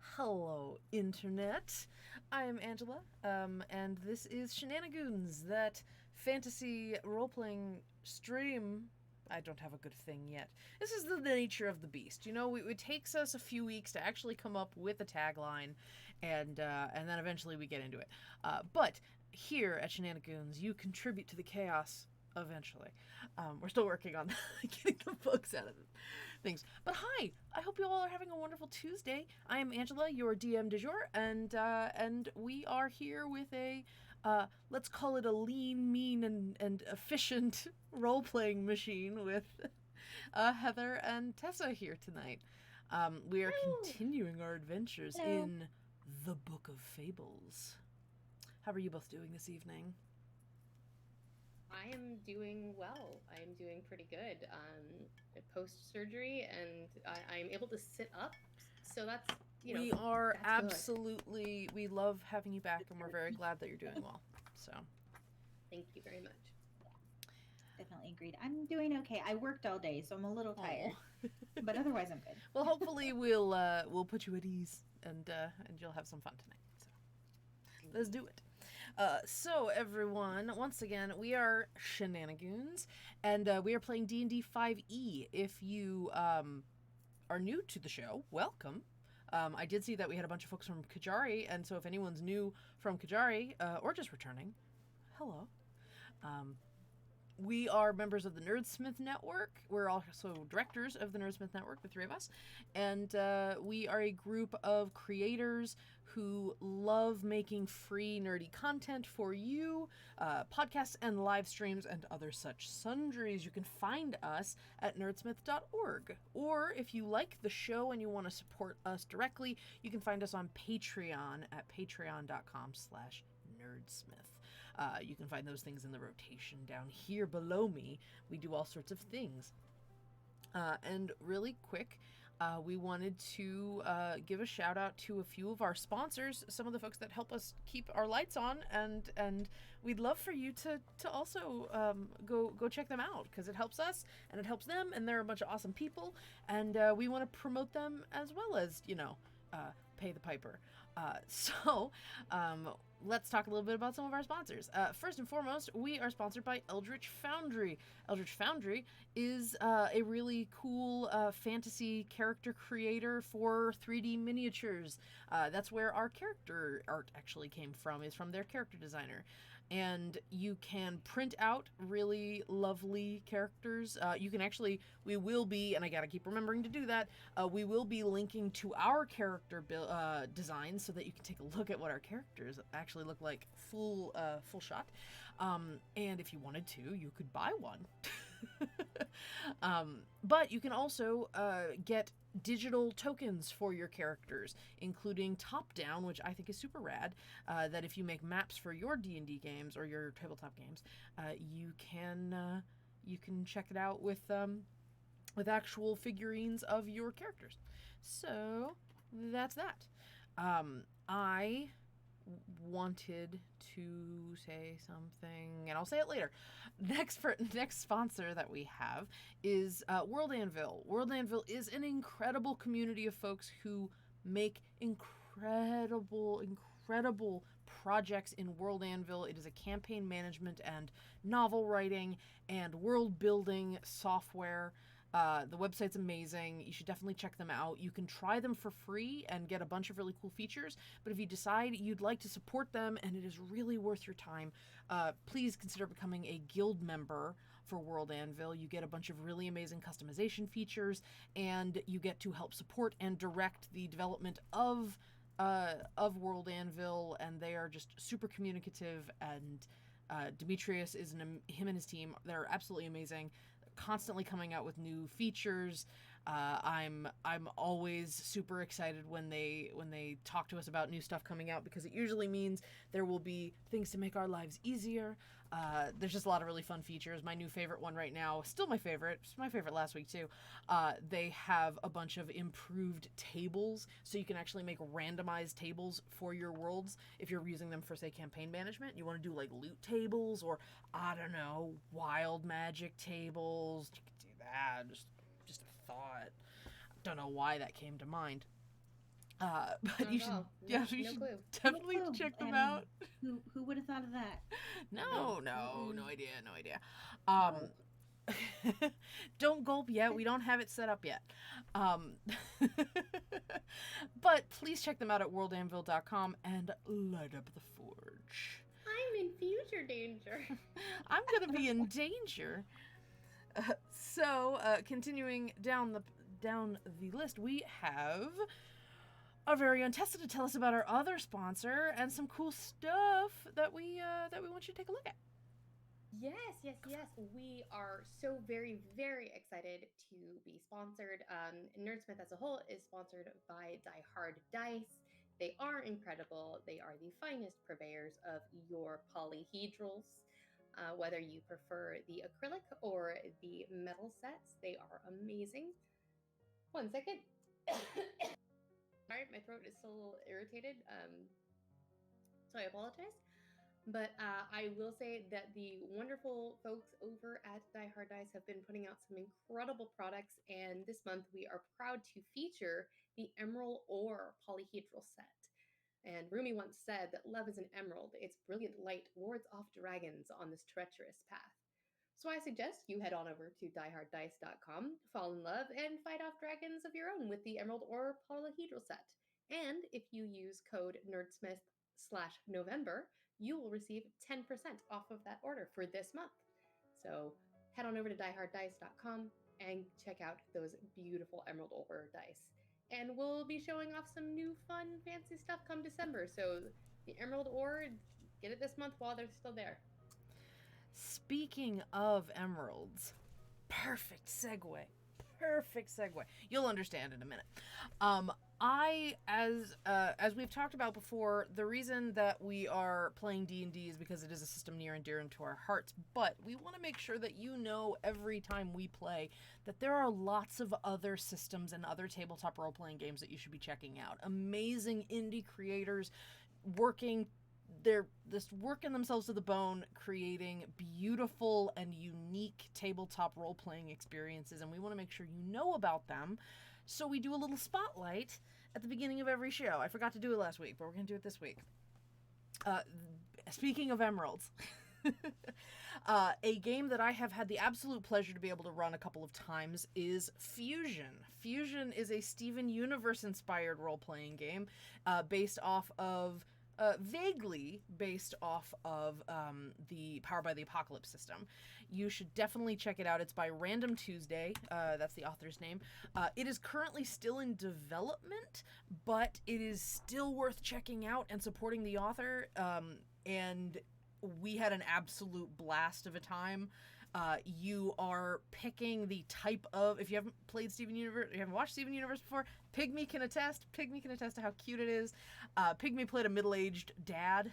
Hello, Internet. I'm Angela, and this is Shenanigoons, that fantasy role-playing stream. I don't have a good thing yet. This is the nature of the beast. You know, it takes us a few weeks to actually come up with a tagline, and then eventually we get into it. But here at Shenanigoons, you contribute to the chaos eventually. We're still working on getting the books out of things. But hi, I hope you all are having a wonderful Tuesday. I am Angela, your DM du jour, and we are here with a let's call it a lean, mean, and efficient role playing machine with Heather and Tessa here tonight. We are continuing our adventures in the Book of Faebles. How are you both doing this evening? I am doing well. I am doing pretty good. Post surgery, and I'm able to sit up. So that's we are that's absolutely. We love having you back, and we're very glad that you're doing well. So, thank you very much. Definitely agreed. I'm doing okay. I worked all day, so I'm a little tired, but otherwise I'm good. Well, hopefully we'll put you at ease, and you'll have some fun tonight. So, let's do it. So everyone, once again, we are Shenanigoons, and we are playing D&D 5e. If you are new to the show, welcome. I did see that we had a bunch of folks from Kajari, and so if anyone's new from Kajari, or just returning, hello. We are members of the Nerdsmith Network. We're also directors of the Nerdsmith Network, the three of us. And we are a group of creators who love making free nerdy content for you, podcasts and live streams and other such sundries. You can find us at nerdsmith.org. Or if you like the show and you want to support us directly, you can find us on Patreon at patreon.com/nerdsmith. You can find those things in the rotation down here below me. We do all sorts of things. And really quick, we wanted to give a shout out to a few of our sponsors, some of the folks that help us keep our lights on, and we'd love for you to also go check them out, because it helps us and it helps them, and they're a bunch of awesome people, and we want to promote them as well as, pay the piper. So let's talk a little bit about some of our sponsors. First and foremost, we are sponsored by Eldritch Foundry. Eldritch Foundry is a really cool fantasy character creator for 3D miniatures. That's where our character art actually came from, is from their character designer. And you can print out really lovely characters. You can actually, we will be, and I gotta keep remembering to do that, we will be linking to our character designs so that you can take a look at what our characters actually look like full shot. And if you wanted to, you could buy one. But you can also get digital tokens for your characters, including Top Down, which I think is super rad, that if you make maps for your D&D games or your tabletop games, you can check it out with actual figurines of your characters. So that's that. I wanted to say something, and I'll say it later. Next sponsor that we have is World ANVIL. World ANVIL is an incredible community of folks who make incredible projects in World ANVIL. It is a campaign management and novel writing and world building software. The website's amazing. You should definitely check them out. You can try them for free and get a bunch of really cool features, but if you decide you'd like to support them and it is really worth your time, please consider becoming a guild member for World ANVIL. You get a bunch of really amazing customization features, and you get to help support and direct the development of World ANVIL, and they are just super communicative, and Demetrius him and his team, they're absolutely amazing, constantly coming out with new features. I'm always super excited when they talk to us about new stuff coming out, because it usually means there will be things to make our lives easier. There's just a lot of really fun features. My new favorite one right now, still my favorite, it's my favorite last week too, they have a bunch of improved tables, so you can actually make randomized tables for your worlds if you're using them for, say, campaign management. You want to do like loot tables, or I don't know, wild magic tables. You could do that. Just a thought. Don't know why that came to mind. But Not you at should, all. yeah, No, you no should clue. definitely No clue. check them I mean, out. Who would have thought of that? No, Mm-mm. no idea, no idea. No. Don't gulp yet. We don't have it set up yet. Um, but please check them out at worldanvil.com and light up the forge. I'm in future danger. I'm gonna be in danger. So, continuing down the list, we have our very own Tessa to tell us about our other sponsor and some cool stuff that we want you to take a look at. Yes. We are so very, very excited to be sponsored. Nerdsmith as a whole is sponsored by Die Hard Dice. They are incredible. They are the finest purveyors of your polyhedrals. Whether you prefer the acrylic or the metal sets, they are amazing. 1 second. Sorry, my throat is still a little irritated. So I apologize. But I will say that the wonderful folks over at Die Hard Dice have been putting out some incredible products. And this month we are proud to feature the Emerald Ore polyhedral set. And Rumi once said that love is an emerald. Its brilliant light wards off dragons on this treacherous path. So I suggest you head on over to dieharddice.com, fall in love, and fight off dragons of your own with the Emerald Ore polyhedral set. And if you use code nerdsmith/November, you will receive 10% off of that order for this month. So head on over to dieharddice.com and check out those beautiful Emerald Ore dice. And we'll be showing off some new fun, fancy stuff come December. So the Emerald Ore, get it this month while they're still there. Speaking of emeralds, perfect segue. You'll understand in a minute. As we've talked about before, the reason that we are playing D&D is because it is a system near and dear to our hearts, but we want to make sure that you know every time we play that there are lots of other systems and other tabletop role-playing games that you should be checking out. Amazing indie creators they're just working themselves to the bone, creating beautiful and unique tabletop role-playing experiences, and we want to make sure you know about them. So we do a little spotlight at the beginning of every show. I forgot to do it last week, but we're going to do it this week. Speaking of emeralds, a game that I have had the absolute pleasure to be able to run a couple of times is Fusion. Fusion is a Steven Universe-inspired role-playing game vaguely based off of the Powered by the Apocalypse system. You should definitely check it out. It's by Random Tuesday. That's the author's name. It is currently still in development, but it is still worth checking out and supporting the author. And we had an absolute blast of a time. You are picking the type of, if you haven't played Steven Universe, you haven't watched Steven Universe before, Pygmy can attest to how cute it is. Pygmy played a middle-aged dad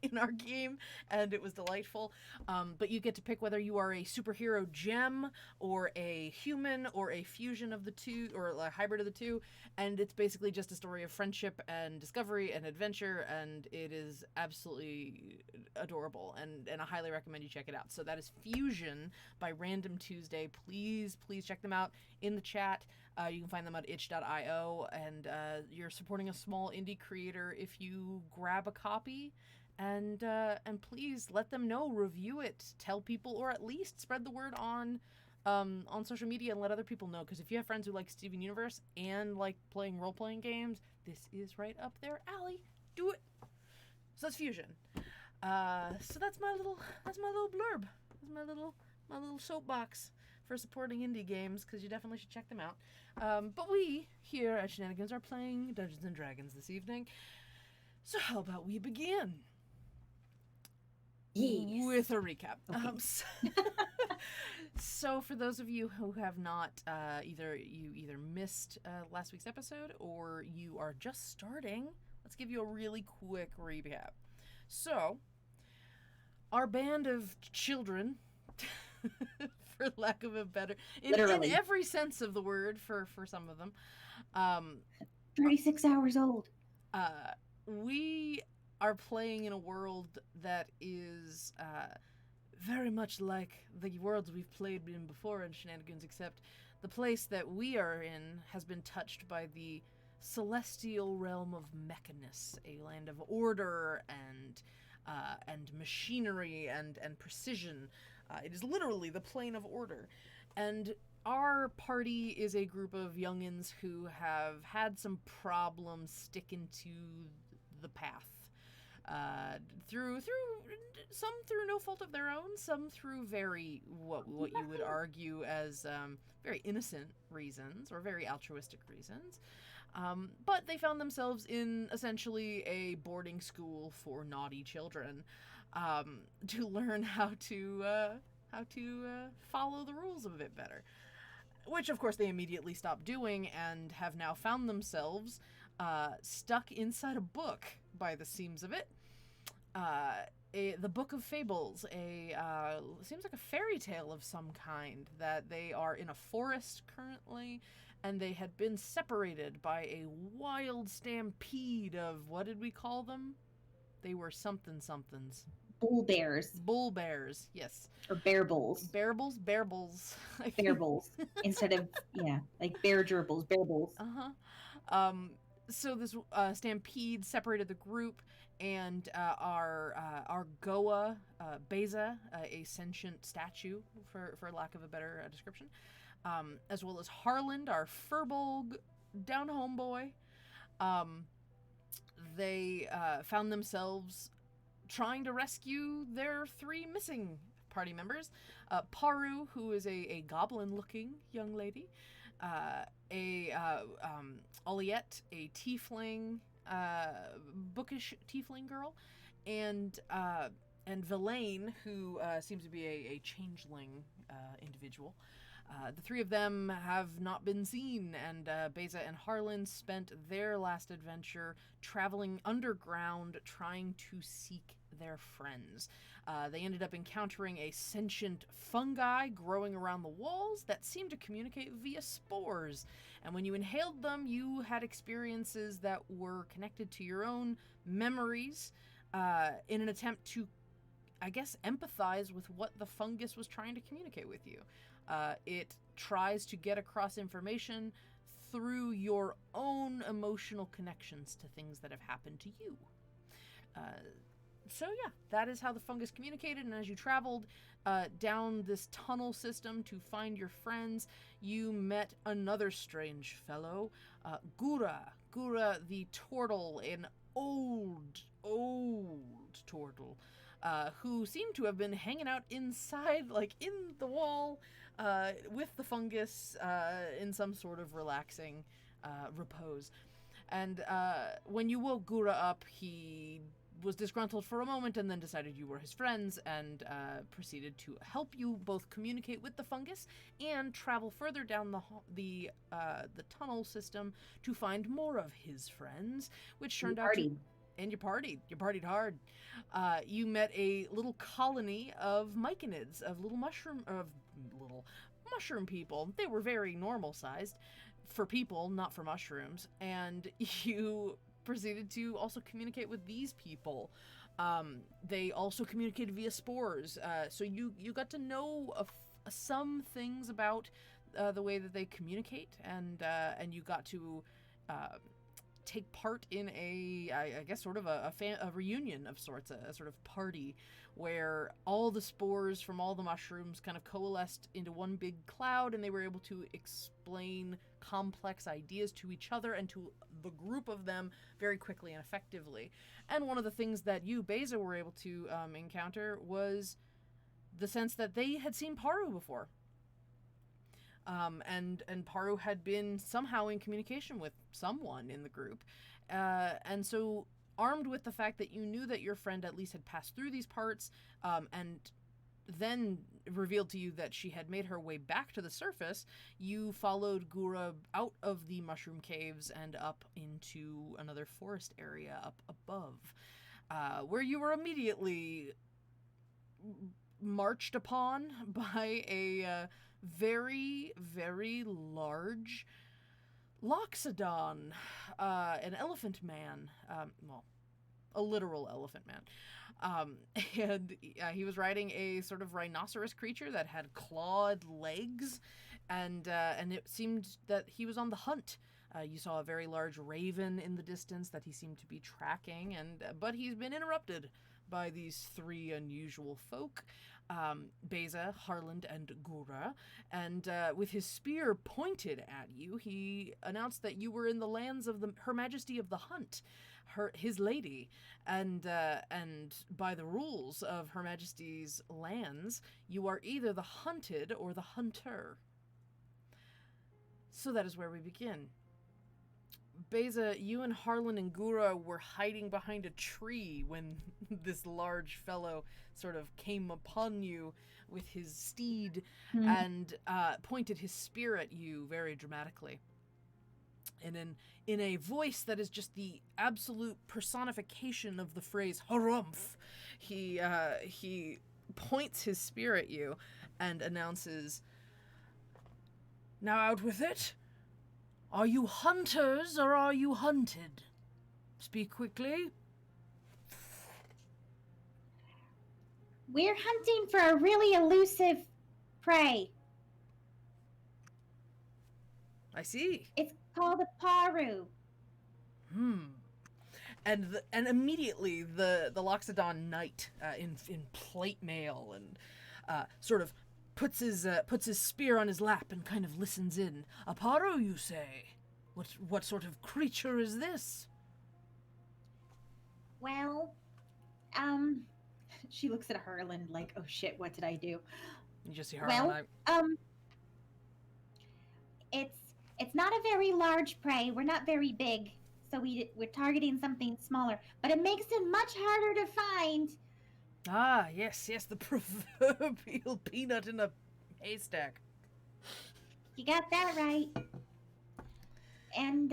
in our game, and it was delightful. But you get to pick whether you are a superhero gem or a human or a fusion of the two, or a hybrid of the two, and it's basically just a story of friendship and discovery and adventure, and it is absolutely adorable, and I highly recommend you check it out. So that is Fusion by Random Tuesday. Please check them out in the chat. You can find them at itch.io, and you're supporting a small indie creator if you grab a copy. And please let them know, review it, tell people, or at least spread the word on social media and let other people know. Because if you have friends who like Steven Universe and like playing role-playing games, this is right up their alley. Do it. So that's Fusion. So that's my little blurb. That's my little soapbox for supporting indie games, because you definitely should check them out. But we here at Shenanigoons are playing Dungeons and Dragons this evening. So how about we begin? Yes. With a recap. Okay. So for those of you who have not either missed last week's episode or you are just starting, let's give you a really quick recap. So our band of children, for lack of a better, in every sense of the word for some of them, 36 hours old. We are playing in a world that is very much like the worlds we've played in before in Shenanigans, except the place that we are in has been touched by the celestial realm of Mechanus, a land of order and machinery and precision. It is literally the plane of order. And our party is a group of youngins who have had some problems sticking to the path. Through some through no fault of their own, some through very what you would argue as very innocent reasons or very altruistic reasons. But they found themselves in essentially a boarding school for naughty children, to learn how to follow the rules a bit better. Which, of course, they immediately stopped doing and have now found themselves stuck inside a book, by the seams of it. The Book of Faebles, seems like a fairy tale of some kind, that they are in a forest currently, and they had been separated by a wild stampede of, what did we call them? They were somethings. Bull bears. Bull bears, yes. Or bear bulls. Bear bulls? Bear bulls. Bear bulls. Instead of, like bear gerbils, bear bulls. Uh-huh. So this stampede separated the group, and our Goa, Beza, a sentient statue, for lack of a better description, as well as Harland, our Furbolg down-home boy, they found themselves trying to rescue their 3 missing party members. Paru, who is a goblin-looking young lady, Oliette, a tiefling, bookish tiefling girl, and Villain, who seems to be a changeling individual. The 3 of them have not been seen, and Beza and Harlan spent their last adventure traveling underground trying to seek their friends. They ended up encountering a sentient fungi growing around the walls that seemed to communicate via spores. And when you inhaled them, you had experiences that were connected to your own memories, in an attempt to, I guess, empathize with what the fungus was trying to communicate with you. It tries to get across information through your own emotional connections to things that have happened to you. So yeah, that is how the fungus communicated, and as you traveled down this tunnel system to find your friends, you met another strange fellow, Gura the turtle, an old turtle, who seemed to have been hanging out inside, like in the wall, with the fungus, in some sort of relaxing repose. And when you woke Gura up, he was disgruntled for a moment and then decided you were his friends, and proceeded to help you both communicate with the fungus and travel further down the tunnel system to find more of his friends, which turned out to... And you partied hard. You met a little colony of myconids, of little mushroom people. They were very normal sized for people, not for mushrooms. And you proceeded to also communicate with these people. They also communicated via spores. So you got to know some things about the way that they communicate, and you got to take part in I guess sort of a reunion of sorts, a sort of party where all the spores from all the mushrooms kind of coalesced into one big cloud, and they were able to explain complex ideas to each other and to the group of them very quickly and effectively. And one of the things that you, Beza, were able to encounter was the sense that they had seen Paru before. And Paru had been somehow in communication with someone in the group. And so, armed with the fact that you knew that your friend at least had passed through these parts, and then revealed to you that she had made her way back to the surface, you followed Gura out of the mushroom caves and up into another forest area up above, where you were immediately marched upon by a very, very large Loxodon, an elephant man, a literal elephant man. And he was riding a sort of rhinoceros creature that had clawed legs, and it seemed that he was on the hunt You saw a very large raven in the distance that he seemed to be tracking, but he's been interrupted by these three unusual folk, Beza, Harland, and Gura, and with his spear pointed at you, he announced that you were in the lands of Her Majesty of the Hunt, his lady, and by the rules of Her Majesty's lands, you are either the hunted or the hunter. So that is where we begin. Beza, you and Harlan and Gura were hiding behind a tree when this large fellow sort of came upon you with his steed and pointed his spear at you very dramatically. And in a voice that is just the absolute personification of the phrase harumph, he points his spear at you and announces, "Now out with it! Are you hunters or are you hunted? Speak quickly." We're hunting for a really elusive prey. I see. It's called a paru. And immediately the Loxodon knight in plate mail and sort of puts his spear on his lap and kind of listens in. "A paru, you say? What sort of creature is this?" Well, she looks at Harlan like, "Oh shit, what did I do?" You just see Harlan. It's not a very large prey. We're not very big, so we're targeting something smaller. But it makes it much harder to find. Ah, yes, the proverbial peanut in a haystack. You got that right. And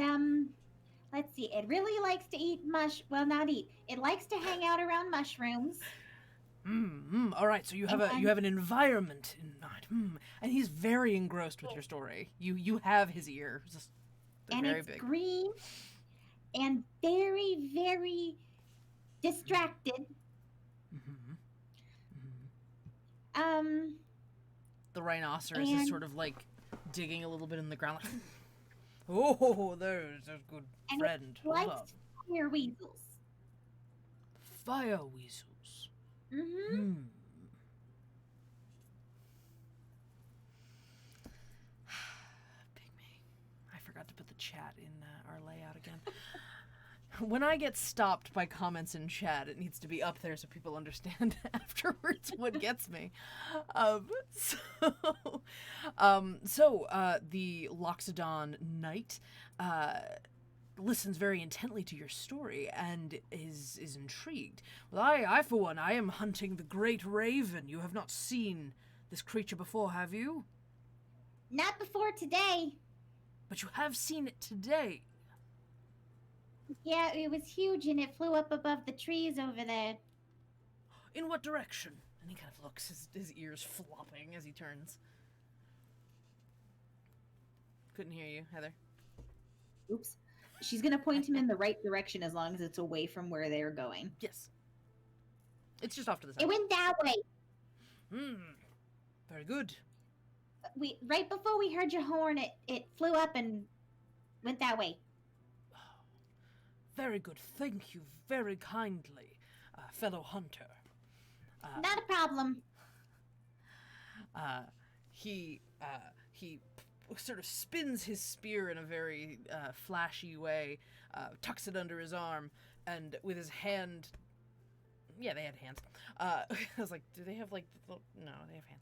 let's see. It really likes to eat not eat. It likes to hang out around mushrooms. All right, so you have an environment in mind. And he's very engrossed with your story. You have his ear. And very it's big. green and very, very distracted. The rhinoceros is sort of like digging a little bit in the ground. Like, oh, there's a good and friend. It likes fire weasels. Fire weasels. Mm-hmm. Pygmy. I forgot to put the chat in our layout again. When I get stopped by comments in chat, it needs to be up there so people understand afterwards what gets me. The Loxodon Knight listens very intently to your story and is intrigued. Well, I for one, I am hunting the great raven. You have not seen this creature before, have you? Not before today. But you have seen it today. Yeah, it was huge and it flew up above the trees over there. In what direction? And he kind of looks, his ears flopping as he turns. Couldn't hear you, Heather. Oops. She's gonna point him in the right direction as long as it's away from where they're going. Yes. It's just off to the side. It went that way. Very good. Right before we heard your horn, it flew up and went that way. Very good. Thank you very kindly, fellow hunter. Not a problem. He sort of spins his spear in a very flashy way, tucks it under his arm, and with his hand... Yeah, they had hands. I was like, do they have, like... No, they have hands.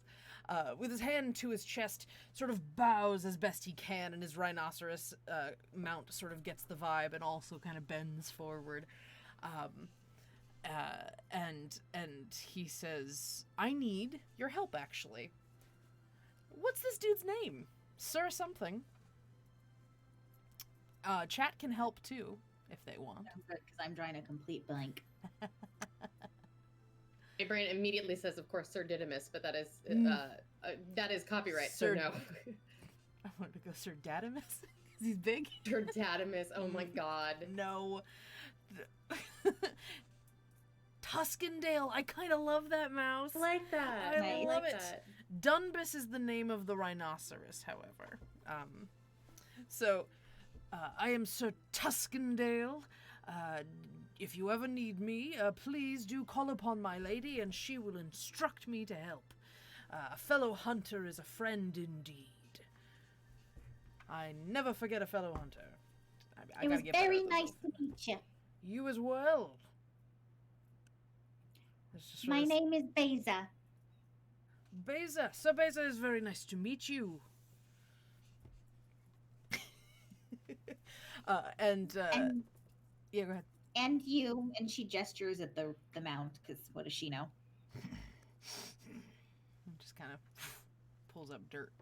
With his hand to his chest, sort of bows as best he can, and his rhinoceros mount sort of gets the vibe and also kind of bends forward. And he says, "I need your help, actually. What's this dude's name? Sir something." Chat can help, too, if they want. Because I'm drawing a complete blank. My brain immediately says, of course, Sir Didymus, but that is copyright, Sir... so no. I wanted to go Sir Dadimus, because he's big. Sir Didymus, oh my god. No. Tuskendale, I kind of love that mouse. I like that. I love like it. That. Dunbus is the name of the rhinoceros, however. I am Sir Tuskendale. If you ever need me, please do call upon my lady, and she will instruct me to help. A fellow hunter is a friend indeed. I never forget a fellow hunter. I It was gotta get better very at those nice little to things. meet you. You as well. It's just My really- name is Beza. Beza. Sir Beza, is very nice to meet you. And yeah, go ahead. And you. And she gestures at the mount, because what does she know? Just kind of pulls up dirt.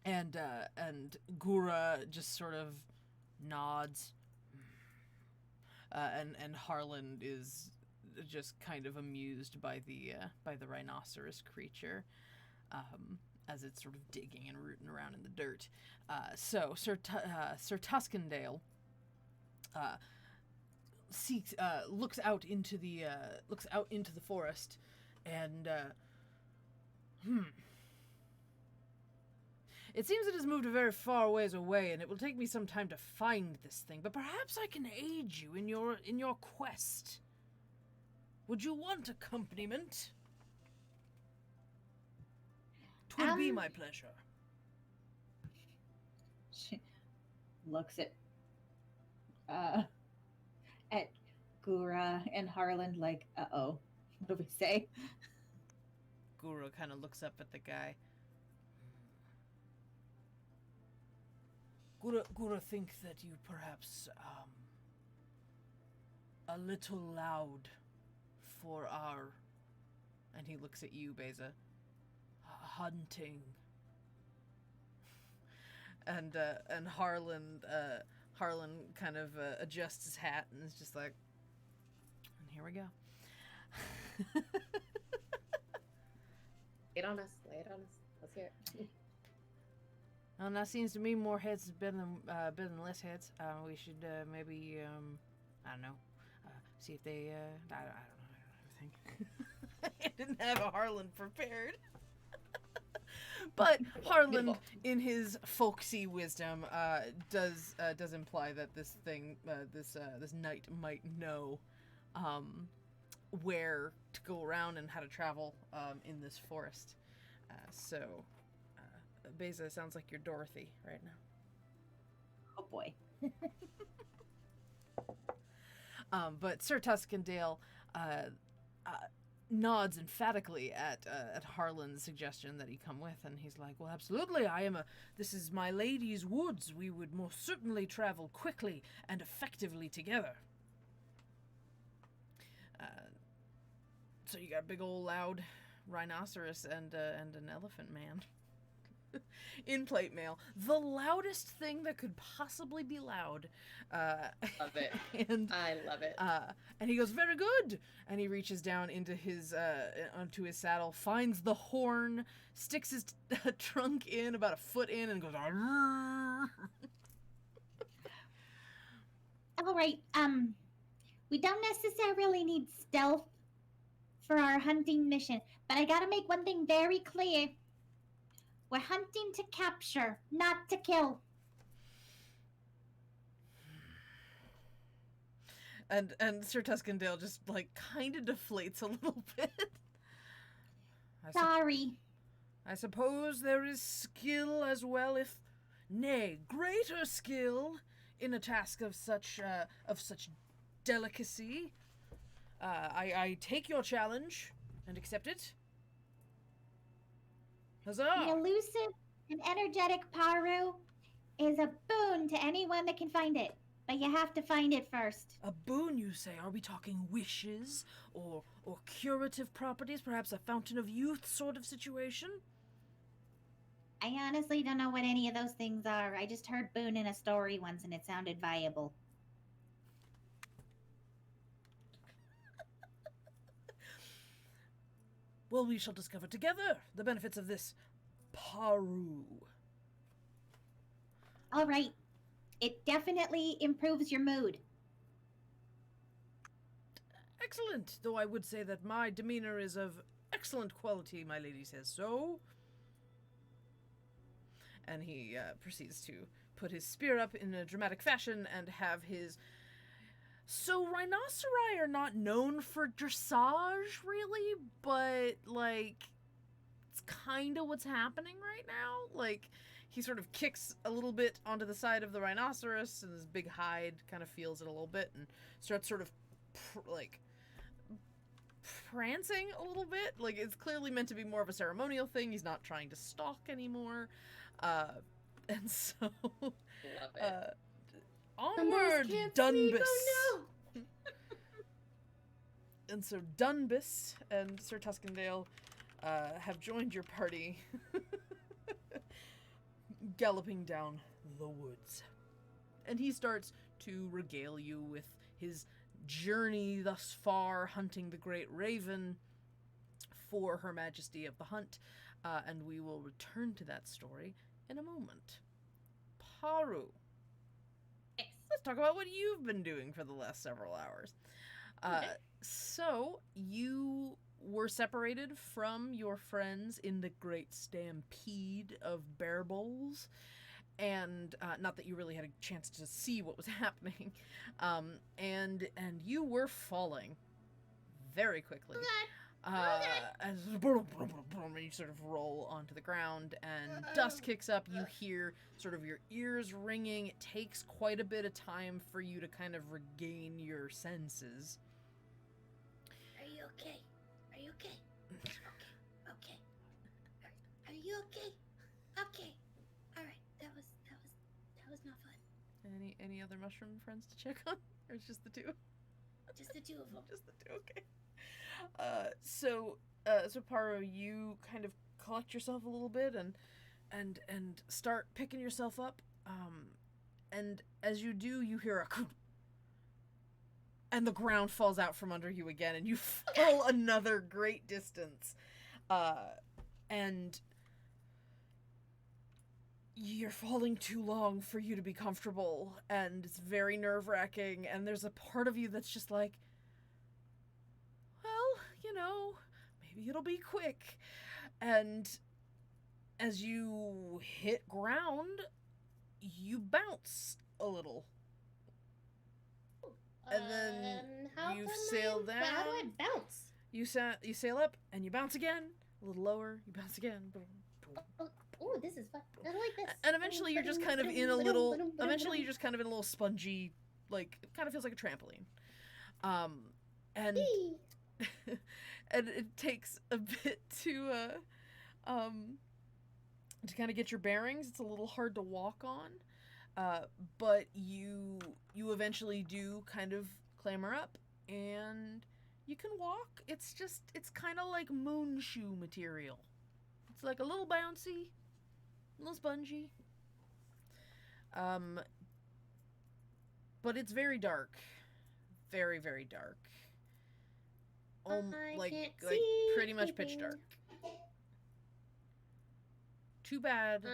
And Gura just sort of nods. And Harlan is just kind of amused by the rhinoceros creature, as it's sort of digging and rooting around in the dirt. So Sir Tuskendale looks out into the forest, and It seems it has moved a very far ways away, and it will take me some time to find this thing, but perhaps I can aid you in your quest. Would you want accompaniment? 'Twould be my pleasure. She looks at Gura and Harlan like, uh-oh, what do we say? Gura kind of looks up at the guy. Gura think that you perhaps, a little loud for our, and he looks at you, Beza, hunting. And Harlan kind of adjusts his hat and is just like, and here we go. Lay it on us. Lay it on us. Let's hear it. Well, now seems to me more heads have been than less heads. We should maybe I don't know, see if they I don't know. I didn't have a Harlan prepared. But Harlan, in his folksy wisdom, does imply that this thing, this knight might know where to go around and how to travel in this forest. So, Beza, sounds like you're Dorothy right now. Oh boy. But Sir Tuskendale nods emphatically at Harlan's suggestion that he come with, and he's like, well, absolutely, this is my lady's woods. We would most certainly travel quickly and effectively together. So you got a big old loud rhinoceros and an elephant man in plate mail. The loudest thing that could possibly be loud. Love it. And I love it. and he goes, very good. And he reaches down into onto his saddle, finds the horn, sticks his trunk in about a foot in, and goes, "Arrgh." All right. We don't necessarily need stealth for our hunting mission, but I gotta make one thing very clear. We're hunting to capture, not to kill. And Sir Tuskendale just like kind of deflates a little bit. Sorry. I suppose there is skill as well, if nay, greater skill in a task of such delicacy. I take your challenge and accept it. Huzzah! The elusive and energetic Paru is a boon to anyone that can find it, but you have to find it first. A boon, you say? Are we talking wishes or curative properties? Perhaps a fountain of youth sort of situation? I honestly don't know what any of those things are. I just heard boon in a story once and it sounded viable. Well, we shall discover together the benefits of this Paru. All right. It definitely improves your mood. Excellent, though I would say that my demeanor is of excellent quality, my lady says so. And he proceeds to put his spear up in a dramatic fashion and have his... So rhinoceri are not known for dressage, really, but, like, it's kind of what's happening right now. Like, he sort of kicks a little bit onto the side of the rhinoceros, and his big hide kind of feels it a little bit, and starts sort of, prancing a little bit. Like, it's clearly meant to be more of a ceremonial thing. He's not trying to stalk anymore. And so... Love it. Onward, Dunbus! Oh, no! And so Dunbus and Sir Tuskendale have joined your party, galloping down the woods. And he starts to regale you with his journey thus far, hunting the great raven for Her Majesty of the Hunt, and we will return to that story in a moment. Paru. Yes. Let's talk about what you've been doing for the last several hours. Okay. So, you were separated from your friends in the great stampede of Faebles, and not that you really had a chance to see what was happening, and you were falling very quickly. As you sort of roll onto the ground and dust kicks up, you hear sort of your ears ringing. It takes quite a bit of time for you to kind of regain your senses. Are you okay? Are you okay? Okay. Are you okay? Okay. All right. That was not fun. Any other mushroom friends to check on, or it's just the two? Just the two of them. Just the two. Okay. So Paro, you kind of collect yourself a little bit and start picking yourself up. And as you do, you hear a and the ground falls out from under you again, and you fall another great distance. And you're falling too long for you to be comfortable, and it's very nerve-wracking, and there's a part of you that's just like, maybe it'll be quick. And as you hit ground, you bounce a little. And then you sail down. How do I bounce? You sail up, and you bounce again. A little lower, you bounce again. Oh, this is fun. I like this. And eventually you're just kind of in a little... Eventually you're just kind of in a little spongy, like, it kind of feels like a trampoline. And... and it takes a bit to kind of get your bearings. It's a little hard to walk on, but you eventually do kind of clamber up, and you can walk. It's kind of like moon shoe material. It's like a little bouncy, a little spongy, but it's very dark, very, very dark. Like pretty much pitch dark. Too bad.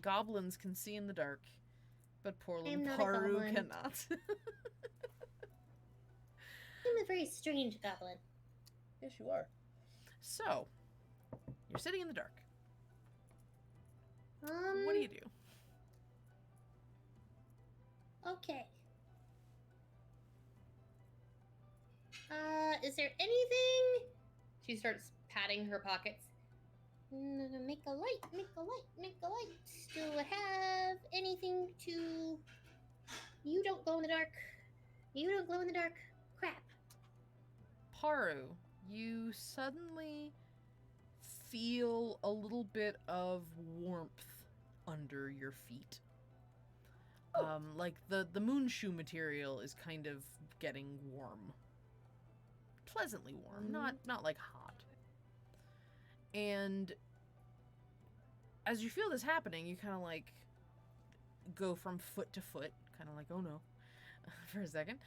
Goblins can see in the dark, but poor little Paru cannot. I'm a very strange goblin. Yes, you are. So, you're sitting in the dark. What do you do? Okay. Is there anything? She starts patting her pockets. Make a light. Do I have anything to... You don't glow in the dark. Crap. Paru, you suddenly feel a little bit of warmth under your feet. Like the moon shoe material is kind of getting warm. Pleasantly warm, not like hot. And as you feel this happening, you kind of like go from foot to foot, kind of like, oh no, for a second.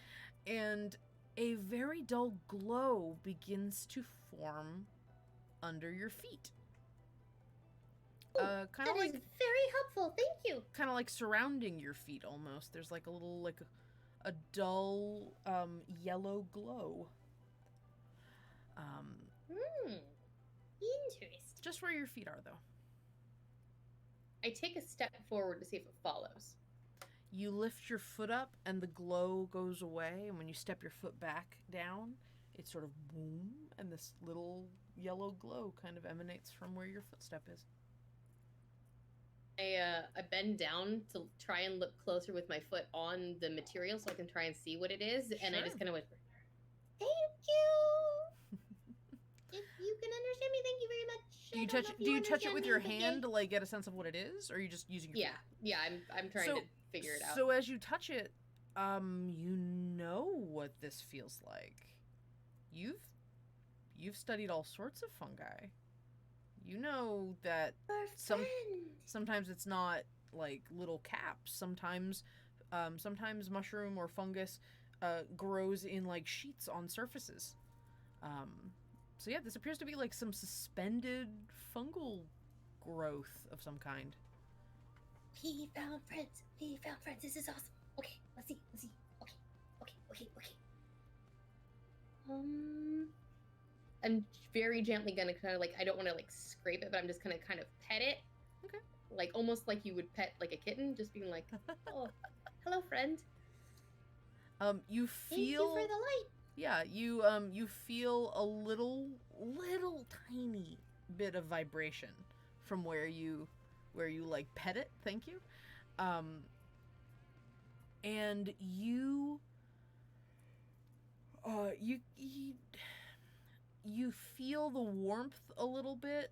And a very dull glow begins to form under your feet. Kind of like is very helpful. Thank you. Kind of like surrounding your feet almost. There's like a little like a dull yellow glow. Interesting. Just where your feet are, though. I take a step forward to see if it follows. You lift your foot up and the glow goes away, and when you step your foot back down, it sort of boom, and this little yellow glow kind of emanates from where your footstep is. I bend down to try and look closer with my foot on the material so I can try and see what it is, and I just kind of whisper, "Thank you. If you can understand me, thank you very much." Do you touch it with your hand to like get a sense of what it is, or are you just using your foot? Yeah, I'm trying to figure it out. So as you touch it, you know what this feels like. You've studied all sorts of fungi. You know that sometimes it's not like little caps. Sometimes mushroom or fungus grows in like sheets on surfaces. So yeah, this appears to be like some suspended fungal growth of some kind. We found friends. This is awesome. Okay, let's see. Okay. I'm very gently gonna kind of like, I don't want to like scrape it, but I'm just gonna kind of pet it. Okay. Like almost like you would pet like a kitten, just being like, "Oh, hello, friend." You feel. Thank you for the light. Yeah, you feel a little tiny bit of vibration from where you like pet it. Thank you. And you feel the warmth a little bit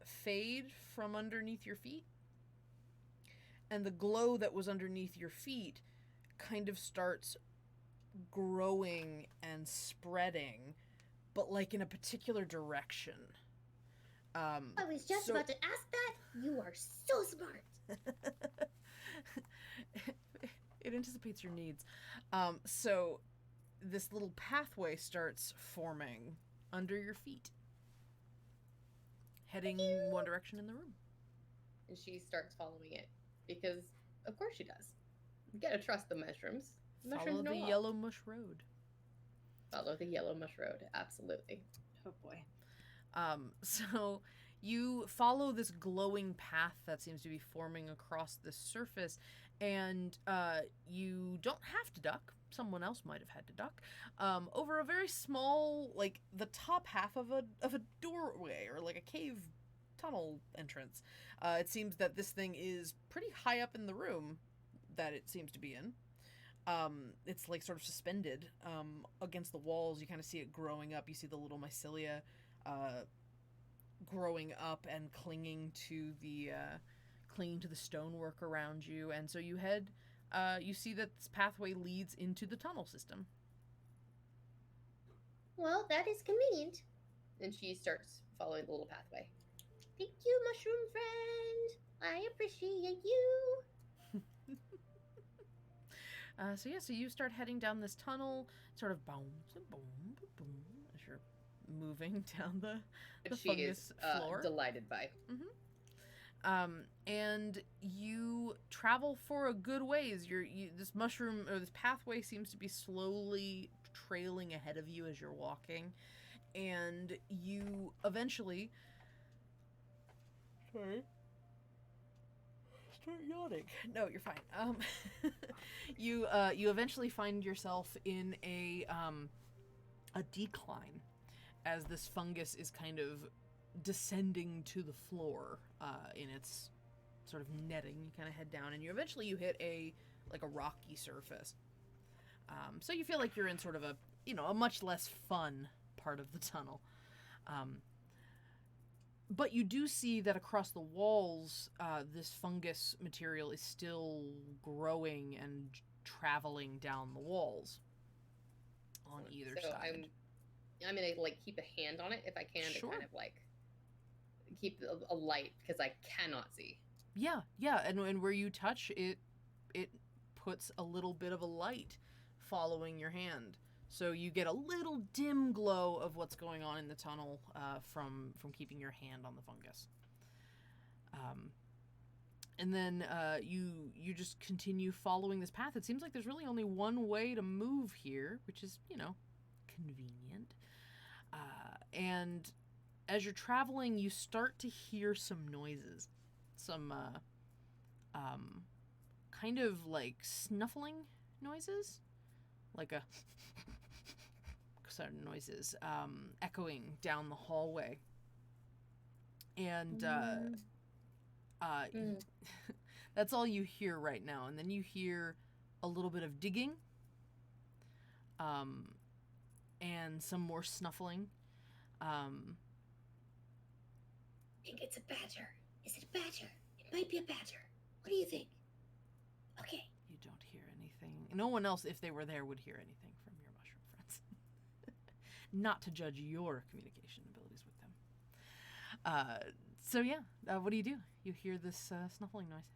fade from underneath your feet, and the glow that was underneath your feet kind of starts growing and spreading, but like in a particular direction. I was just about to ask that. You are so smart. It anticipates your needs. So this little pathway starts forming under your feet, heading one direction in the room. And she starts following it because, of course, she does. You gotta trust the mushrooms. Follow the yellow mush road. Follow the yellow mush road, absolutely. Oh boy. So you follow this glowing path that seems to be forming across the surface, and you don't have to duck. Someone else might have had to duck over a very small, like the top half of a doorway or like a cave tunnel entrance. It seems that this thing is pretty high up in the room that it seems to be in. It's like sort of suspended against the walls. You kind of see it growing up. You see the little mycelia growing up and clinging to the stonework around you. And so you head. You see that this pathway leads into the tunnel system. Well, that is convenient. And she starts following the little pathway. Thank you, mushroom friend. I appreciate you. So you start heading down this tunnel, sort of boom, boom, boom, as you're moving down the fungus floor. Delighted by. Mm-hmm. And you travel for a good ways. This mushroom or this pathway seems to be slowly trailing ahead of you as you're walking, and you eventually. Sorry. Start yawning. No, you're fine. You eventually find yourself in a decline as this fungus is kind of descending to the floor in its sort of netting. You kind of head down, and you hit a rocky surface. So you feel like you're in sort of a much less fun part of the tunnel. But you do see that across the walls, this fungus material is still growing and traveling down the walls on either side. I'm gonna like keep a hand on it if I can, Sure. to kind of like keep a light because I cannot see. Yeah, and where you touch it, it puts a little bit of a light following your hand. So you get a little dim glow of what's going on in the tunnel from keeping your hand on the fungus. And then you just continue following this path. It seems like there's really only one way to move here, which is, convenient. And as you're traveling, you start to hear some noises. some kind of like snuffling noises, like a sort of noises echoing down the hallway, and that's all you hear right now. And then you hear a little bit of digging, and some more snuffling. I think it's a badger. Is it a badger? It might be a badger. What do you think? Okay. You don't hear anything. No one else, if they were there, would hear anything from your mushroom friends. Not to judge your communication abilities with them. So yeah, what do? You hear this snuffling noise.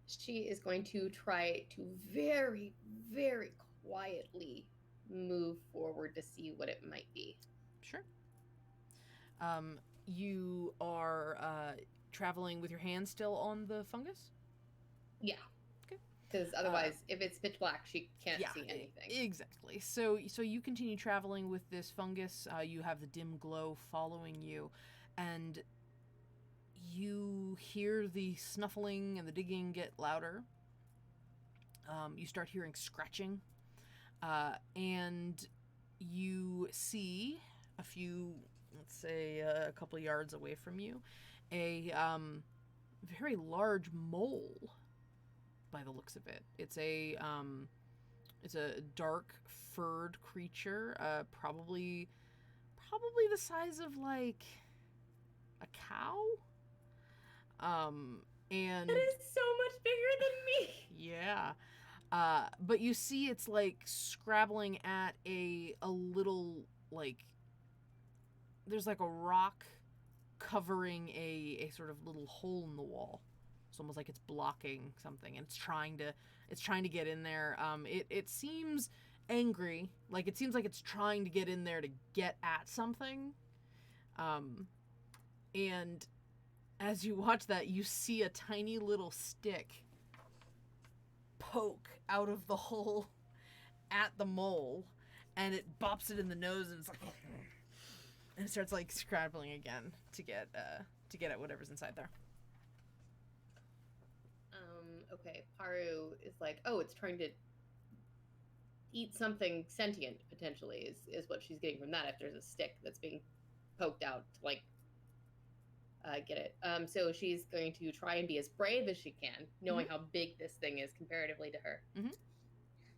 She is going to try to very, very quietly move forward to see what it might be. Sure. You are traveling with your hand still on the fungus? Yeah. Okay. Because otherwise, if it's pitch black, she can't see anything. Exactly. So you continue traveling with this fungus. You have the dim glow following you, and you hear the snuffling and the digging get louder. You start hearing scratching, and you see a few, let's say a couple of yards away from you, a very large mole by the looks of it. It's a dark furred creature, probably the size of like a cow. And That is so much bigger than me. Yeah. But you see it's like scrabbling at a little, like, there's like a rock covering a sort of little hole in the wall. It's almost like it's blocking something, and it's trying to get in there. It seems angry, like it seems like it's trying to get in there to get at something. And as you watch that, you see a tiny little stick poke out of the hole at the mole, and it bops it in the nose, and it's like, and it starts like scrabbling again to get at whatever's inside there. Okay, Paru is like, oh, it's trying to eat something sentient, potentially, is what she's getting from that, if there's a stick that's being poked out to, like, get it. So she's going to try and be as brave as she can, knowing how big this thing is comparatively to her. Mm-hmm.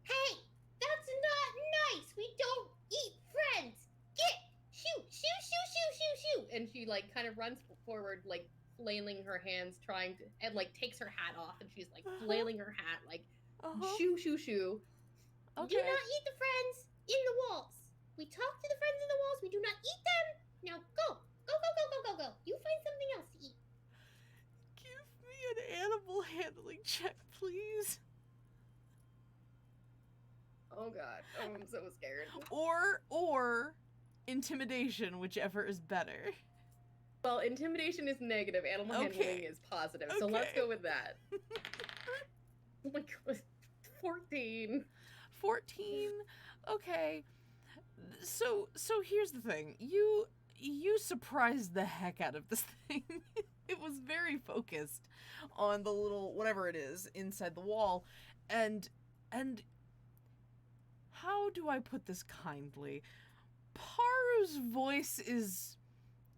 Hey, that's not nice. We don't eat friends. Shoot, shoot, shoot, shoot, shoot, shoot. And she, like, kind of runs forward, like, flailing her hands, trying to, and, like, takes her hat off, and she's, like, flailing her hat, like, shoo, shoo, shoo. Okay. Do not eat the friends in the walls. We talk to the friends in the walls. We do not eat them. Now go. Go, go, go, go, go, go. You find something else to eat. Give me an animal handling check, please. Oh, God. Oh, I'm so scared. Or intimidation, whichever is better. Well, intimidation is negative. Animal handling is positive. So let's go with that. Oh my God. 14. 14? Okay. So here's the thing. You surprised the heck out of this thing. It was very focused on the little whatever it is inside the wall, and how do I put this kindly? Paru's voice is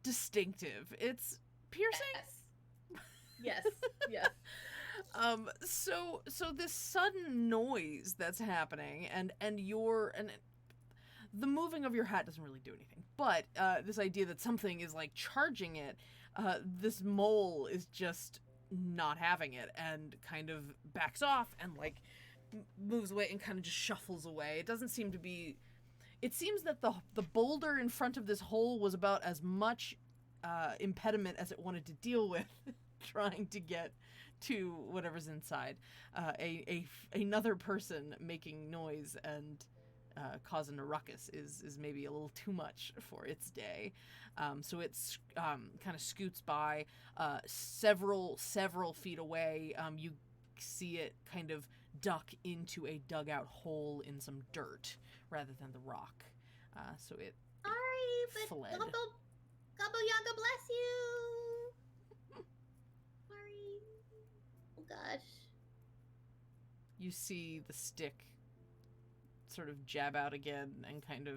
distinctive. It's piercing. Yes. Yes. So this sudden noise that's happening, and the moving of your hat doesn't really do anything, but this idea that something is like charging it, this mole is just not having it and kind of backs off and like moves away and kind of just shuffles away. It doesn't seem to be. It seems that the boulder in front of this hole was about as much impediment as it wanted to deal with, trying to get to whatever's inside. Another person making noise and causing a ruckus is maybe a little too much for its day. So it's kind of scoots by several feet away. You see it kind of duck into a dugout hole in some dirt rather than the rock. So it Sorry, but fled. Gobble Yaga bless you. Sorry. gosh. You see the stick sort of jab out again and kind of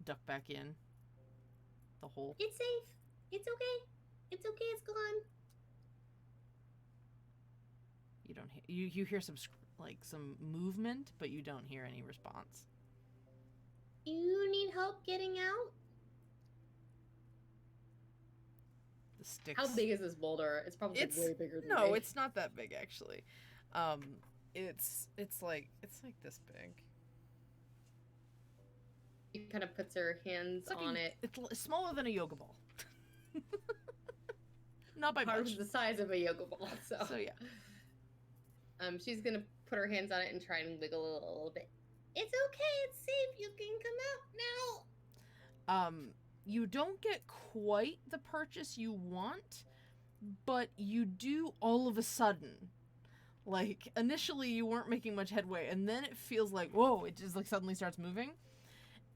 duck back in the hole. It's safe. It's okay. It's okay. It's gone. You don't hear you hear some some movement, but you don't hear any response. You need help getting out? The sticks. How big is this boulder? It's probably way bigger than No, me. it's not that big actually. It's like this big. She kind of puts her hands It's like on it. It's smaller than a yoga ball. Not by Part much. of the size of a yoga ball. So yeah. She's gonna put her hands on it and try and wiggle it a little bit. It's okay. It's safe. You can come out now. You don't get quite the purchase you want, but you do all of a sudden. Like, initially you weren't making much headway, and then it feels like, whoa, it just like suddenly starts moving.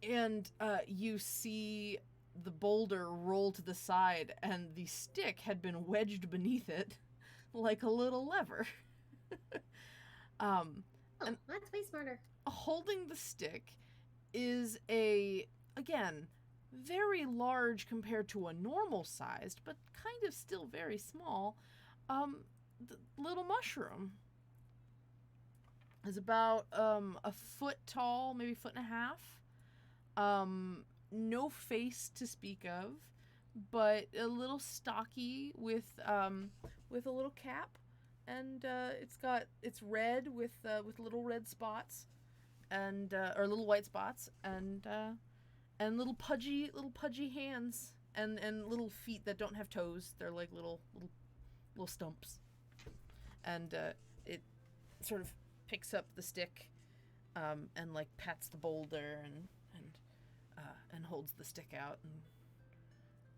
And you see the boulder roll to the side, and the stick had been wedged beneath it like a little lever. Oh, that's way smarter. Holding the stick is again, very large compared to a normal sized, but kind of still very small, the little mushroom. Is about a foot tall, maybe foot and a half. No face to speak of, but a little stocky with a little cap, and it's red with little red spots, and or little white spots, and little pudgy hands, and little feet that don't have toes. They're like little stumps, and it sort of picks up the stick, and like pats the boulder and holds the stick out, and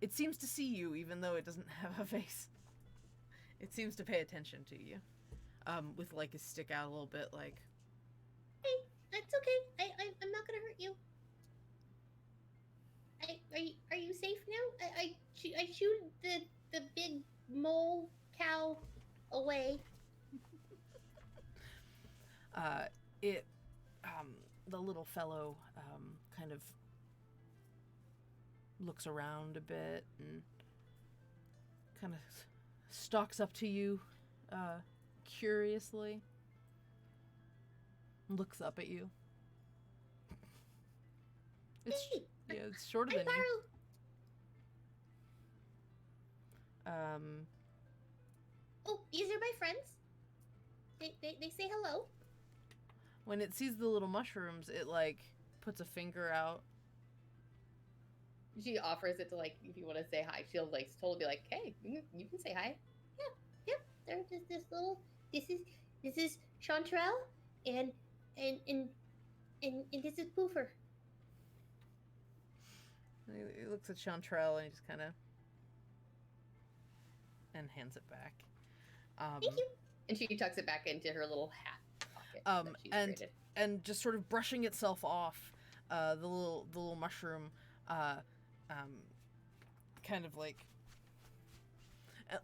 it seems to see you even though it doesn't have a face. It seems to pay attention to you, with like his stick out a little bit, like. Hey, it's okay. I'm not gonna hurt you. Are you safe now? I shooed the big mole cow away. The little fellow kind of looks around a bit and kind of stalks up to you curiously, looks up at you. It's Hey, it's shorter I'm than you. Baru. Oh, these are my friends. They say hello. When it sees the little mushrooms, it like puts a finger out. She offers it to, like, if you want to say hi. She'll like totally be like, "Hey, you can say hi." Yeah. They're just this little. This is Chanterelle, and this is Poofer. He looks at Chanterelle and he just kind of and hands it back. Thank you. And she tucks it back into her little hat pocket that she's created. And just sort of brushing itself off, the little mushroom, kind of like,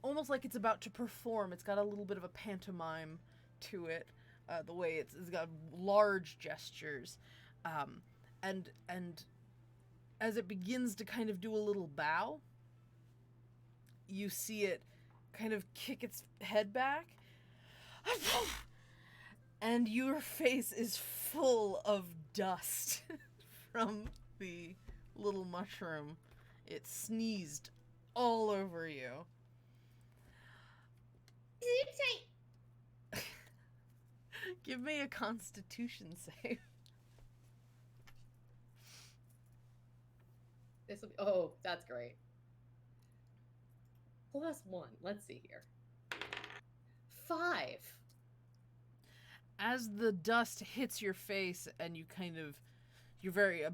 almost like it's about to perform. It's got a little bit of a pantomime to it, the way it's got large gestures, and as it begins to kind of do a little bow, you see it kind of kick its head back, and your face is full of dust from the little mushroom. It sneezed all over you. Give me a Constitution save. This will be, oh, that's great. +1. Let's see here. 5. As the dust hits your face, and you're very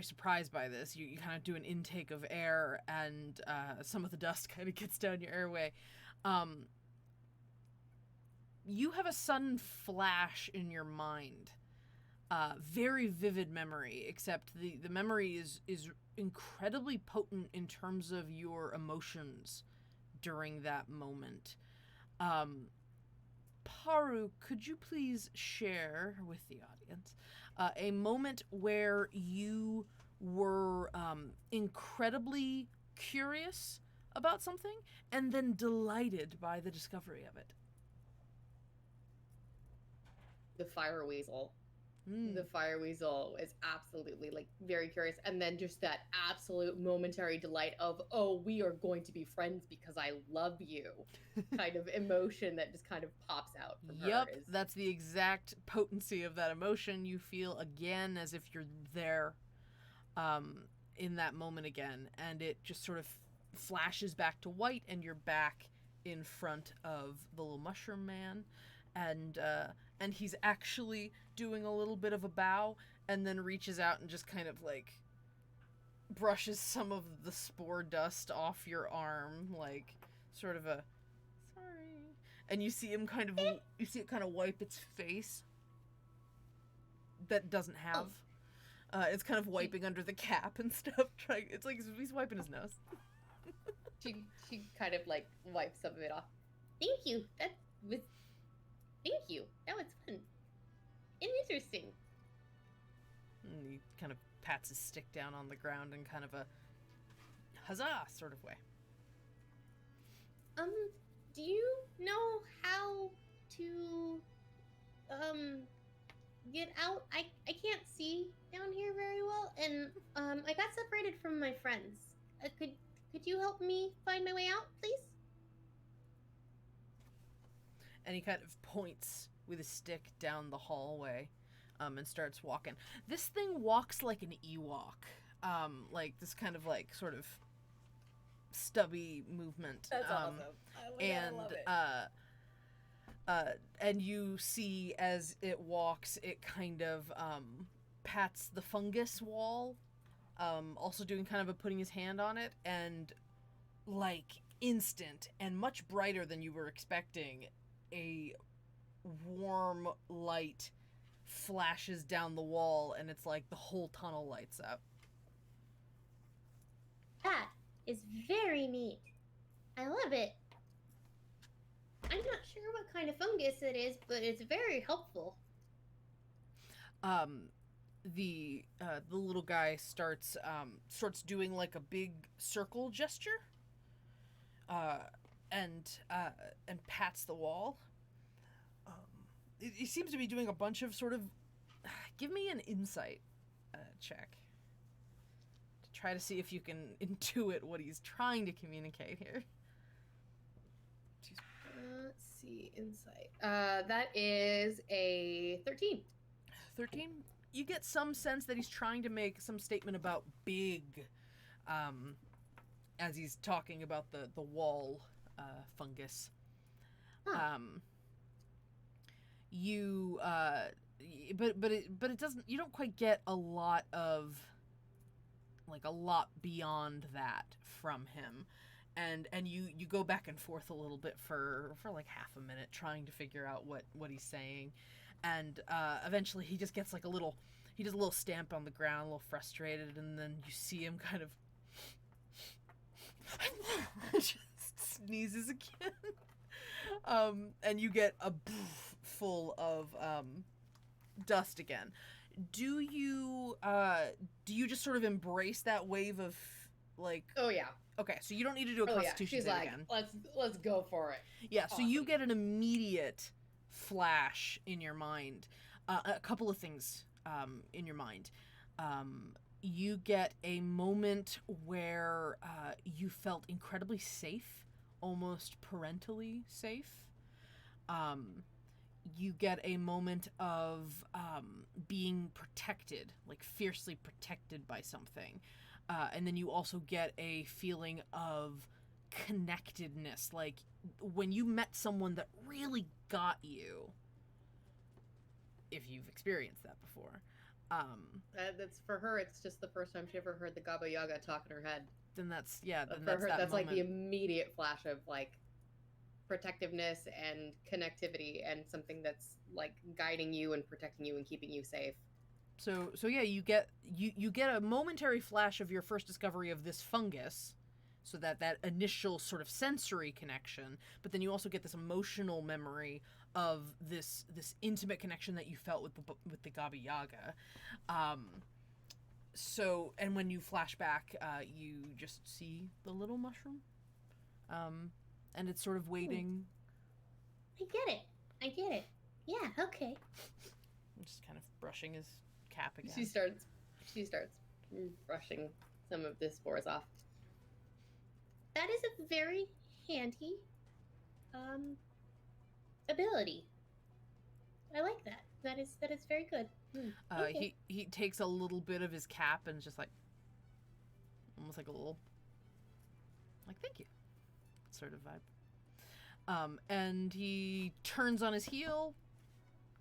surprised by this. You kind of do an intake of air, and some of the dust kind of gets down your airway. You have a sudden flash in your mind. Very vivid memory, except the memory is incredibly potent in terms of your emotions during that moment. Paru, could you please share with the audience a moment where you were incredibly curious about something and then delighted by the discovery of it? The fire weasel. Mm. The fire weasel is absolutely like very curious, and then just that absolute momentary delight of, oh, we are going to be friends because I love you, kind of emotion that just kind of pops out from her. Yep, that's the exact potency of that emotion. You feel again as if you're there in that moment again, and it just sort of flashes back to white, and you're back in front of the little mushroom man, and he's actually doing a little bit of a bow, and then reaches out and just kind of like brushes some of the spore dust off your arm, like sort of a sorry. And you see him kind of wipe its face that doesn't have. It's kind of wiping under the cap and stuff. It's like he's wiping his nose. She kind of like wipes some of it off. Thank you. Thank you. That was fun and interesting. And he kind of pats his stick down on the ground in kind of a huzzah sort of way. Do you know how to get out? I can't see down here very well, and I got separated from my friends. Could you help me find my way out, please? And he kind of points with his stick down the hallway, and starts walking. This thing walks like an Ewok, like this kind of like sort of stubby movement. That's awesome. I love it. And you see as it walks, it kind of pats the fungus wall, also doing kind of a putting his hand on it, and like instant and much brighter than you were expecting, a warm light flashes down the wall, and it's like the whole tunnel lights up. That is very neat. I love it. I'm not sure what kind of fungus it is, but it's very helpful. The little guy starts doing like a big circle gesture, and pats the wall. He seems to be doing a bunch of sort of. Give me an insight check to try to see if you can intuit what he's trying to communicate here. Let's see, insight. That is a 13. 13? You get some sense that he's trying to make some statement about big, as he's talking about the wall fungus. Huh. But it doesn't. You don't quite get a lot beyond that from him. And you go back and forth a little bit for like half a minute trying to figure out what he's saying, and eventually he just gets like he does a little stamp on the ground, a little frustrated, and then you see him kind of just sneezes again, and you get a full of dust again. Do you just sort of embrace that wave of like? Oh yeah. Okay, so you don't need to do a constitution save again. Let's go for it. Yeah, Awesome. So you get an immediate flash in your mind. A couple of things in your mind. You get a moment where you felt incredibly safe, almost parentally safe. You get a moment of being protected, like fiercely protected by something. And then you also get a feeling of connectedness, like when you met someone that really got you, if you've experienced that before. That's for her. It's just the first time she ever heard the Gaba Yaga talk in her head. Then that's that's like the immediate flash of like protectiveness and connectivity and something that's like guiding you and protecting you and keeping you safe. So yeah, you get a momentary flash of your first discovery of this fungus, so that initial sort of sensory connection, but then you also get this emotional memory of this intimate connection that you felt with the Gabi Yaga. So, and when you flash back, you just see the little mushroom, and it's sort of waiting. I get it. Yeah, okay. Just kind of brushing his cap again. She starts brushing some of the spores off. That is a very handy ability. I like that. That is very good. Okay. He takes a little bit of his cap and just like, almost like a little, like, thank you, sort of vibe. And he turns on his heel.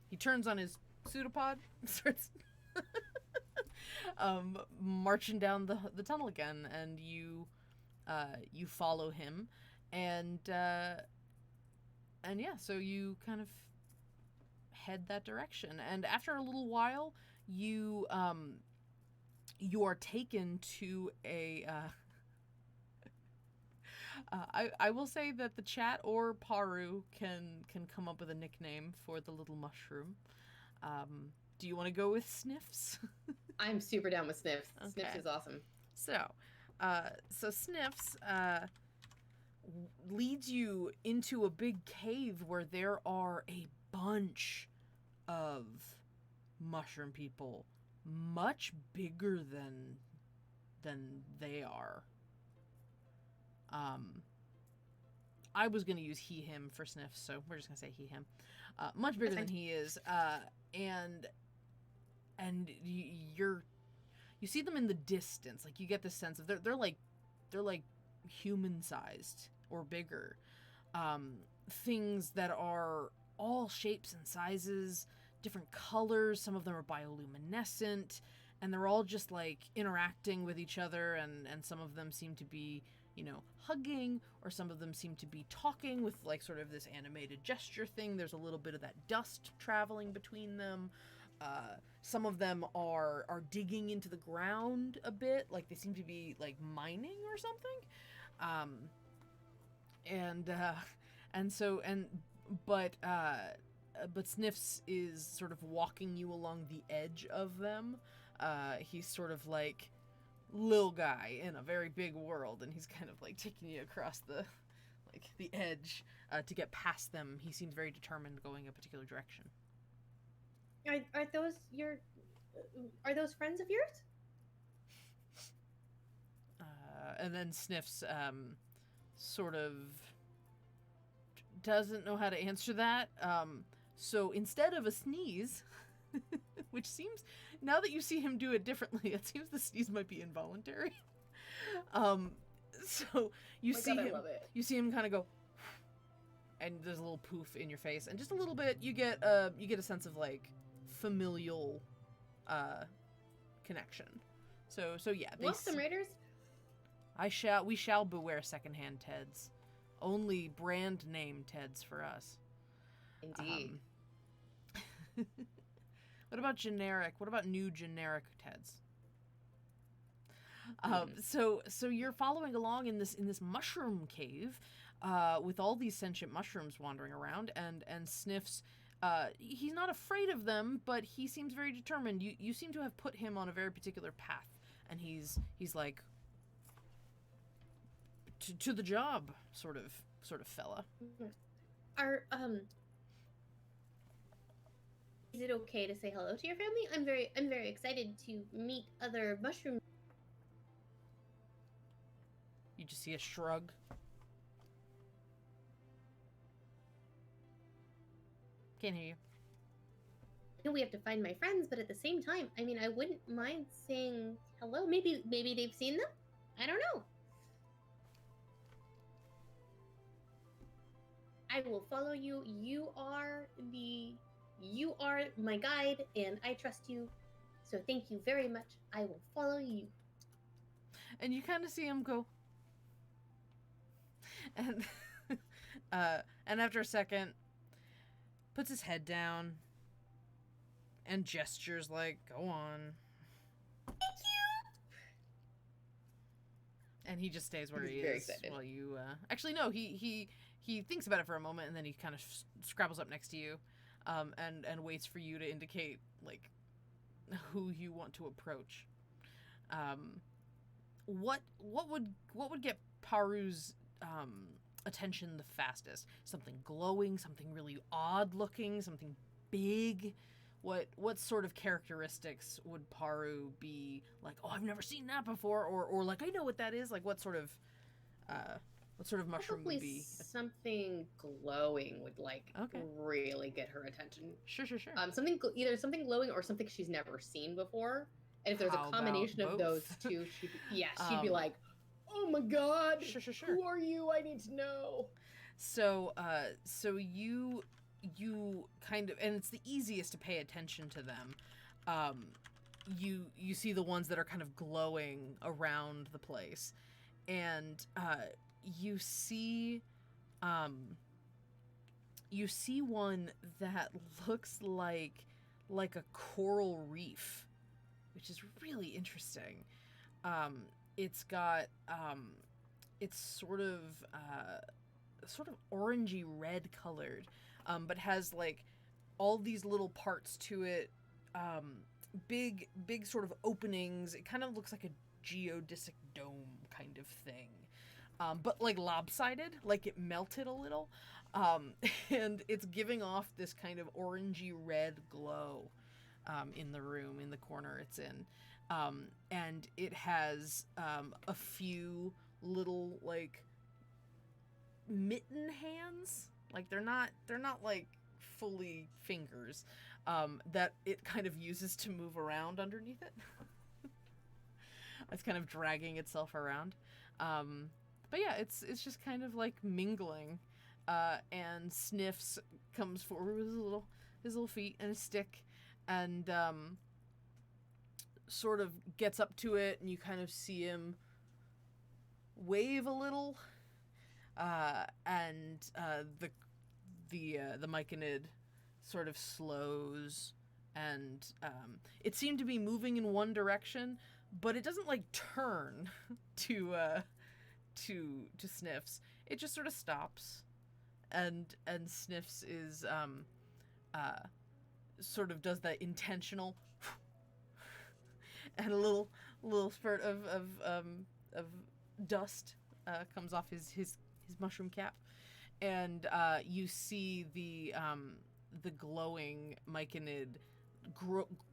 He turns on his pseudopod. Starts marching down the tunnel again, and you follow him, and yeah, so you kind of head that direction, and after a little while, you are taken to a. I will say that the chat or Paru can come up with a nickname for the little mushroom. Do you want to go with Sniffs? I'm super down with Sniffs. Okay. Sniffs is awesome. So Sniffs leads you into a big cave where there are a bunch of mushroom people, much bigger than they are. I was gonna use he him for Sniffs, so we're just gonna say he him. Much bigger than he is, and you see them in the distance. Like, you get the sense of they're like human sized or bigger. Things that are all shapes and sizes, different colors. Some of them are bioluminescent, and they're all just like interacting with each other. And some of them seem to be, hugging, or some of them seem to be talking with like sort of this animated gesture thing. There's a little bit of that dust traveling between them. Some of them are digging into the ground a bit, like they seem to be like mining or something. But Sniffs is sort of walking you along the edge of them. He's sort of like little guy in a very big world, and he's kind of like taking you across the edge to get past them. He seems very determined going a particular direction. Are those friends of yours? And then Sniffs sort of doesn't know how to answer that. So instead of a sneeze, which seems, now that you see him do it differently, it seems the sneeze might be involuntary. So you see him, you see him kind of go, and there's a little poof in your face, and just a little bit, you get a sense of like familial connection. So yeah, Welcome, Raiders. We shall beware secondhand Teds. Only brand name Teds for us. Indeed. What about generic? What about new generic Teds? So you're following along in this mushroom cave, with all these sentient mushrooms wandering around, and Sniffs. He's not afraid of them, but he seems very determined. You seem to have put him on a very particular path, and he's like to the job sort of fella. Is it okay to say hello to your family? I'm very excited to meet other mushroom. You just see a shrug. Can't hear you. I know we have to find my friends, but at the same time, I mean, I wouldn't mind saying hello. Maybe they've seen them. I don't know. I will follow you. You are my guide, and I trust you. So thank you very much. I will follow you. And you kind of see him go. And and after a second, puts his head down and gestures like, "Go on." Thank you. And he just stays where he very is excited. while you. Actually, no. He he thinks about it for a moment, and then he kind of scrabbles up next to you, and waits for you to indicate like who you want to approach. What would get Paru's attention the fastest? Something glowing, something really odd looking, something big. What sort of characteristics would Paru be like, oh, I've never seen that before, or like, I know what that is? Like, what sort of mushroom Probably would be? something glowing would like really get her attention. Sure. Either something glowing or something she's never seen before. And if there's How a combination about of those both? two, she'd be like, "Oh my god, Sure. who are you? I need to know." So you kind of, and it's the easiest to pay attention to them. You see the ones that are kind of glowing around the place, and you see one that looks like a coral reef, which is really interesting. It's got it's sort of orangey red colored, but has like all these little parts to it, big sort of openings. It kind of looks like a geodesic dome kind of thing, but like lopsided, like it melted a little, and it's giving off this kind of orangey red glow in the room, in the corner it's in, and it has a few little like mitten hands, like they're not like fully fingers, that it kind of uses to move around underneath it. It's kind of dragging itself around, but yeah, it's just kind of like mingling, and Sniffs comes forward with his little feet and a stick, and sort of gets up to it, and you kind of see him wave a little, and the Myconid sort of slows, and it seemed to be moving in one direction, but it doesn't like turn to Sniffs. It just sort of stops, and Sniffs is sort of does that intentional and a little spurt of dust comes off his mushroom cap, and you see the glowing Myconid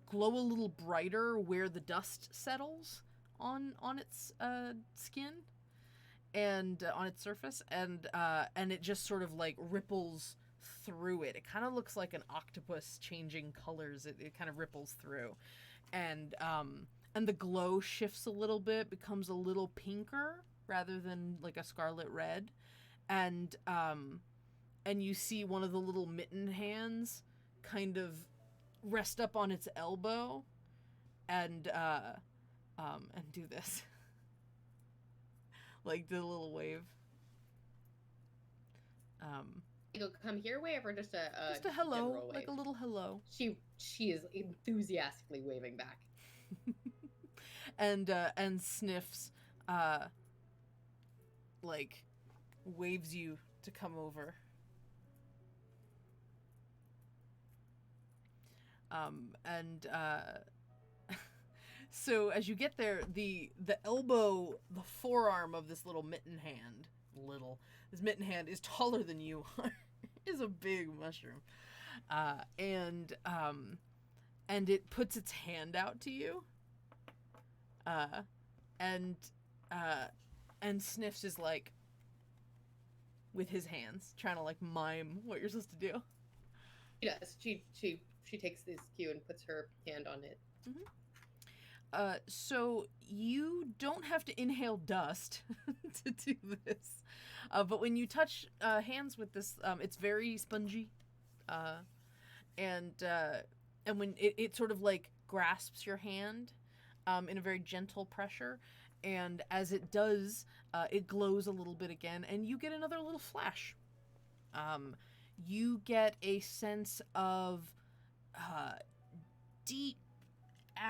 glow a little brighter where the dust settles on its skin and on its surface, and it just sort of like ripples through it. It kind of looks like an octopus changing colors. It kind of ripples through, and the glow shifts a little bit, becomes a little pinker rather than like a scarlet red, and you see one of the little mitten hands kind of rest up on its elbow and do this. Like the little wave. Go come here wave, or just a hello, wave? like a little hello. She is enthusiastically waving back. and Sniffs like waves you to come over. So as you get there, the elbow, the forearm of this little mitten hand, this mitten hand is taller than you are. It's a big mushroom, and it puts its hand out to you, and Sniffs is like with his hands trying to like mime what you're supposed to do. She does. She takes this cue and puts her hand on it. Mm-hmm. So you don't have to inhale dust to do this, but when you touch hands with this, it's very spongy, and when it sort of like grasps your hand in a very gentle pressure, and as it does, it glows a little bit again, and you get another little flash. You get a sense of deep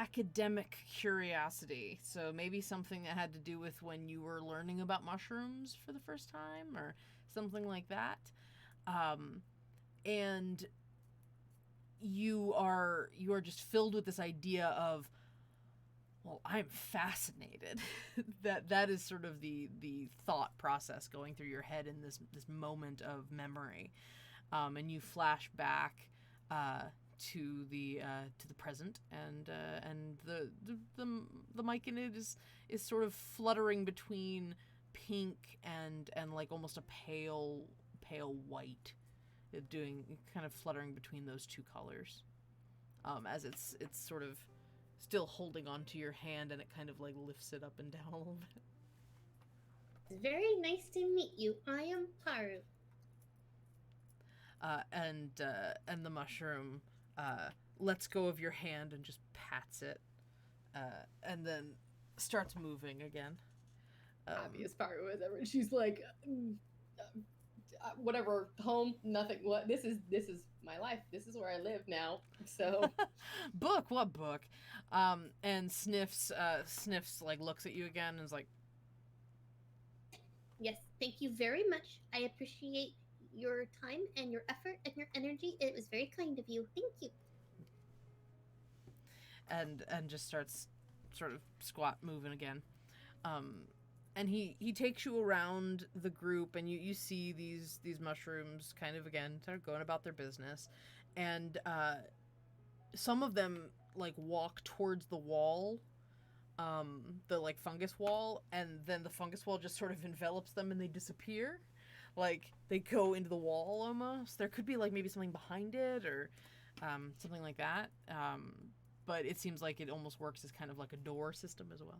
academic curiosity. So maybe something that had to do with when you were learning about mushrooms for the first time or something like that. And you are just filled with this idea of, well, I'm fascinated. that is sort of the thought process going through your head in this moment of memory. And you flash back to the present, and the mic in it is sort of fluttering between pink and like almost a pale white, kind of fluttering between those two colors, as it's sort of still holding onto your hand, and it kind of like lifts it up and down a little bit. It's very nice to meet you. I am Paru. And the mushroom lets go of your hand and just pats it, and then starts moving again. Happy as Paru as ever. She's like, whatever, home, nothing. What? This is my life. This is where I live now. So, book, what book? And sniffs, like looks at you again and is like, Yes, thank you very much. I appreciate your time and your effort and your energy. It was very kind of you. Thank you. and just starts sort of squat moving again. And he takes you around the group, and you see these mushrooms kind of again sort of going about their business, and some of them like walk towards the wall, the like fungus wall, and then the fungus wall just sort of envelops them and they disappear. Like they go into the wall almost. There could be like maybe something behind it or something like that. But it seems like it almost works as kind of like a door system as well.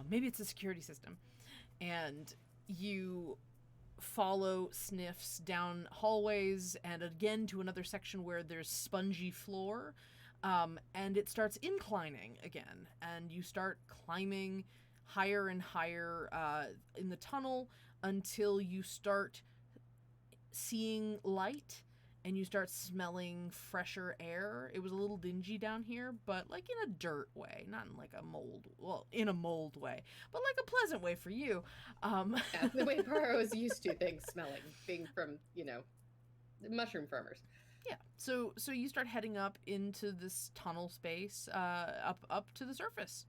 Maybe it's a security system. And you follow Sniffs down hallways and again to another section where there's spongy floor. And it starts inclining again. And you start climbing higher and higher in the tunnel until you start seeing light and you start smelling fresher air. It was a little dingy down here, but like in a dirt way, not in like a mold, well, in a mold way, but like a pleasant way for you. yeah, the way Paro is used to things smelling, being from, mushroom farmers. Yeah. So you start heading up into this tunnel space, up to the surface.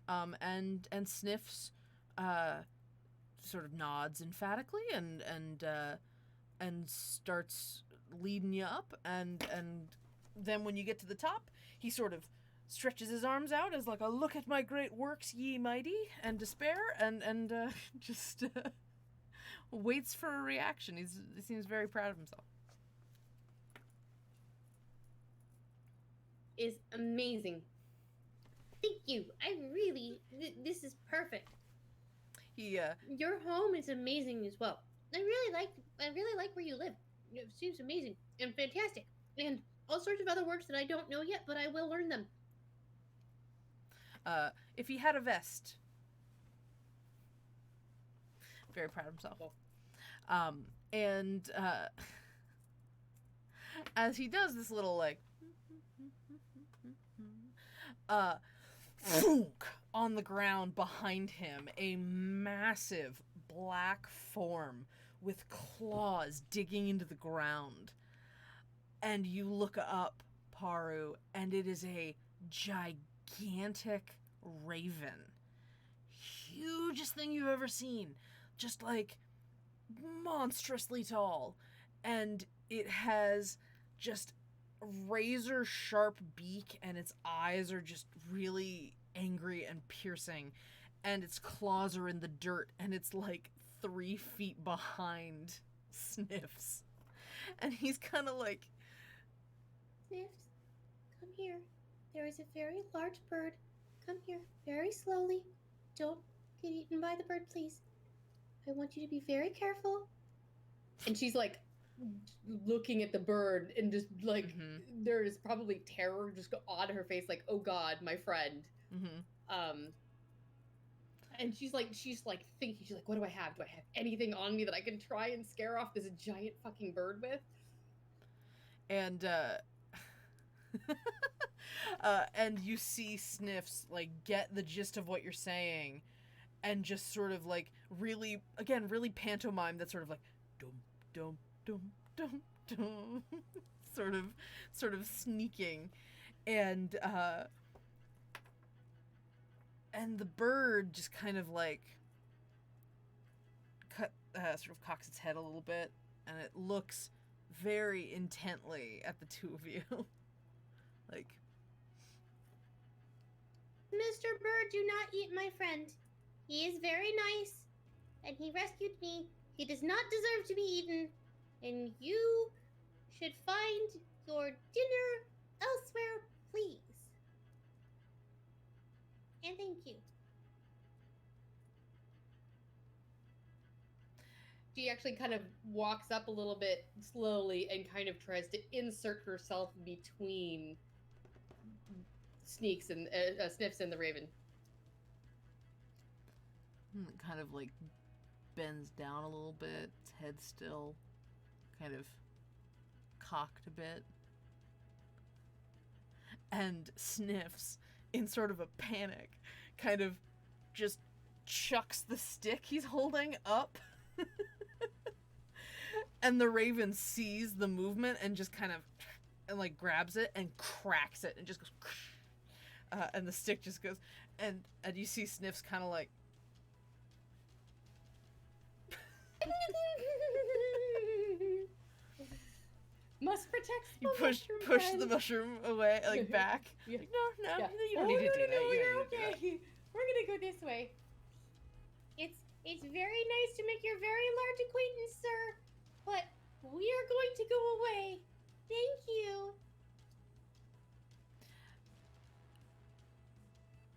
And Sniffs sort of nods emphatically and starts leading you up, and then when you get to the top, he sort of stretches his arms out as like a look at my great works, ye mighty, and despair, and just waits for a reaction. He seems very proud of himself. Is amazing. Thank you. I really, this is perfect. Your home is amazing as well. I really like where you live. It seems amazing and fantastic, and all sorts of other words that I don't know yet, but I will learn them. If he had a vest, very proud of himself. And as he does this little like thunk on the ground behind him, a massive black form with claws digging into the ground. And you look up, Paru, and it is a gigantic raven. Hugest thing you've ever seen. Just like monstrously tall. And it has just razor sharp beak, and its eyes are just really angry and piercing, and its claws are in the dirt, and it's like 3 feet behind Sniffs, and he's kind of like, Sniffs, come here. There is a very large bird. Come here, very slowly. Don't get eaten by the bird, please. I want you to be very careful. And she's like looking at the bird, and just like there is probably terror just on her face, like, oh god, my friend. And she's like thinking, she's like, what do I have? Do I have anything on me that I can try and scare off this giant fucking bird with? and And you see Sniffs, like, get the gist of what you're saying, and just sort of, like, really pantomime that sort of, like, dum, dum, dum, dum, dum, sort of sneaking, and the bird just kind of, like, sort of cocks its head a little bit, and it looks very intently at the two of you. Like, Mr. Bird, do not eat my friend. He is very nice, and he rescued me. He does not deserve to be eaten, and you should find your dinner elsewhere, please. And thank you. She actually kind of walks up a little bit slowly and kind of tries to insert herself between Sniffs and the Raven. kind of, like, bends down a little bit, its head still kind of cocked a bit, and Sniffs, in sort of a panic, kind of just chucks the stick he's holding up. And the Raven sees the movement and just kind of, and, like, grabs it and cracks it and just goes, and the stick just goes, and you see Sniffs kind of like, Must protect the you push mushroom the mushroom away, like, back. Yeah. Like, no, Yeah. you don't need to do that. You You're don't need to do that. okay. We're gonna go this way. It's very nice to make your very large acquaintance, sir, but we are going to go away. Thank you.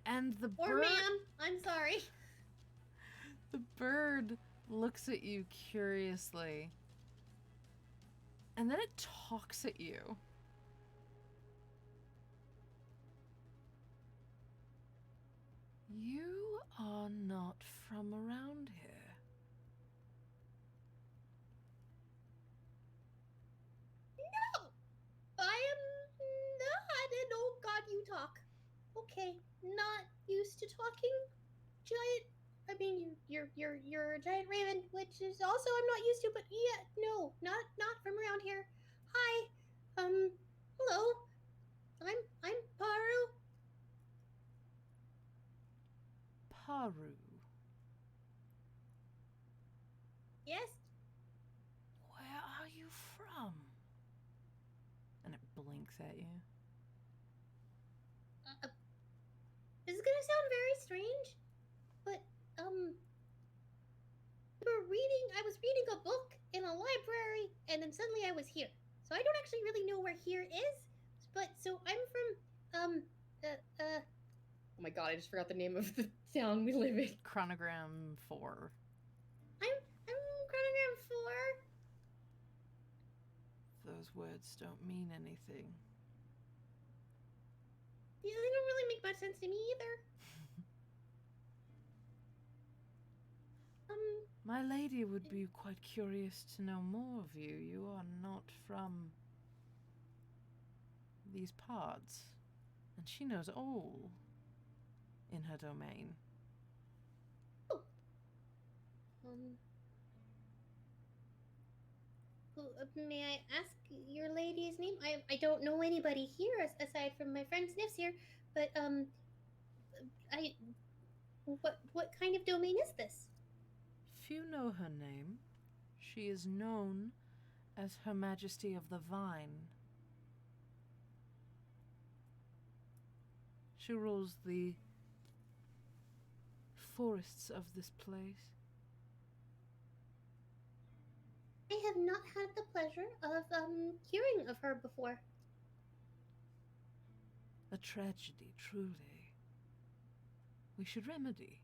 And the Or bird, ma'am, I'm sorry. the bird looks at you curiously, and then it talks at you. You are not from around here. No, I am not. And oh God, you talk. Okay, not used to talking. Giant. I mean, you're a giant raven, which is also I'm not used to. But yeah, no, not from around here. Hi, hello. I'm Paru. Paru. Yes. Where are you from? And it blinks at you. This is gonna sound very strange, but I was reading a book in a library, and then suddenly I was here. So I don't actually really know where here is, but so I'm from Oh my god, I just forgot the name of the town we live in. Chronogram 4. I'm chronogram 4. Those words don't mean anything. Yeah, they don't really make much sense to me either. My lady would be quite curious to know more of you. You are not from these parts, and she knows all in her domain. Oh. May I ask your lady's name? I don't know anybody here aside from my friend Sniffs here, but what kind of domain is this? Few know her name. She is known as Her Majesty of the Vine. She rules the forests of this place. I have not had the pleasure of hearing of her before. A tragedy, truly. We should remedy.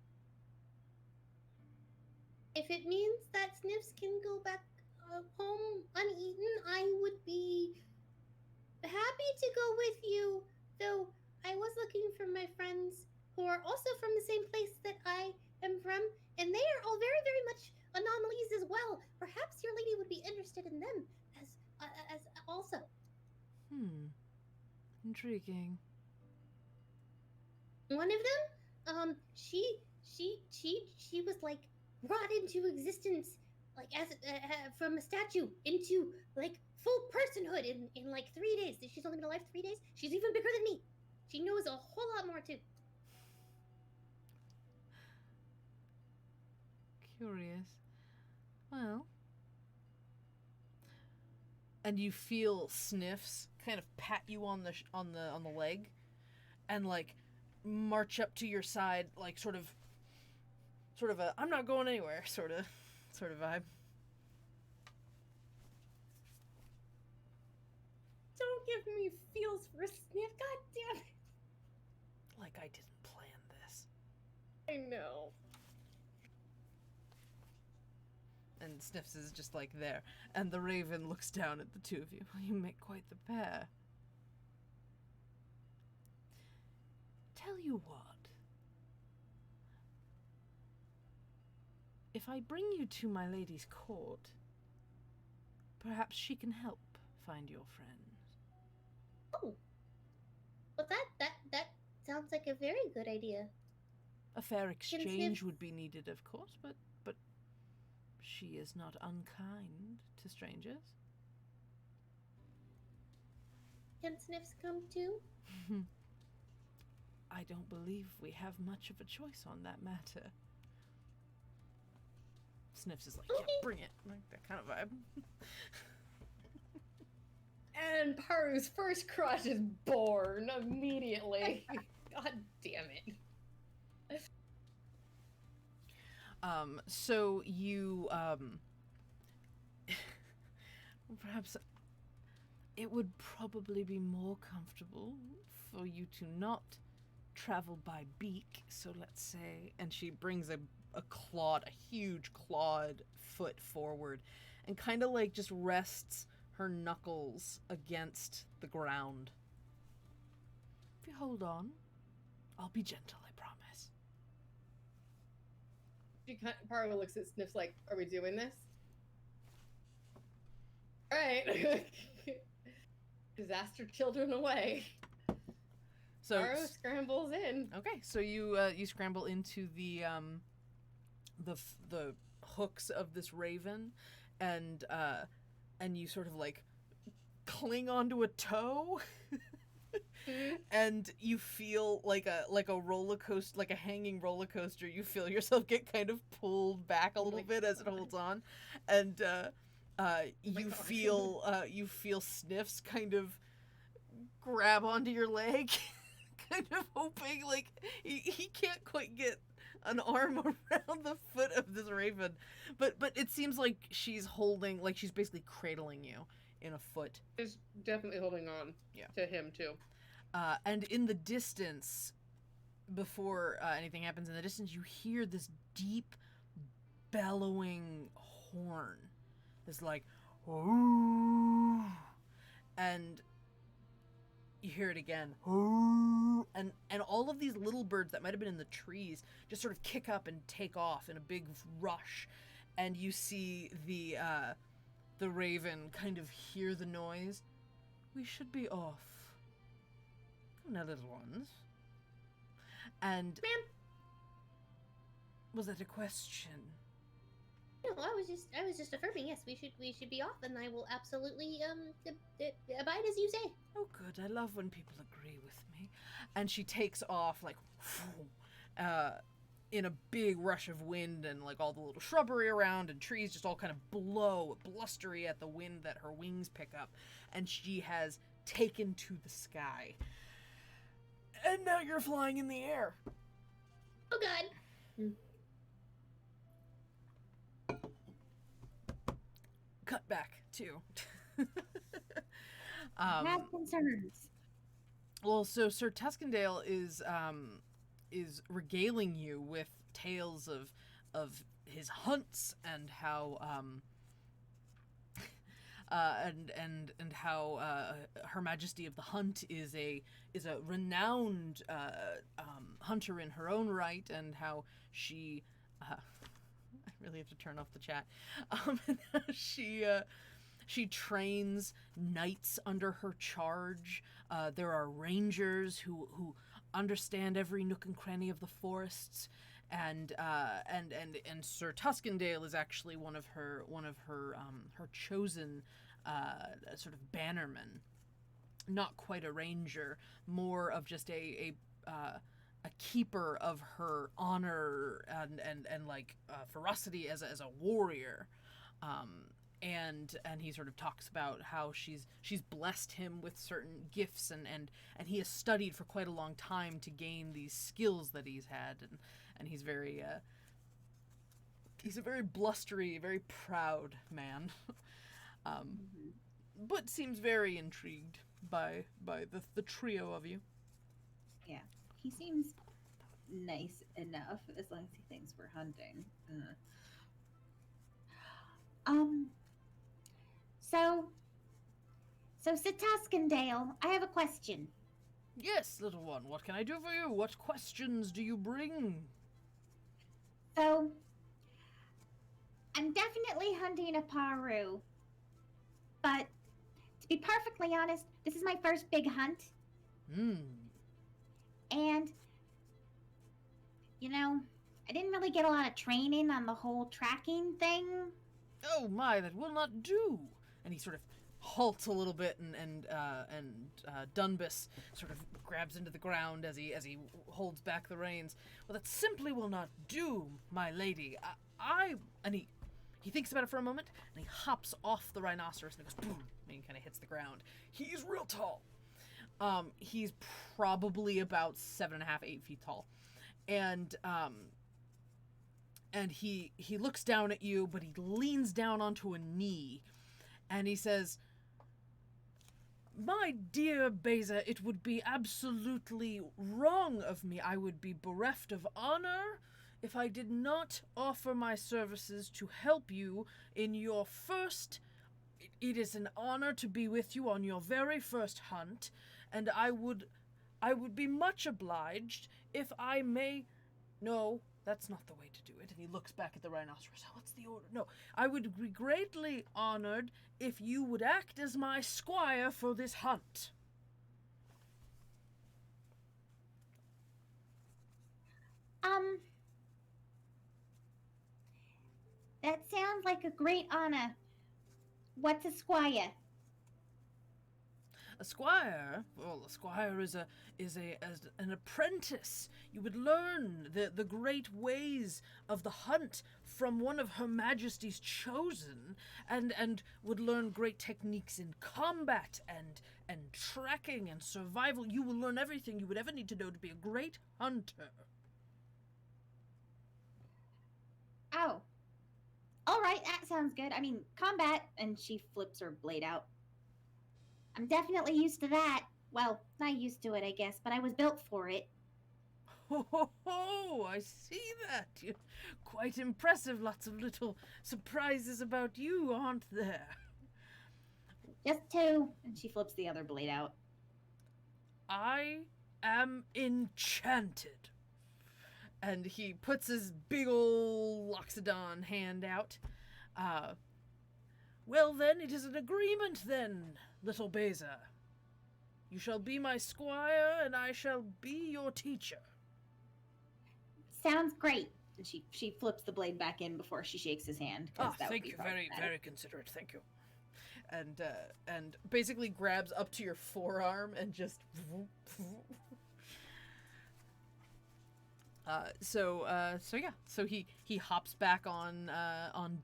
If it means that Sniffs can go back home uneaten, I would be happy to go with you. Though I was looking for my friends who are also from the same place that I am from, and they are all very, very much anomalies as well. Perhaps your lady would be interested in them as also. Intriguing. One of them, she was like brought into existence, like as from a statue into like full personhood in like 3 days. She's only been alive 3 days. She's even bigger than me. She knows a whole lot more too. Curious. Well. And you feel Sniffs kind of pat you on the leg, and like march up to your side, like sort of a I'm not going anywhere sort of vibe. Don't give me feels for a sniff. God damn it. Like I didn't plan this. I know. And Sniffs is just like there, and the Raven looks down at the two of you. Well, you make quite the pair. Tell you what. If I bring you to my lady's court, perhaps she can help find your friends. Oh, well, that sounds like a very good idea. A fair exchange would be needed, of course, but she is not unkind to strangers. Can Sniffs come too? I don't believe we have much of a choice on that matter. Sniffs is like, yeah, bring it. Like that kind of vibe. And Paru's first crush is born immediately. God damn it. So you, perhaps it would probably be more comfortable for you to not travel by beak, so let's say, and she brings a huge clawed foot forward and kind of like just rests her knuckles against the ground. If you hold on, I'll be gentle, I promise. Paru looks at Sniffs like, are we doing this? Alright. Disaster children away. So Paru scrambles in. Okay, so you scramble into the hooks of this raven, and you sort of like cling onto a toe. And you feel like a roller coaster, like a hanging roller coaster. You feel yourself get kind of pulled back a little bit as it holds on, and you feel Sniffs kind of grab onto your leg, kind of hoping like he can't quite get an arm around the foot of this raven, but it seems like she's holding, like she's basically cradling you in a foot. She's definitely holding on to him too. And in the distance, before anything happens, in the distance, you hear this deep, bellowing horn. This like, ooh, and you hear it again, ooh, and all of these little birds that might have been in the trees just sort of kick up and take off in a big rush, and you see the raven kind of hear the noise. We should be off. Now, little ones. And Ma'am, was that a question? no, I was just affirming. Yes, we should be off, and I will absolutely abide as you say. Oh, good. I love when people agree with me. And she takes off like in a big rush of wind, and like all the little shrubbery around and trees just all kind of blow blustery at the wind that her wings pick up, and she has taken to the sky. And now you're flying in the air. Oh God. Cut back too. Have concerns. Well, so Sir Tuscandale is regaling you with tales of his hunts and how and how Her Majesty of the Hunt is a renowned hunter in her own right, and how she I really have to turn off the chat. And how She trains knights under her charge. There are rangers who understand every nook and cranny of the forests, and Sir Tuskendale is actually one of her chosen sort of bannermen. Not quite a ranger, more of just a keeper of her honor and like ferocity as a warrior. And he sort of talks about how she's blessed him with certain gifts, and he has studied for quite a long time to gain these skills that he's had, and he's a very blustery, very proud man, but seems very intrigued by the trio of you. Yeah, he seems nice enough as long as he thinks we're hunting. So Sir Tuskendale, I have a question. Yes, little one, what can I do for you? What questions do you bring? So, I'm definitely hunting a paru, but to be perfectly honest, this is my first big hunt. And, I didn't really get a lot of training on the whole tracking thing. Oh my, that will not do. And he sort of halts a little bit, and Dunbus sort of grabs into the ground as he holds back the reins. Well, that simply will not do, my lady. And he thinks about it for a moment, and he hops off the rhinoceros and goes boom, and he kind of hits the ground. He's real tall. He's probably about 7.5, 8 feet tall, and he looks down at you, but he leans down onto a knee, and he says, "My dear Beza, it would be absolutely wrong of me. I would be bereft of honor if I did not offer my services to help you in your first... It is an honor to be with you on your very first hunt, and I would be much obliged if I may... No, that's not the way to do it." And he looks back at the rhinoceros. "What's the order? No, I would be greatly honored if you would act as my squire for this hunt." That sounds like a great honor. What's a squire? A squire? Well, a squire is an apprentice. You would learn the great ways of the hunt from one of Her Majesty's chosen, and would learn great techniques in combat and tracking and survival. You will learn everything you would ever need to know to be a great hunter. Oh. All right, that sounds good. I mean, combat, and she flips her blade out. I'm definitely used to that. Well, not used to it, I guess, but I was built for it. Oh, I see that. You're quite impressive. Lots of little surprises about you, aren't there? Just two. And she flips the other blade out. I am enchanted. And he puts his big ol' Loxodon hand out. Well then, it is an agreement then, little Beza. You shall be my squire, and I shall be your teacher. Sounds great. And she flips the blade back in before she shakes his hand. Thank you. Very, very considerate. Thank you. And basically grabs up to your forearm and just... So he hops back on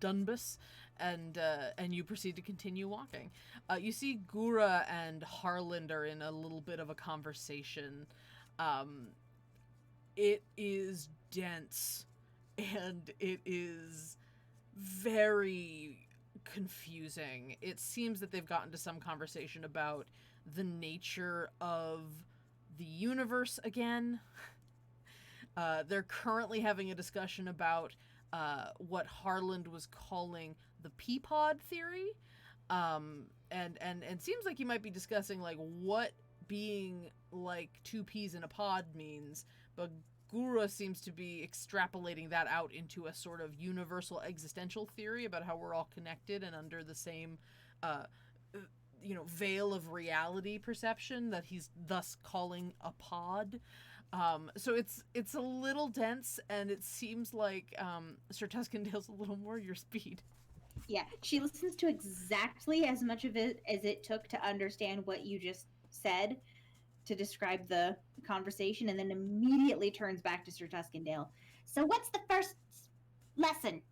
Dunbus, and you proceed to continue walking. You see Gura and Harland are in a little bit of a conversation. It is dense, and it is very confusing. It seems that they've gotten to some conversation about the nature of the universe again. They're currently having a discussion about what Harland was calling the Peapod Theory. And seems like he might be discussing like what being like two peas in a pod means, but Gura seems to be extrapolating that out into a sort of universal existential theory about how we're all connected and under the same veil of reality perception that he's thus calling a pod. So it's a little dense, and it seems like Sir Tuscandale's a little more your speed. Yeah, she listens to exactly as much of it as it took to understand what you just said to describe the conversation, and then immediately turns back to Sir Tuscandale. So what's the first lesson?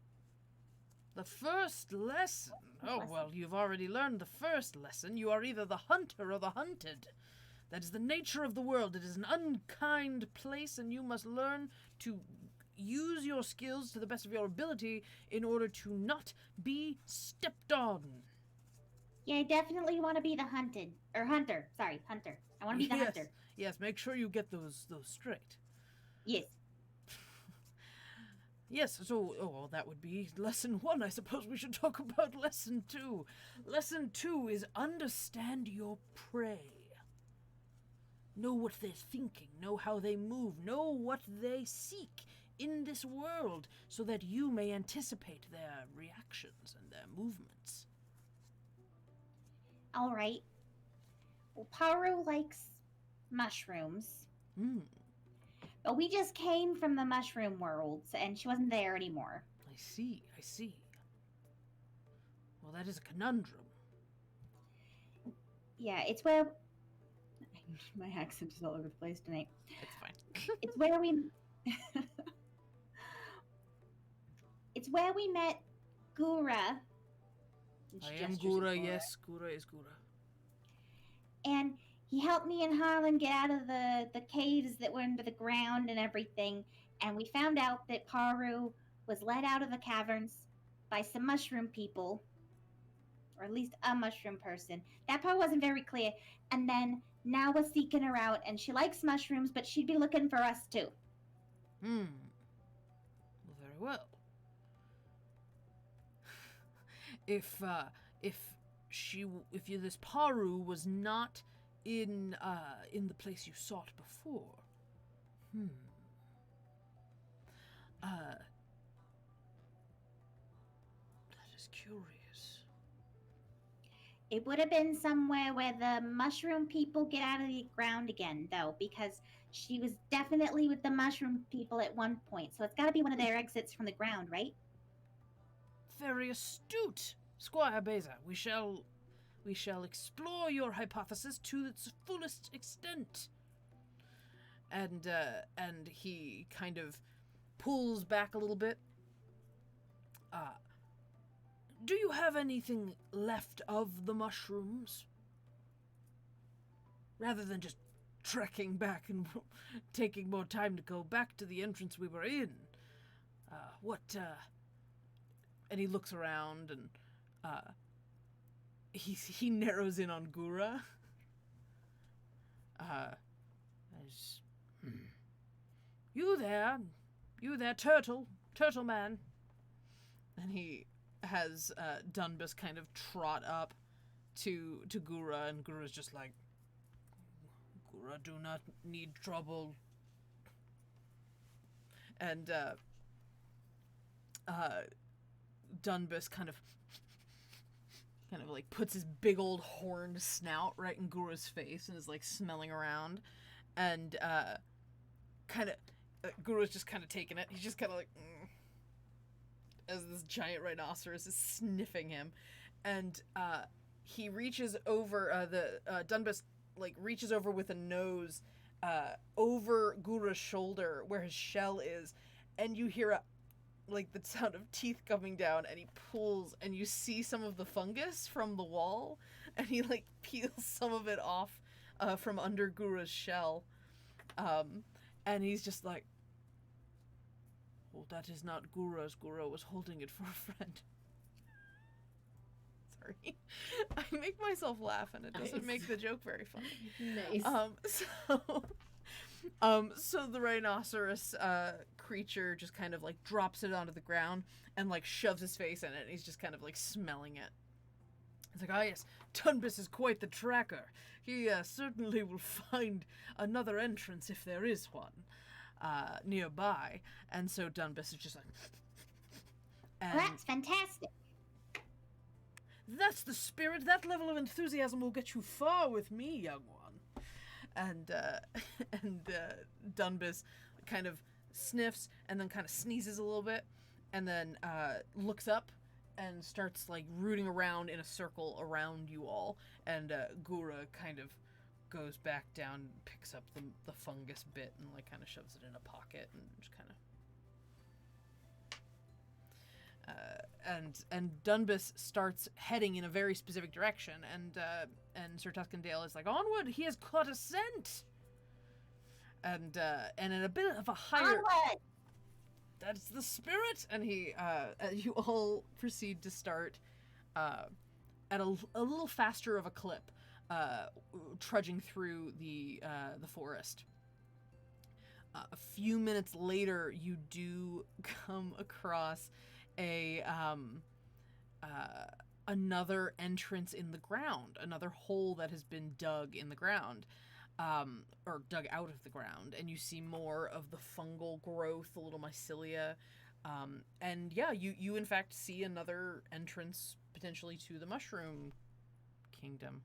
The first lesson? Oh, well, you've already learned the first lesson. You are either the hunter or the hunted. That is the nature of the world. It is an unkind place, and you must learn to use your skills to the best of your ability in order to not be stepped on. Yeah, I definitely want to be the hunted. Or hunter. Sorry, hunter. I want to be the hunter. Yes, make sure you get those straight. Yes. Yes, so, that would be lesson 1. I suppose we should talk about lesson 2. Lesson 2 is understand your prey. Know what they're thinking, know how they move, know what they seek in this world, so that you may anticipate their reactions and their movements. All right. Well, Paru likes mushrooms. But we just came from the mushroom worlds, and she wasn't there anymore. I see. Well, that is a conundrum. Yeah, it's where... My accent is all over the place tonight. It's fine. It's where we... It's where we met Gura. I am Gura, yes. Gura is Gura. And he helped me and Harlan get out of the caves that were under the ground and everything. And we found out that Paru was led out of the caverns by some mushroom people. Or at least a mushroom person. That part wasn't very clear. And then now we're seeking her out. And she likes mushrooms, but she'd be looking for us too. Well, very well. If this Paru was not in the place you sought before, that is curious. It would have been somewhere where the mushroom people get out of the ground again, though, because she was definitely with the mushroom people at one point. So it's got to be one of their exits from the ground, right? Very astute, Squire Beza. We shall explore your hypothesis to its fullest extent. And he kind of pulls back a little bit. Do you have anything left of the mushrooms? Rather than just trekking back and taking more time to go back to the entrance we were in. And he looks around and he narrows in on Gura. You there, turtle man. And he has Dunbus kind of trot up to Gura, and Gura's just like, Gura, do not need trouble. And Dunbus kind of like puts his big old horned snout right in Gura's face and is like smelling around, and Gura's just kind of taking it. He's just kind of like as this giant rhinoceros is sniffing him, and he reaches over Dunbus like reaches over with a nose over Gura's shoulder where his shell is, and you hear the sound of teeth coming down, and he pulls, and you see some of the fungus from the wall, and he like peels some of it off from under Gura's shell, and he's just like, oh, that is not Gura's. Gura was holding it for a friend. Sorry. I make myself laugh, and it doesn't make the joke very funny. Nice. So the rhinoceros creature just kind of like drops it onto the ground and like shoves his face in it, and he's just kind of like smelling it. It's like, ah yes, Dunbus is quite the tracker. He certainly will find another entrance if there is one nearby. And so Dunbus is just like, Well, that's fantastic. That's the spirit. That level of enthusiasm will get you far with me, young one. And Dunbus kind of sniffs and then kind of sneezes a little bit and then looks up and starts like rooting around in a circle around you all. And Gura kind of goes back down, picks up the fungus bit and like kind of shoves it in a pocket and just kind of and Dunbus starts heading in a very specific direction, and Sir Tuscandale is like, onward, he has caught a scent. And in a bit of a higher, Onward! That's the spirit. And he you all proceed to start at a little faster of a clip, trudging through the forest. A few minutes later, you do come across another entrance in the ground, another hole that has been dug in the ground, or dug out of the ground, and you see more of the fungal growth, the little mycelia, and yeah, you in fact see another entrance potentially to the mushroom kingdom,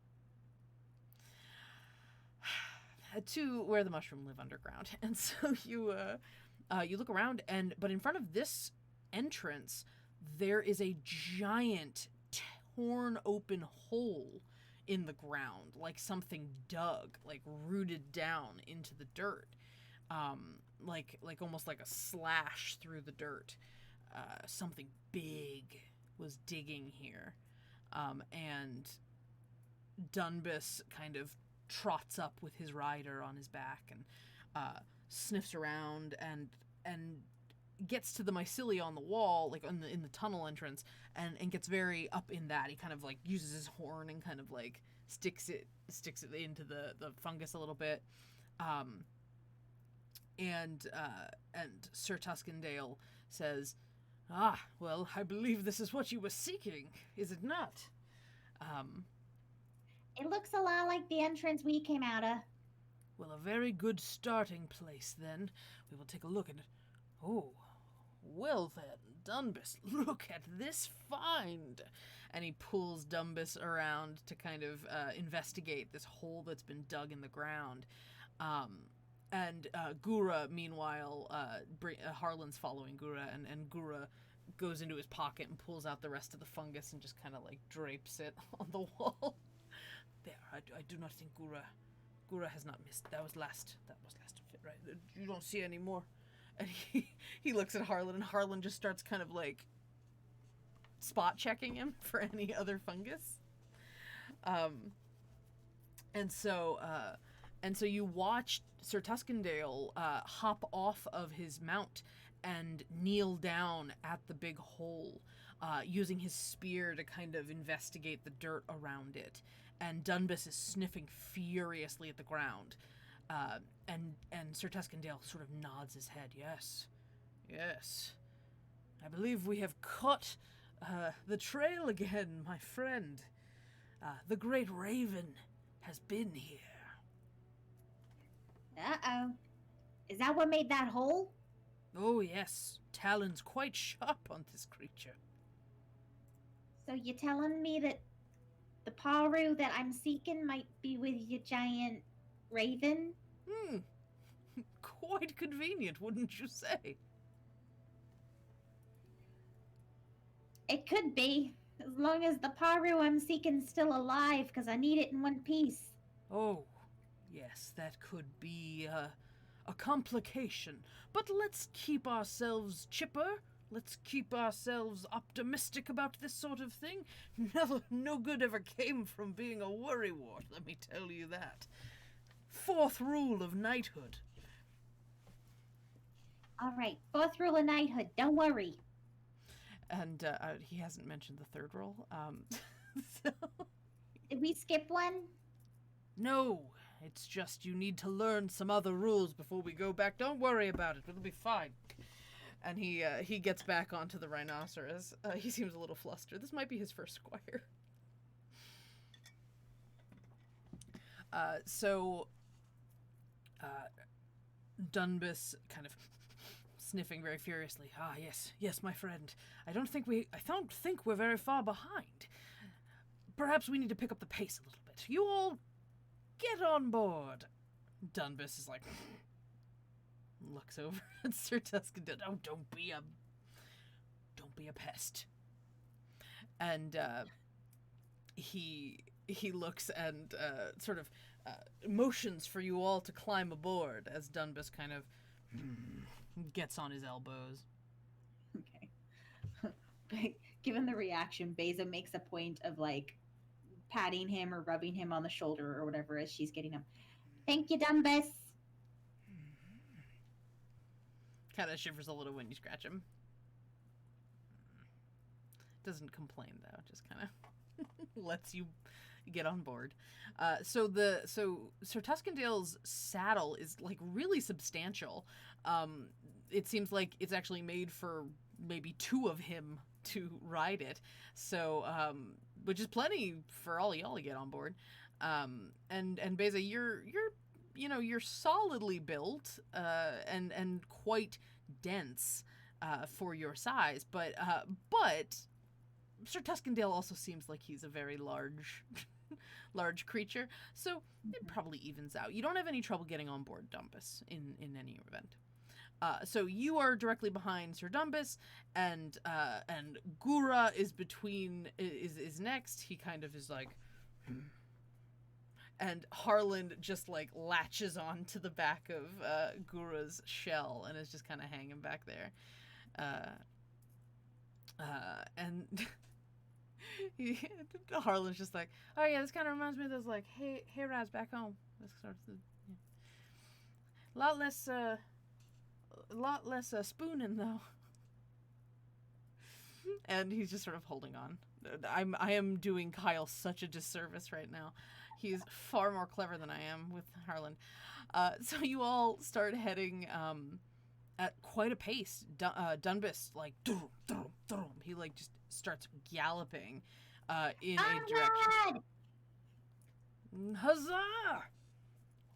to where the mushroom live underground. And so you look around, but in front of this entrance there is a giant torn open hole in the ground, like something dug, like rooted down into the dirt, like almost like a slash through the dirt. Something big was digging here, and Dunbus kind of trots up with his rider on his back and sniffs around and gets to the mycelia on the wall, like in the tunnel entrance, and gets very up in that. He kind of like uses his horn and kind of like sticks it into the fungus a little bit, and Sir Tuscandale says, "Ah, well, I believe this is what you were seeking, is it not?" It looks a lot like the entrance we came out of. Well, a very good starting place, then. We will take a look at it. Oh, well then, Dunbus, look at this find! And he pulls Dunbus around to kind of investigate this hole that's been dug in the ground. And Gura, meanwhile, Harlan's following Gura, and Gura goes into his pocket and pulls out the rest of the fungus and just kind of like drapes it on the wall. There, I do not think Gura has not missed. That was last of it, right? You don't see any more. And he looks at Harlan, and Harlan just starts kind of like spot checking him for any other fungus. And so you watch Sir Tuscandale hop off of his mount and kneel down at the big hole, using his spear to kind of investigate the dirt around it. And Dunbus is sniffing furiously at the ground. And Sir Tuscandale sort of nods his head. Yes. I believe we have caught the trail again, my friend. The great raven has been here. Uh-oh. Is that what made that hole? Oh, yes. Talon's quite sharp on this creature. So you're telling me that the Paru that I'm seeking might be with your giant raven? Quite convenient, wouldn't you say? It could be, as long as the Paru I'm seeking's still alive, because I need it in one piece. Oh, yes, that could be a complication. But let's keep ourselves chipper. Let's keep ourselves optimistic about this sort of thing. No good ever came from being a worrywart, let me tell you that. 4th rule of knighthood. All right, 4th rule of knighthood, don't worry. And he hasn't mentioned the 3rd rule. So... Did we skip one? No, it's just you need to learn some other rules before we go back. Don't worry about it, it'll be fine. And he gets back onto the rhinoceros. He seems a little flustered. This might be his first squire. So Dunbus kind of sniffing very furiously. Ah, yes, my friend. I don't think we're very far behind. perhaps we need to pick up the pace a little bit. You all get on board. Dunbus is like, looks over at Sir Tuscandale. Oh, don't be a pest. And he looks and sort of motions for you all to climb aboard as Dunbus kind of gets on his elbows. Okay. Given the reaction, Beza makes a point of like patting him or rubbing him on the shoulder or whatever as she's getting him. Thank you, Dumbus. Kind of shivers a little when you scratch him. Doesn't complain though, just kind of lets you get on board. So Sir Tuscandale's saddle is like really substantial. It seems like it's actually made for maybe 2 of him to ride it. So which is plenty for all y'all to get on board. And Beza, you're solidly built and quite dense for your size, but Sir Tuscandale also seems like he's a very large creature, so it probably evens out. You don't have any trouble getting on board Dumbus in any event. So you are directly behind Sir Dumbus, and Gura is is next. He kind of is like, and Harlan just like latches on to the back of Gura's shell and is just kind of hanging back there. And Harlan's just like, oh yeah, this kind of reminds me of those like hay rides back home. This sort of, yeah. A lot less spooning though. And he's just sort of holding on. I am doing Kyle such a disservice right now. He's far more clever than I am with Harlan. So you all start heading at quite a pace. Dunbus, like, he like just starts galloping in a direction. Huzzah!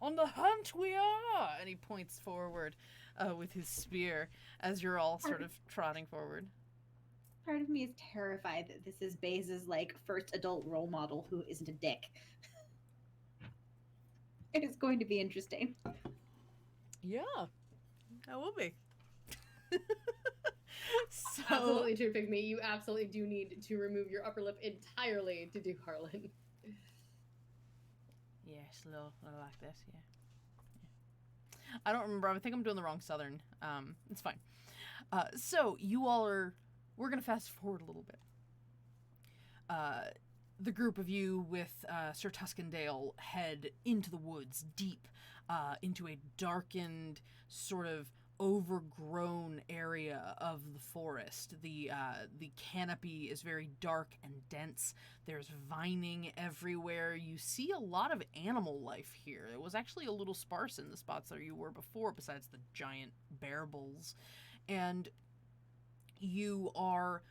On the hunt we are! And he points forward with his spear as you're all sort of trotting forward. Part of me is terrified that this is Beza's like first adult role model who isn't a dick. It is going to be interesting. Yeah, that will be. So, absolutely true, Pygmy. You absolutely do need to remove your upper lip entirely to do Harlan. Yes, a little like this, yeah. I don't remember. I think I'm doing the wrong Southern. It's fine. So you all are. We're gonna fast forward a little bit. The group of you with Sir Tuscandale head into the woods, deep into a darkened, sort of overgrown area of the forest. The canopy is very dark and dense. There's vining everywhere. You see a lot of animal life here. It was actually a little sparse in the spots that you were before, besides the giant bear bulls. And you are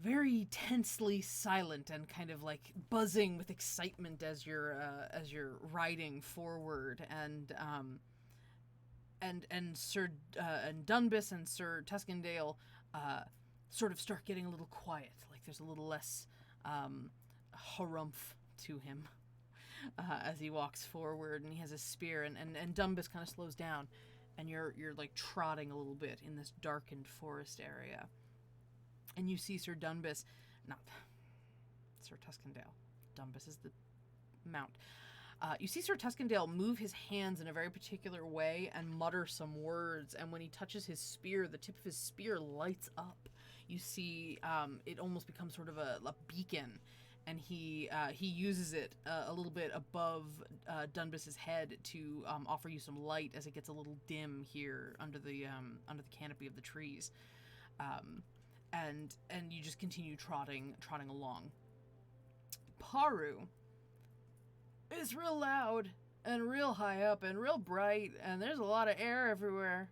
very tensely silent and kind of like buzzing with excitement as you're riding forward, and Dunbus and Sir Tuscandale sort of start getting a little quiet. Like there's a little less harumph to him as he walks forward, and he has a spear, and Dunbus kind of slows down, and you're like trotting a little bit in this darkened forest area. And you see Sir Dunbus, not Sir Tuscandale. Dunbus is the mount. You see Sir Tuscandale move his hands in a very particular way and mutter some words, and when he touches his spear, the tip of his spear lights up. You see it almost becomes sort of a beacon, and he uses it a little bit above Dunbus's head to offer you some light as it gets a little dim here under the canopy of the trees. And you just continue trotting along. Paru is real loud and real high up and real bright, and there's a lot of air everywhere.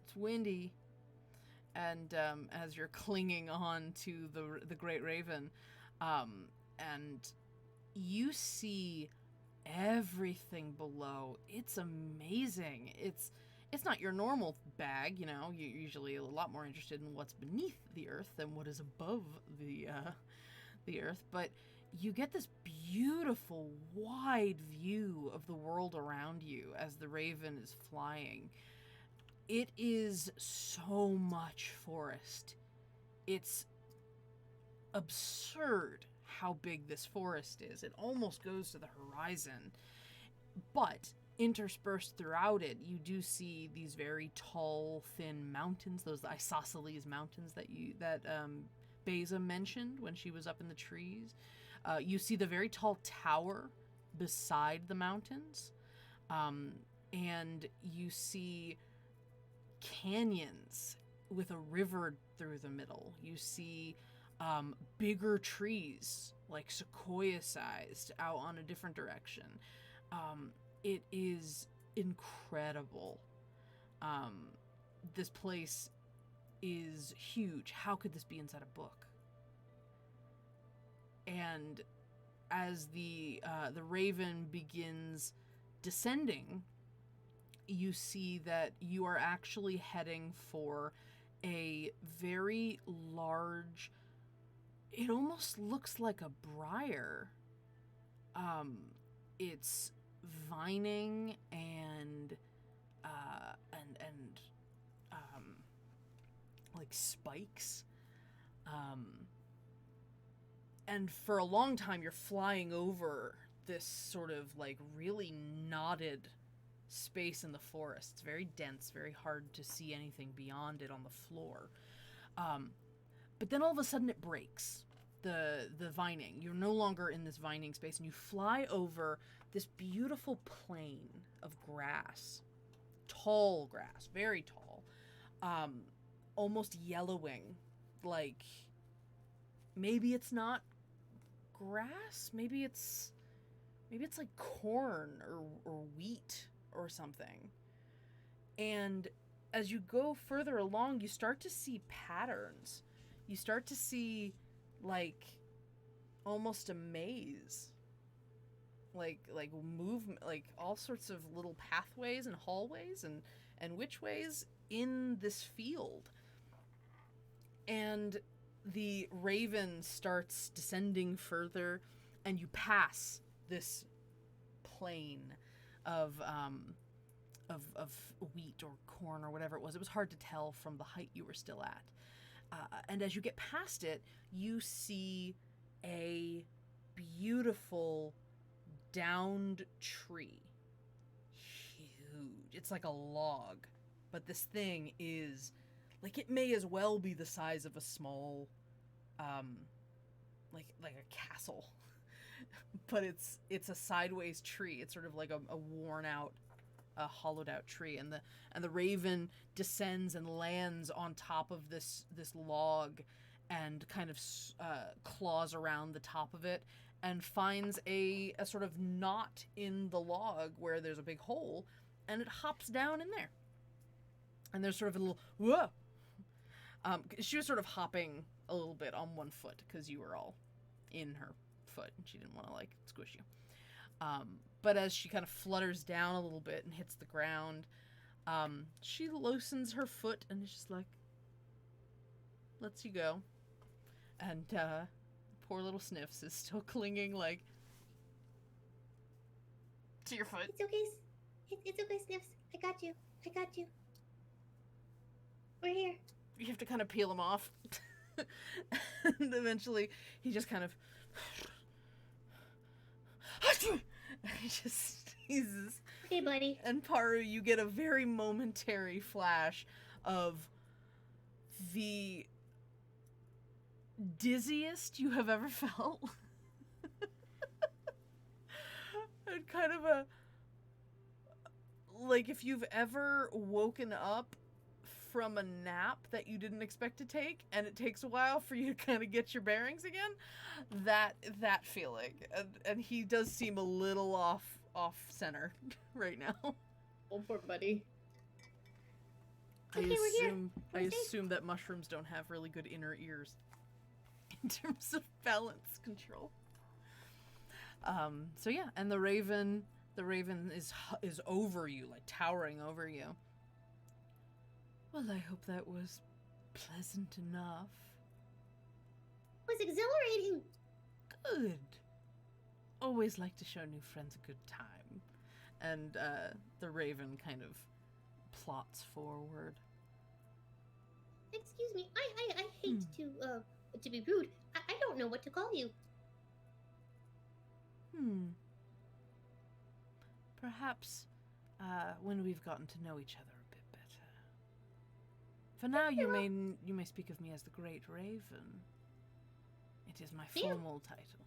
It's windy. And as you're clinging on to the Great Raven, and you see everything below. It's amazing. It's not your normal bag, you know. You're usually a lot more interested in what's beneath the earth than what is above the earth, but you get this beautiful wide view of the world around you as the raven is flying. It is so much forest. It's absurd how big this forest is. It almost goes to the horizon. But interspersed throughout it, you do see these very tall, thin mountains, those isosceles mountains that Beza mentioned when she was up in the trees. You see the very tall tower beside the mountains, and you see canyons with a river through the middle. You see bigger trees, like sequoia-sized, out on a different direction. It is incredible. This place is huge. How could this be inside a book? And as the raven begins descending, you see that you are actually heading for a very large, it almost looks like a briar. It's vining and like spikes. And for a long time you're flying over this sort of like really knotted space in the forest. It's very dense, very hard to see anything beyond it on the floor. But then all of a sudden it breaks. The vining. You're no longer in this vining space, and you fly over this beautiful plain of grass. Tall grass, very tall. Almost yellowing. Like, maybe it's not grass? Maybe it's like corn or wheat or something. And as you go further along, you start to see patterns. You start to see like almost a maze. Like movement, like all sorts of little pathways and hallways and witchways in this field. And the raven starts descending further, and you pass this plain of wheat or corn or whatever it was. It was hard to tell from the height you were still at. And as you get past it, you see a beautiful downed tree. Huge. It's like a log. But this thing is, like, it may as well be the size of a small, like a castle. But it's a sideways tree. It's sort of like a worn out, hollowed out tree, and the raven descends and lands on top of this log, and kind of claws around the top of it, and finds a sort of knot in the log where there's a big hole, and it hops down in there. And there's sort of a little whoa. She was sort of hopping a little bit on one foot because you were all in her foot, and she didn't want to like squish you. But as she kind of flutters down a little bit and hits the ground, she loosens her foot and is just like, lets you go. And poor little Sniffs is still clinging, like, to your foot. It's okay. It's okay, Sniffs. I got you. We're here. You have to kind of peel him off. And eventually he just kind of he just sneezes. Okay, buddy. And Paru, you get a very momentary flash of the dizziest you have ever felt. And kind of a, like, if you've ever woken up from a nap that you didn't expect to take, and it takes a while for you to kind of get your bearings again, that feeling. And he does seem a little off center right now. Oh, poor buddy. Okay, we're here. I assume that mushrooms don't have really good inner ears in terms of balance control. So yeah, and the raven is over you, like towering over you. Well, I hope that was pleasant enough. It was exhilarating. Good. Always like to show new friends a good time. And the raven kind of plots forward. Excuse me, I hate to be rude. I don't know what to call you. Perhaps when we've gotten to know each other a bit better. For now, you may speak of me as the Great Raven. It is my formal title.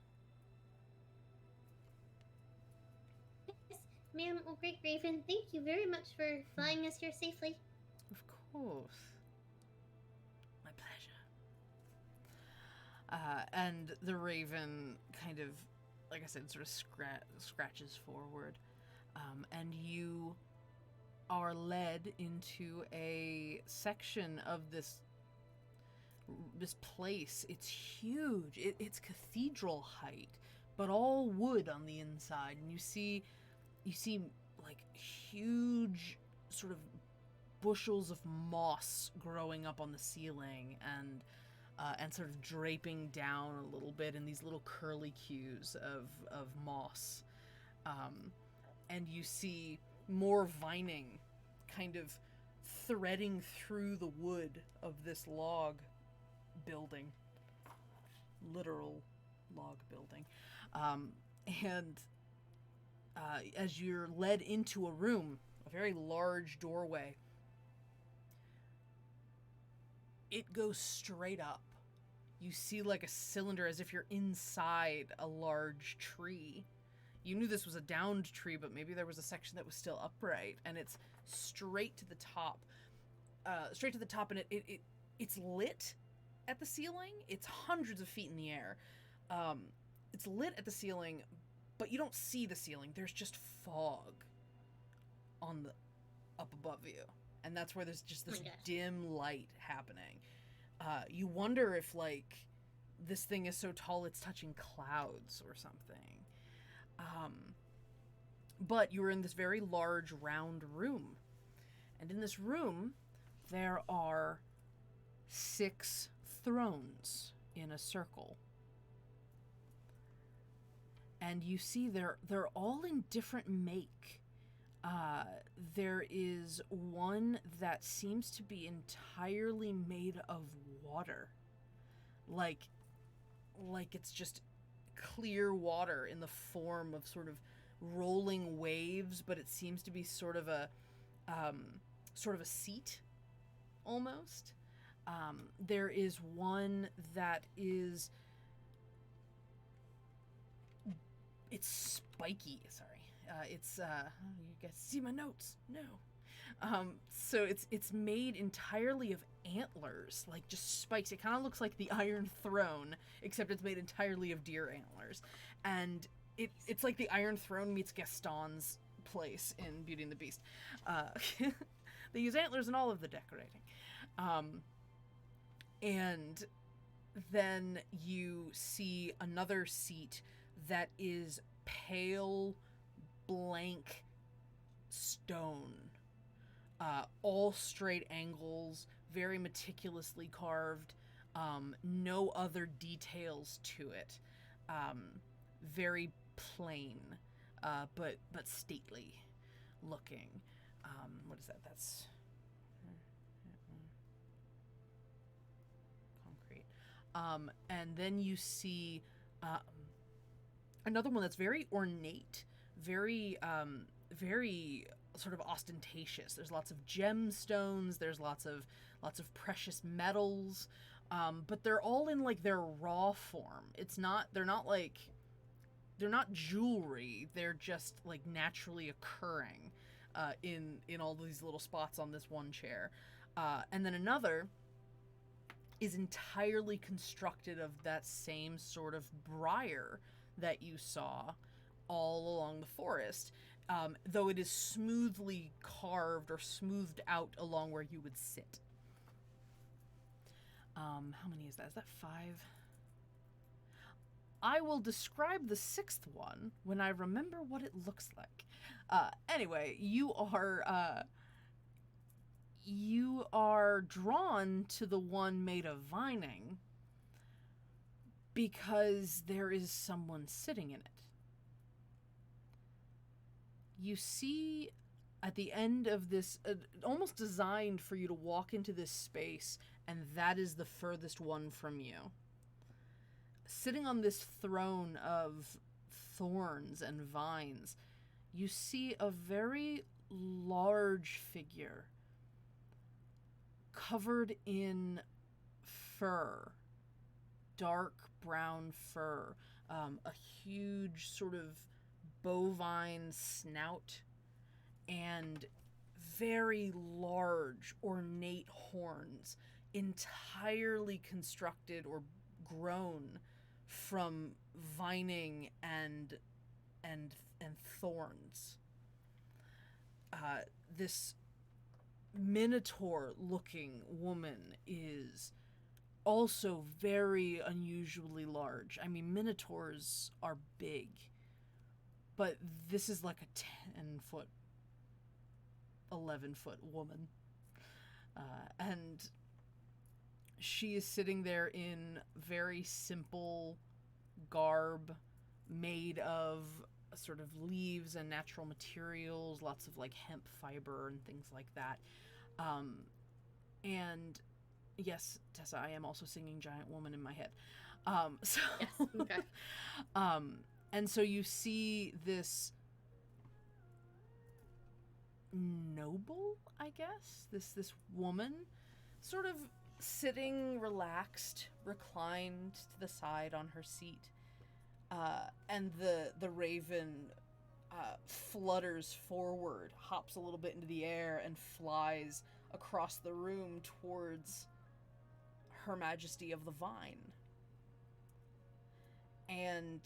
Yes, ma'am, Great Raven, thank you very much for flying us here safely. Of course. My pleasure. And the raven kind of, like I said, sort of scratches forward. And you are led into a section of this place. It's huge. It's cathedral height, but all wood on the inside. And you see like huge sort of bushels of moss growing up on the ceiling and sort of draping down a little bit in these little curlicues of moss. And you see more vining kind of threading through the wood of this log building. Literal log building. As you're led into a room, a very large doorway, it goes straight up. You see like a cylinder as if you're inside a large tree. You knew this was a downed tree, but maybe there was a section that was still upright, and it's straight to the top. And it's lit at the ceiling. It's hundreds of feet in the air. It's lit at the ceiling, but you don't see the ceiling. There's just fog on the up above you. And that's where there's just this dim light happening. You wonder if, like, this thing is so tall it's touching clouds or something. But you're in this very large, round room. And in this room, there are 6 thrones in a circle. And you see they're all in different make. There is one that seems to be entirely made of water. Like it's just clear water in the form of sort of rolling waves, but it seems to be sort of a seat almost. There is one that is, it's spiky. Sorry. You guys see my notes? No. So it's made entirely of antlers, like just spikes. It kind of looks like the Iron Throne, except it's made entirely of deer antlers. And it's like the Iron Throne meets Gaston's place in Beauty and the Beast. They use antlers in all of the decorating. And then you see another seat that is pale, blank stone. All straight angles, very meticulously carved. No other details to it. Very plain, but stately looking. What is that? That's concrete. And then you see another one that's very ornate, very sort of ostentatious. There's lots of gemstones. There's lots of precious metals. But they're all in like their raw form. They're not jewelry. They're just like naturally occurring in all these little spots on this one chair. And then another is entirely constructed of that same sort of briar that you saw all along the forest, though it is smoothly carved or smoothed out along where you would sit. How many is that? Is that 5? I will describe the 6th one when I remember what it looks like. Anyway, you are drawn to the one made of vining because there is someone sitting in it. You see at the end of this, almost designed for you to walk into this space, and that is the furthest one from you. Sitting on this throne of thorns and vines, you see a very large figure covered in fur, dark brown fur, a huge sort of bovine snout, and very large, ornate horns, entirely constructed or grown from vining and thorns. This Minotaur-looking woman is also very unusually large. I mean, Minotaurs are big, but this is like a 10-foot, 11-foot woman. And she is sitting there in very simple garb made of sort of leaves and natural materials, lots of like hemp fiber and things like that. And yes, Tessa, I am also singing Giant Woman in my head. So Yes, okay. And so you see this noble, I guess, this woman sort of sitting relaxed, reclined to the side on her seat. And the raven flutters forward, hops a little bit into the air, and flies across the room towards Her Majesty of the Vine. And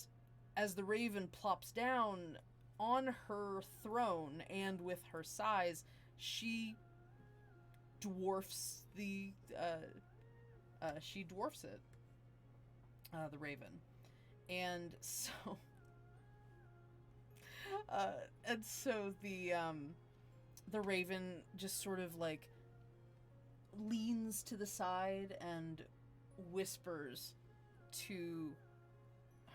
as the raven plops down on her throne, and with her size, she dwarfs it, the raven. And so the raven just sort of like leans to the side and whispers to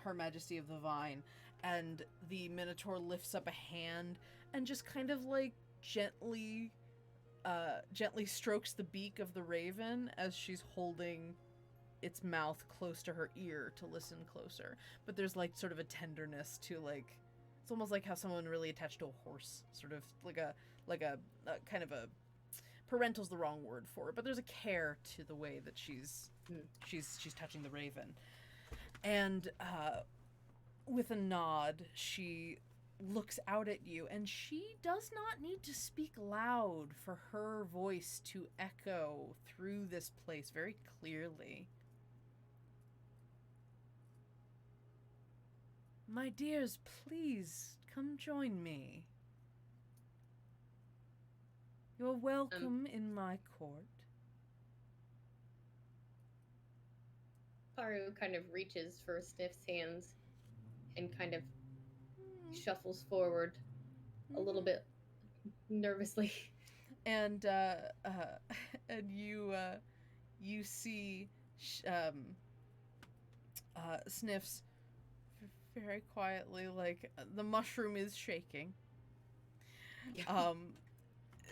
Her Majesty of the Vine, and the Minotaur lifts up a hand and just kind of like gently strokes the beak of the raven as she's holding its mouth close to her ear to listen closer. But there's like sort of a tenderness to, like, it's almost like how someone really attached to a horse, sort of like a kind of a, parental's the wrong word for it, but there's a care to the way that she's touching the raven. And with a nod, she looks out at you, and she does not need to speak loud for her voice to echo through this place very clearly. My dears, please come join me. You're welcome in my court. Paru kind of reaches for Sniff's hands and kind of shuffles forward a little bit nervously. And you see Sniff's very quietly, like, the mushroom is shaking.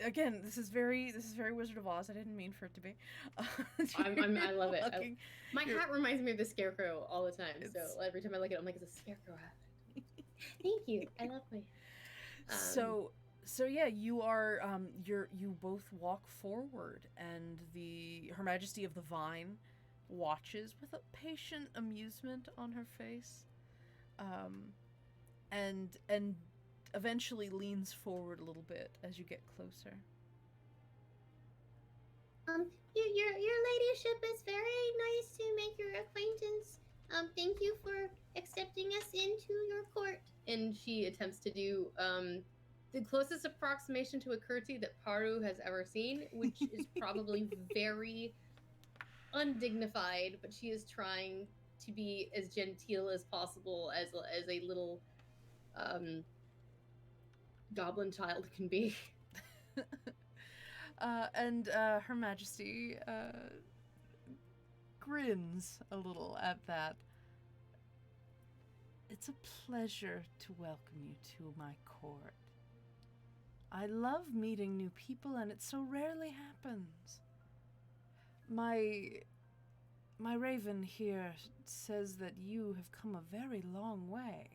Again, this is very Wizard of Oz. I didn't mean for it to be. I love it. My hat reminds me of the scarecrow all the time. So every time I look at it, I'm like, it's a scarecrow hat. Thank you. I love my. So yeah, you are you both walk forward, and Her Majesty of the Vine watches with a patient amusement on her face, and eventually leans forward a little bit as you get closer. Your ladyship is very nice to make your acquaintance. Thank you for accepting us into your court. And she attempts to do the closest approximation to a curtsy that Paru has ever seen, which is probably very undignified, but she is trying to be as genteel as possible as a little goblin child can be. And Her Majesty grins a little at that, It's a pleasure to welcome you to my court. I love meeting new people, and it so rarely happens. My raven here says that you have come a very long way.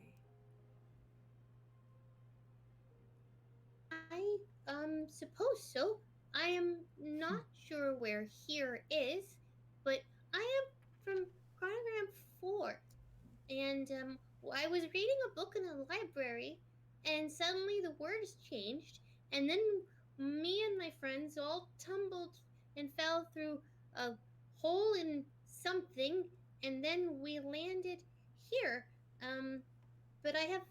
I suppose so. I am not sure where here is, but I am from chronogram 4. And I was reading a book in the library, and suddenly the words changed, and then me and my friends all tumbled and fell through a hole in something, and then we landed here. But I have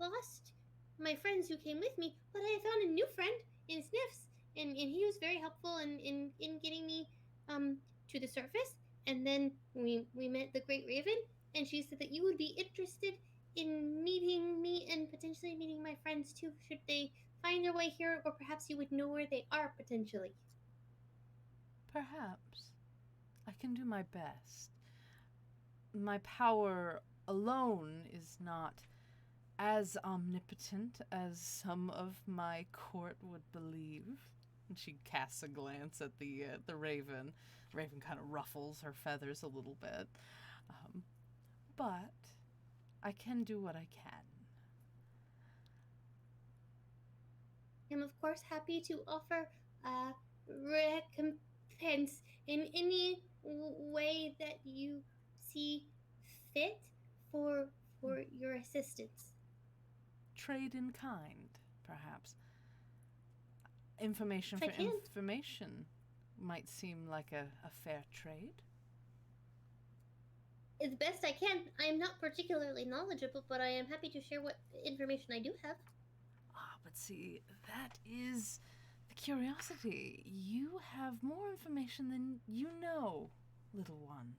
lost my friends who came with me, but I found a new friend in Sniffs, and he was very helpful in getting me to the surface. And then we met the Great Raven, and she said that you would be interested in meeting me and potentially meeting my friends too, should they find their way here, or perhaps you would know where they are potentially. Perhaps. I can do my best. My power alone is not as omnipotent as some of my court would believe. And she casts a glance at the raven. The raven kind of ruffles her feathers a little bit. But I can do what I can. I'm of course happy to offer recompense in any way that you see fit for your assistance. Trade in kind, perhaps. Information for information might seem like a fair trade. As best I can. I am not particularly knowledgeable, but I am happy to share what information I do have. But see, that is the curiosity. You have more information than you know, little one.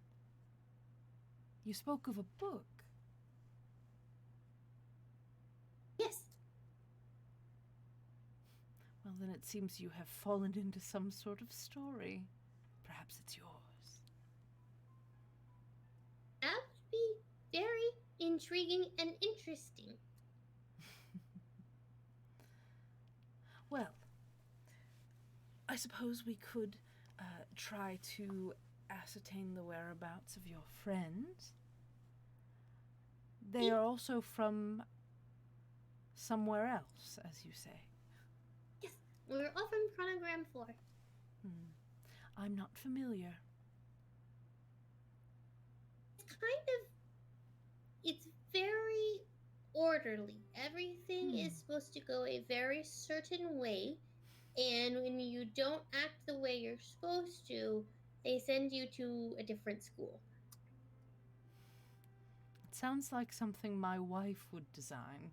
You spoke of a book. Yes. Well, then it seems you have fallen into some sort of story. Perhaps it's yours. That would be very intriguing and interesting. Well, I suppose we could try to ascertain the whereabouts of your friends. They are also from somewhere else, as you say. Yes, we're all from chronogram 4. I'm not familiar. It's very orderly. Everything is supposed to go a very certain way, and when you don't act the way you're supposed to, they send you to a different school. It sounds like something my wife would design.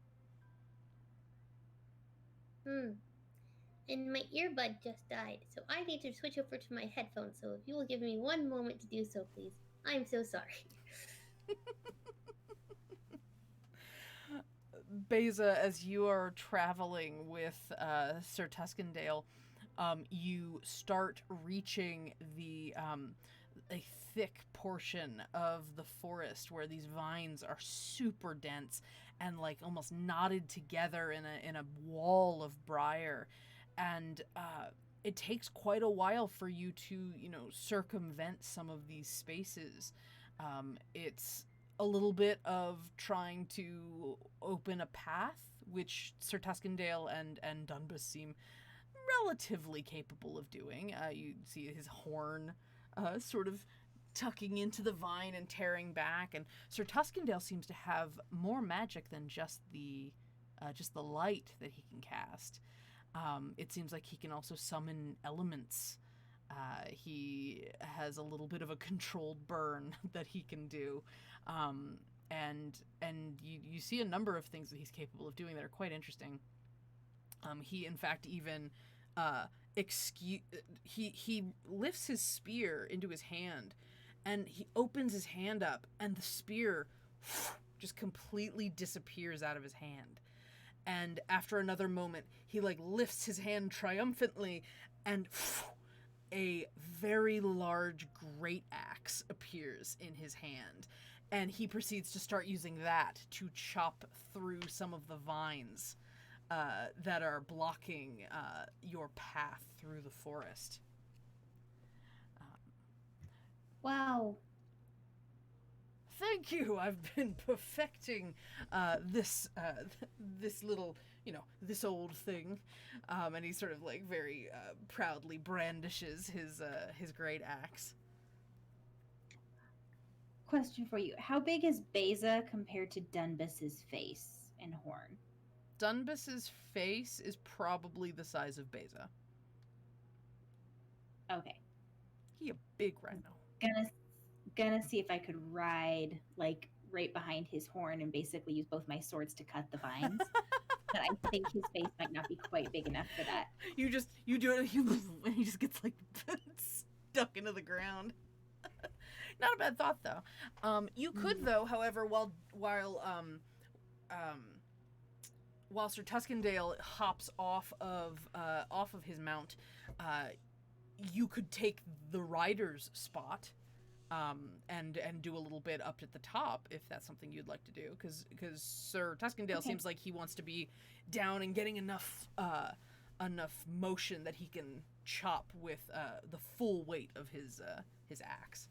And my earbud just died, so I need to switch over to my headphones, so if you will give me one moment to do so, please. I'm so sorry. Beza, as you are traveling with Sir Tuscandale, you start reaching a thick portion of the forest where these vines are super dense and like almost knotted together in a wall of briar, and it takes quite a while for you to circumvent some of these spaces. It's a little bit of trying to open a path, which Sir Tuscandale and Dunbus seem relatively capable of doing. You see his horn sort of tucking into the vine and tearing back, and Sir Tuscandale seems to have more magic than just the light that he can cast. It seems like he can also summon elements. He has a little bit of a controlled burn that he can do. And you see a number of things that he's capable of doing that are quite interesting. He in fact even he lifts his spear into his hand, and he opens his hand up, and the spear just completely disappears out of his hand. And after another moment, he lifts his hand triumphantly, and a very large great axe appears in his hand. And he proceeds to start using that to chop through some of the vines that are blocking your path through the forest. Wow. Thank you. I've been perfecting this little, this old thing, and he sort of like very proudly brandishes his great axe. Question for you: how big is Beza compared to Dunbus's face and horn? Dunbus's face is probably the size of Beza. Okay. He a big rhino. Gonna see if I could ride like right behind his horn and basically use both my swords to cut the vines. But I think his face might not be quite big enough for that. You do it, and he just gets like stuck into the ground. Not a bad thought though. You could though, however, while Sir Tuskendale hops off of his mount, you could take the rider's spot, and do a little bit up at the top if that's something you'd like to do, because Sir Tuskendale seems like he wants to be down and getting enough motion that he can chop with the full weight of his axe.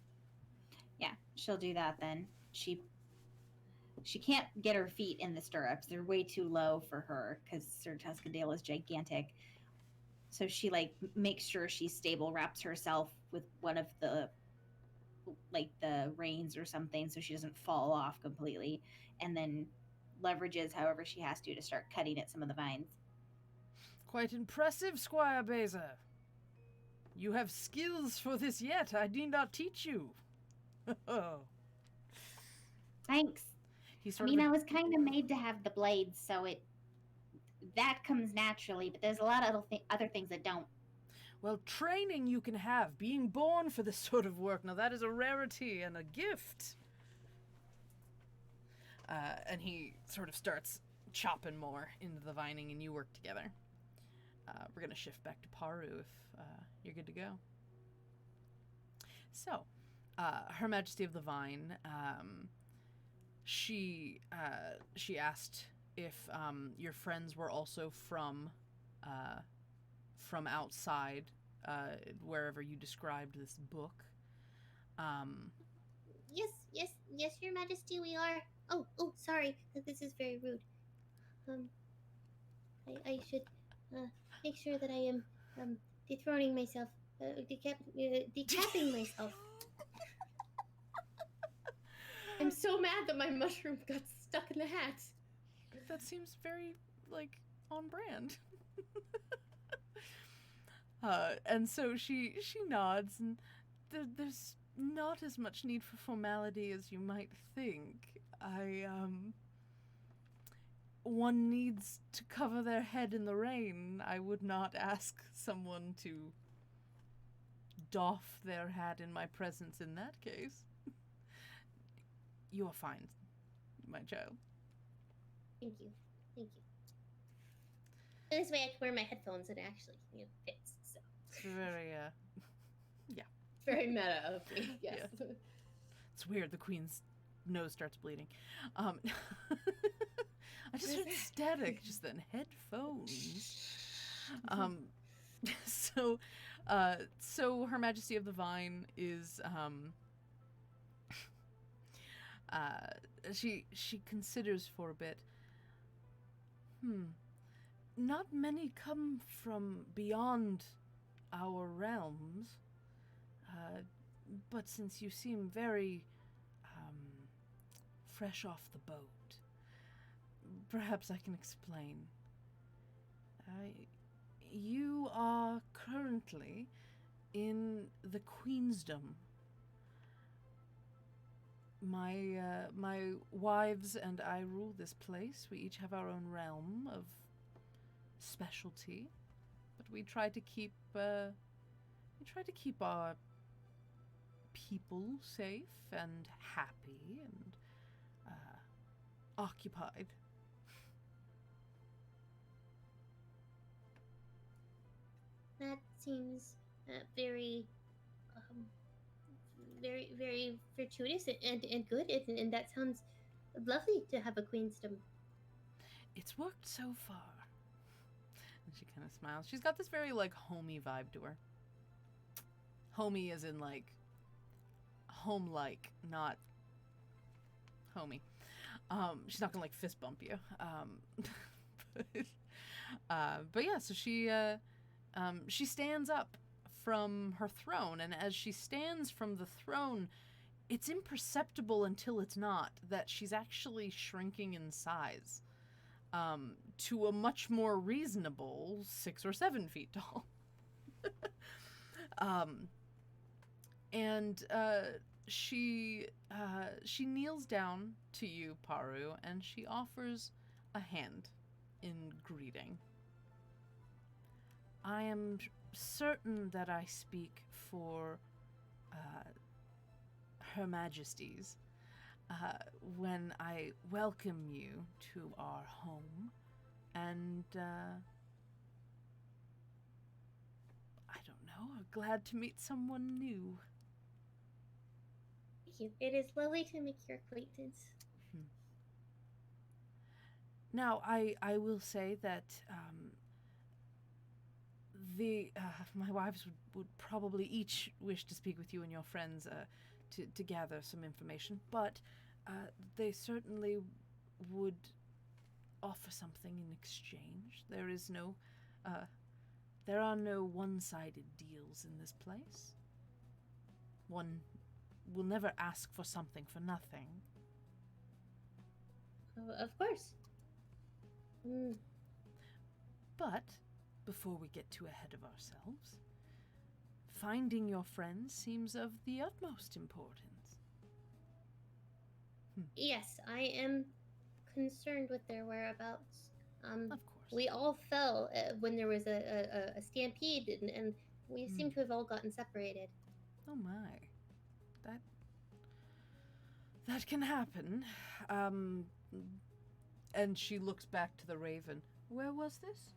Yeah, she'll do that then. She can't get her feet in the stirrups. They're way too low for her because Sir Tuskendale is gigantic. So she like makes sure she's stable, wraps herself with one of the reins or something so she doesn't fall off completely, and then leverages however she has to start cutting at some of the vines. Quite impressive, Squire Beza. You have skills for this yet. I need not teach you. Thanks. I was kind of made to have the blades, so that comes naturally, but there's a lot of other things that don't. Well, training you can have. Being born for this sort of work, now that is a rarity and a gift. And he sort of starts chopping more into the vining, and you work together. We're going to shift back to Paru if you're good to go. So, Her Majesty of the Vine, she asked if your friends were also from outside, wherever you described this book. Yes, Your Majesty, we are. Oh, sorry, this is very rude. I should make sure that I am dethroning myself, decapping myself. I'm so mad that my mushroom got stuck in the hat. That seems very, on brand. And so she nods, and there's not as much need for formality as you might think. One needs to cover their head in the rain. I would not ask someone to doff their hat in my presence in that case. You are fine, my child. Thank you. This way I can wear my headphones and it actually fits. So. It's very, yeah. Very meta of me, yes. Yeah. It's weird, the queen's nose starts bleeding. I just heard static just then. Headphones. So Her Majesty of the Vine is, she considers for a bit. Not many come from beyond our realms, but since you seem very fresh off the boat, perhaps I can explain. You are currently in the Queensdom. My wives and I rule this place. We each have our own realm of specialty, but we try to keep our people safe and happy and occupied. That seems very very, very fortuitous and good, and that sounds lovely to have a queendom. It's worked so far. And she kind of smiles. She's got this very, like, homey vibe to her. Homey as in, like, home-like, not homey. She's not gonna, like, fist bump you. But yeah, so she stands up from her throne, and as she stands from the throne, it's imperceptible until it's not, that she's actually shrinking in size to a much more reasonable 6 or 7 feet tall. And she kneels down to you, Paru, and she offers a hand in greeting. I am certain that I speak for Her Majesty's when I welcome you to our home, and I don't know, I'm glad to meet someone new. Thank you. It is lovely to make your acquaintance. Now, I will say that my wives would probably each wish to speak with you and your friends to gather some information, but they certainly would offer something in exchange. There are no one-sided deals in this place. One will never ask for something for nothing. Of course. But before we get too ahead of ourselves, finding your friends seems of the utmost importance. Yes, I am concerned with their whereabouts. Of course. We all fell when there was a stampede, and we seem to have all gotten separated. Oh my. That can happen. And she looks back to the raven. Where was this?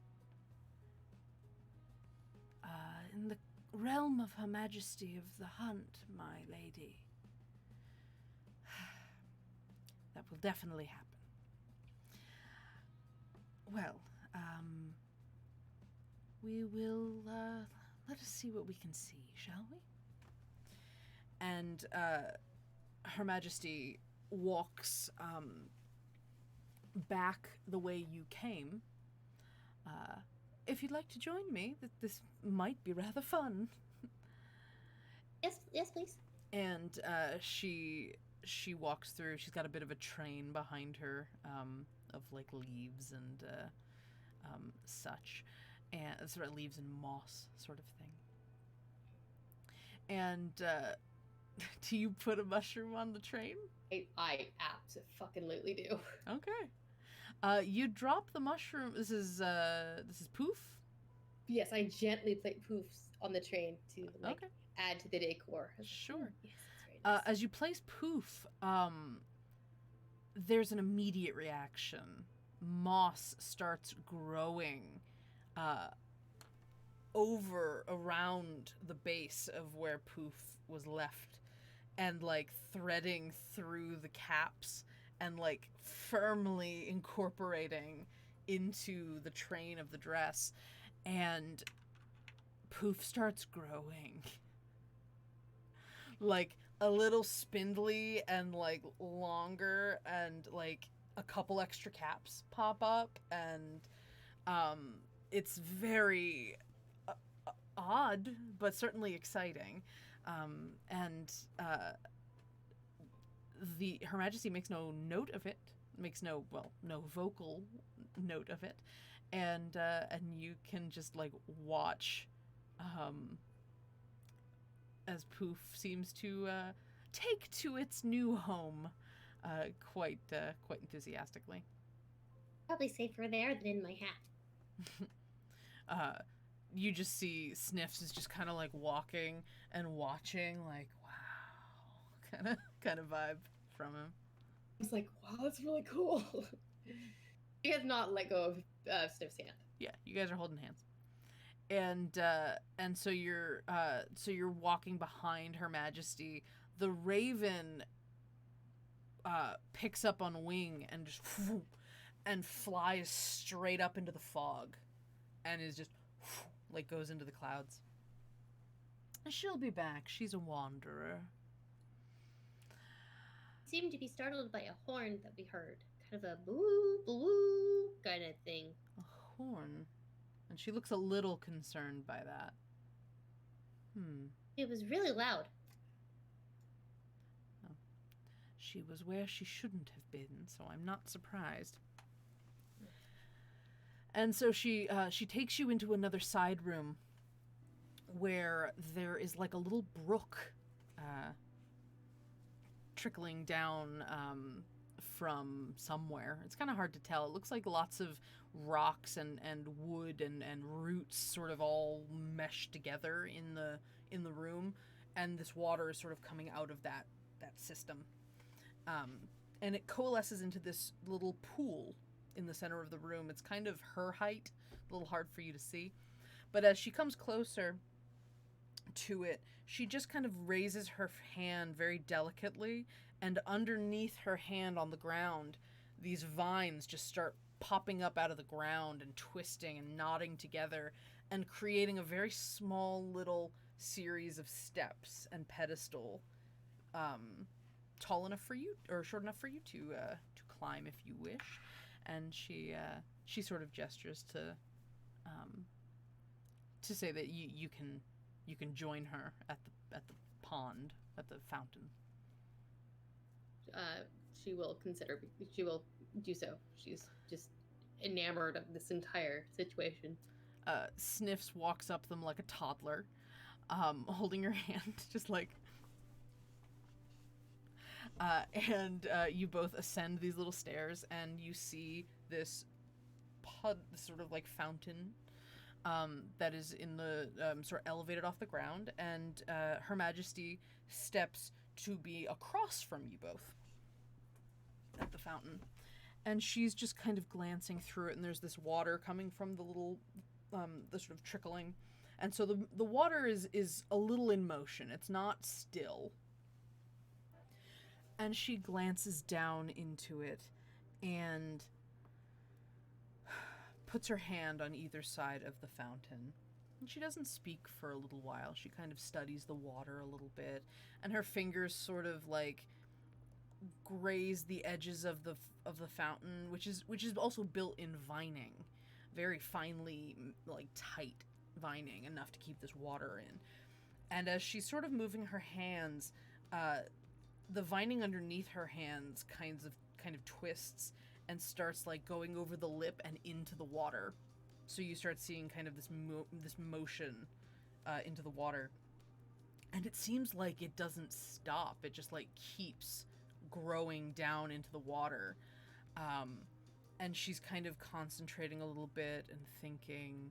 In the realm of Her Majesty of the Hunt, my lady. That will definitely happen. Well, we will, let us see what we can see, shall we? And, Her Majesty walks, back the way you came. If you'd like to join me, this might be rather fun. Yes, please. And she walks through. She's got a bit of a train behind her of like leaves and such, and sort of leaves and moss sort of thing. And do you put a mushroom on the train? I absolutely do. Okay. You drop the mushroom. This is Poof? Yes, I gently place Poofs on the train to add to the decor. Sure. Yes, that's very nice. As you place Poof, there's an immediate reaction. Moss starts growing around the base of where Poof was left, and like threading through the caps and like firmly incorporating into the train of the dress, and Poof starts growing. Like a little spindly and like longer, and like a couple extra caps pop up, and it's very odd, but certainly exciting. And Her Majesty makes no note of it, makes no vocal note of it, and you can just like watch as Poof seems to take to its new home quite enthusiastically. Probably safer there than in my hat. You just see Sniffs is just kind of like walking and watching, like, wow, kind of vibe from him. He's like, wow, that's really cool. He has not let go of Sniff's hand. Yeah, you guys are holding hands, and so you're walking behind Her Majesty. the raven picks up on wing and just and flies straight up into the fog and is just like goes into the clouds. She'll be back. She's a wanderer. Seemed to be startled by a horn that we heard. Kind of a boo, boo kind of thing. A horn? And she looks a little concerned by that. It was really loud. Oh. She was where she shouldn't have been, so I'm not surprised. And so she takes you into another side room where there is like a little brook trickling down from somewhere. It's kind of hard to tell. It looks like lots of rocks and wood and roots sort of all meshed together in the room, and this water is sort of coming out of that system. And it coalesces into this little pool in the center of the room. It's kind of her height, a little hard for you to see. But as she comes closer to it, she just kind of raises her hand very delicately, and underneath her hand on the ground, these vines just start popping up out of the ground and twisting and knotting together and creating a very small little series of steps and pedestal, tall enough for you or short enough for you to climb if you wish. And she sort of gestures to say that you can join her at the pond, at the fountain. She will do so. She's just enamored of this entire situation. Sniffs walks up them like a toddler, holding her hand, just like. And you both ascend these little stairs, and you see this sort of like fountain that is in the sort of elevated off the ground, and Her Majesty steps to be across from you both at the fountain. And she's just kind of glancing through it, and there's this water coming from the little, the sort of trickling. And so the water is a little in motion. It's not still. And she glances down into it and puts her hand on either side of the fountain. And she doesn't speak for a little while. She kind of studies the water a little bit, and her fingers sort of like graze the edges of the fountain, which is also built in vining, very finely like tight vining, enough to keep this water in. And as she's sort of moving her hands, the vining underneath her hands kind of twists and starts like going over the lip and into the water. So you start seeing kind of this motion into the water, and it seems like it doesn't stop. It just like keeps growing down into the water. And she's kind of concentrating a little bit and thinking,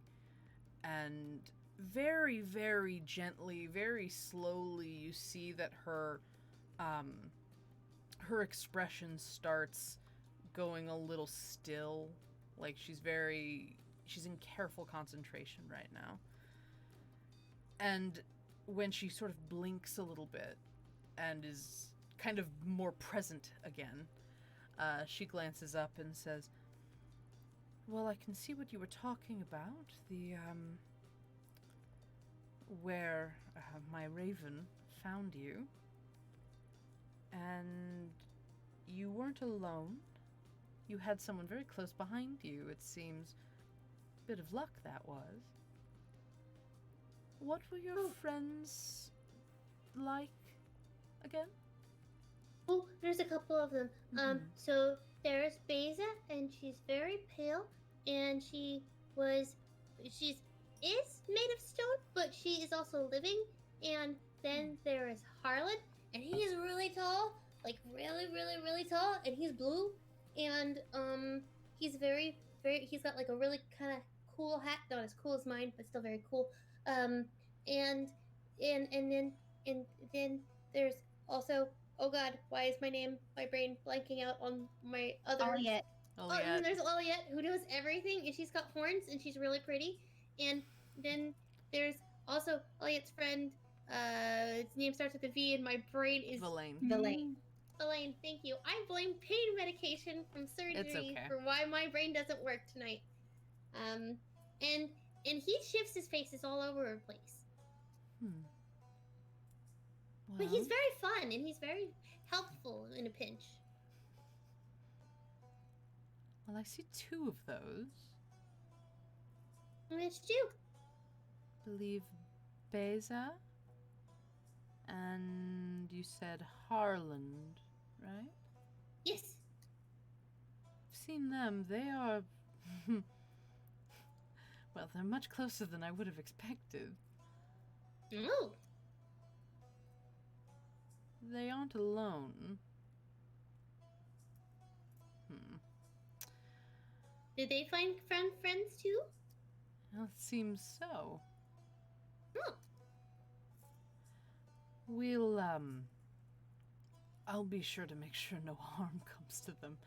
and very, very gently, very slowly, you see that her expression starts going a little still. Like she's in careful concentration right now. And when she sort of blinks a little bit and is kind of more present again, she glances up and says, "Well, I can see what you were talking about. Where my raven found you. And you weren't alone. You had someone very close behind you, it seems. Bit of luck, that was. What were your friends like again?" Oh, there's a couple of them. So there's Beza, and she's very pale, and she's made of stone, but she is also living. And then there is Harlan, and he's really tall, like really, really, really tall, and he's blue, and he's very, very. He's got like a really kind of cool hat, not as cool as mine, but still very cool. And then there's also, oh god, why is my brain blanking out on my other... Oliette. And there's Oliette, who knows everything, and she's got horns, and she's really pretty. And then there's also Oliette's friend, Its name starts with a V, and my brain is Villain. Elaine. Thank you. I blame pain medication from surgery for why my brain doesn't work tonight. And he shifts his faces all over the place. Well, But he's very fun and he's very helpful in a pinch. Well, I see 2 of those. Which 2? Believe Beza and you said Harland, right? Yes. I've seen them. They are well, they're much closer than I would have expected. Oh. They aren't alone. Did they find friends too? Well, it seems so. Oh. We'll, I'll be sure to make sure no harm comes to them.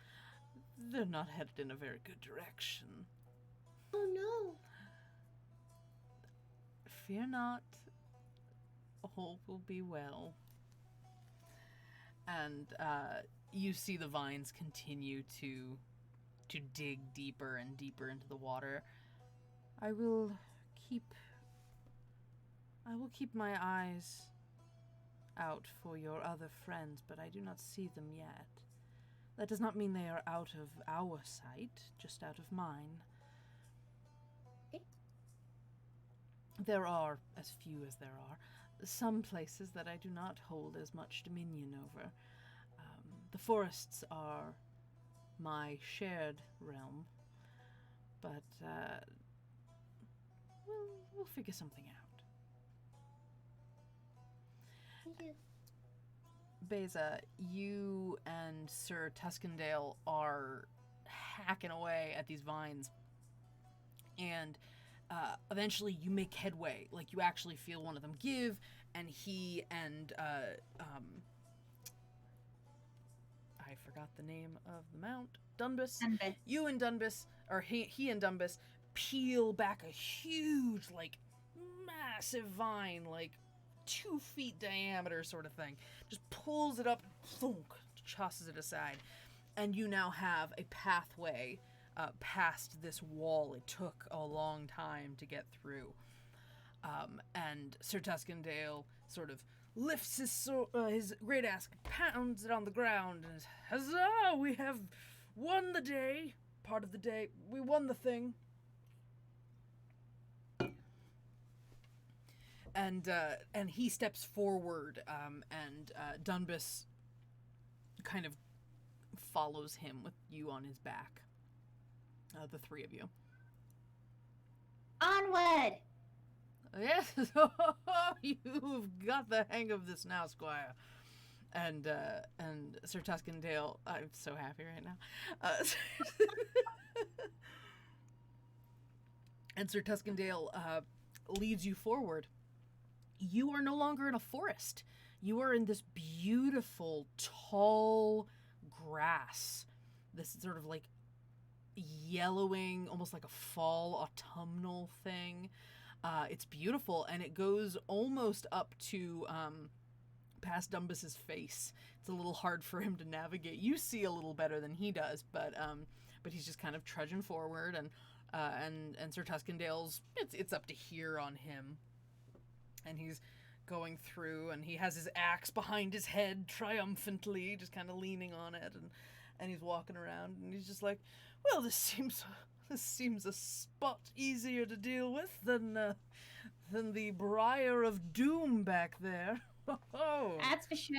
They're not headed in a very good direction. Oh no. Fear not. All will be well. And, you see the vines continue to dig deeper and deeper into the water. I will keep my eyes out for your other friends, but I do not see them yet. That does not mean they are out of our sight, just out of mine. Okay. There are, as few as there are, some places that I do not hold as much dominion over. The forests are my shared realm, but we'll figure something out. Thank you. Beza, you and Sir Tuskendale are hacking away at these vines, and eventually you make headway. Like, you actually feel one of them give, and he and I forgot the name of the mount. Dunbus. You and Dunbus, or he and Dunbus, peel back a huge, like, massive vine, like 2 feet diameter sort of thing. Just pulls it up, thunk, tosses it aside. And you now have a pathway past this wall. It took a long time to get through. And Sir Tuskendale sort of lifts his great axe, pounds it on the ground, and huzzah! We have won the day. Part of the day. We won the thing. And he steps forward, and Dunbus kind of follows him with you on his back. The 3 of you. Onward! Yes, you've got the hang of this now, Squire. And Sir Tuskendale, I'm so happy right now. And Sir Tuskendale leads you forward. You are no longer in a forest. You are in this beautiful, tall grass. This sort of like yellowing, almost like a fall autumnal thing. It's beautiful, and it goes almost up to past Dunbus's face. It's a little hard for him to navigate. You see a little better than he does, but he's just kind of trudging forward, and Sir Tuskendale's it's up to here on him, and he's going through, and he has his axe behind his head triumphantly, just kind of leaning on it, and he's walking around, and he's just like, well, this seems a spot easier to deal with than the Briar of Doom back there. Oh, That's for sure.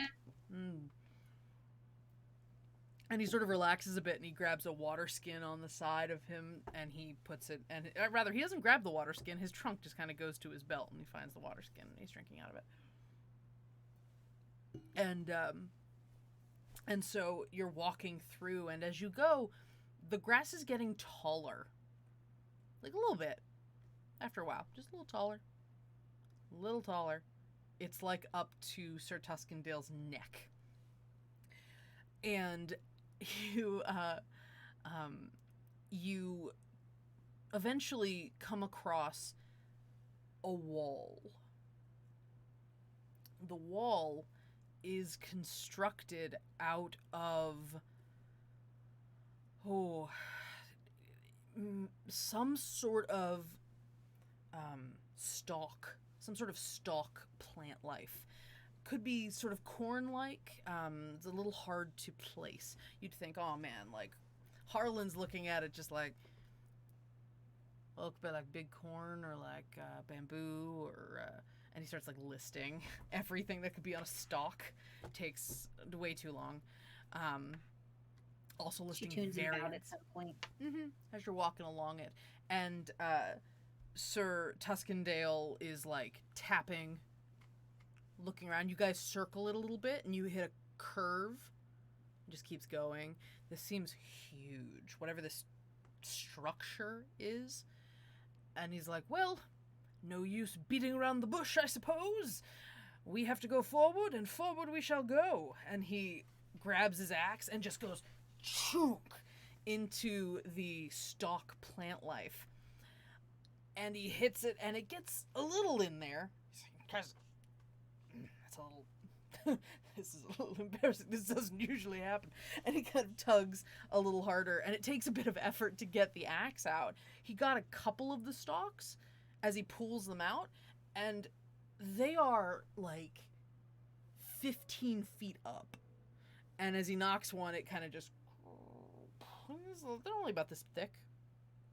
And he sort of relaxes a bit, and he grabs a water skin on the side of him, and he puts it, and rather, he doesn't grab the water skin. His trunk just kind of goes to his belt, and he finds the water skin, and he's drinking out of it. And so you're walking through, and as you go, the grass is getting taller. Like a little bit. After a while. Just a little taller. A little taller. It's like up to Sir Tuskendale's neck. And you eventually come across a wall. the wall is constructed out of some sort of stalk, some sort of stalk plant life. Could be sort of corn-like. It's a little hard to place. You'd think, oh man, like Harlan's looking at it just like, well, it could be like big corn or like bamboo or and he starts like listing everything that could be on a stalk. Takes way too long. Also listing she tunes variants. it out at some point. As you're walking along it, and Sir Tuskendale is like tapping, looking around. You guys circle it a little bit, and you hit a curve. It just keeps going. This seems huge, whatever this structure is. And he's like, well, no use beating around the bush, I suppose. We have to go forward, and forward we shall go. And he grabs his axe and just goes chook into the stalk plant life. And he hits it, and it gets a little in there. That's a little... This is a little embarrassing. This doesn't usually happen. And he kind of tugs a little harder, and it takes a bit of effort to get the axe out. He got a couple of the stalks as he pulls them out, and they are like 15 feet up. And as he knocks one, it kind of just... They're only about this thick.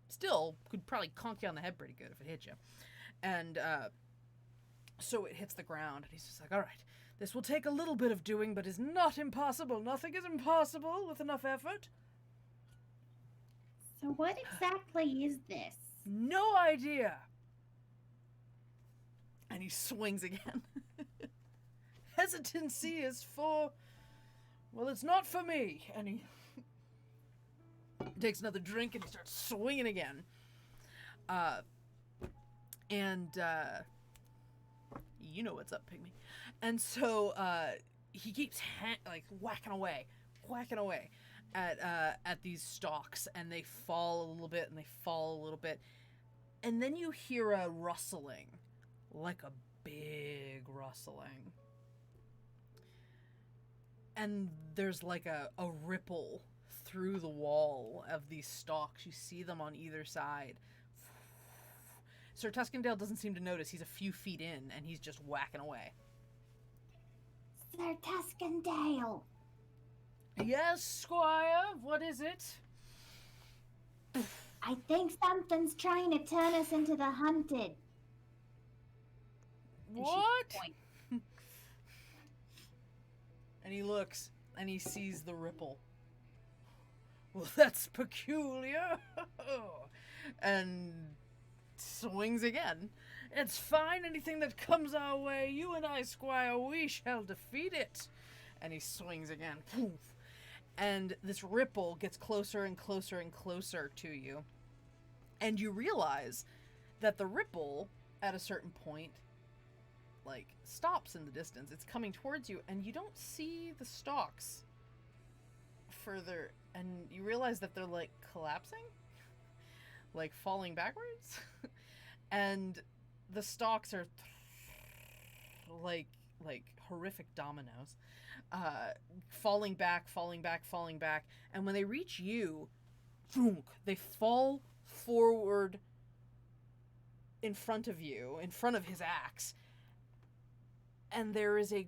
Still, could probably conk you on the head pretty good if it hit you. And so it hits the ground, and he's just like, all right, this will take a little bit of doing, but is not impossible. Nothing is impossible with enough effort. So what exactly is this? No idea. And he swings again. Hesitancy is for... Well, it's not for me. And he takes another drink and he starts swinging again. You know what's up, Pygmy. And so he keeps whacking away at these stalks, and they fall a little bit, and they fall a little bit, and then you hear a rustling, like a big rustling, and there's like a ripple through the wall of these stalks. You see them on either side. Sir Tuskendale doesn't seem to notice. He's a few feet in, and he's just whacking away. Sir Tuskendale. Yes, Squire? What is it? I think something's trying to turn us into the hunted. What? And he looks, and he sees the ripple. Well, that's peculiar. And swings again. It's fine. Anything that comes our way, you and I, Squire, we shall defeat it. And he swings again. Poof. And this ripple gets closer and closer and closer to you. And you realize that the ripple, at a certain point, like, stops in the distance. It's coming towards you, and you don't see the stalks further. And you realize that they're, like, collapsing? Like, falling backwards? And the stalks are like horrific dominoes, falling back, and when they reach you, they fall forward in front of you, in front of his axe, and there is a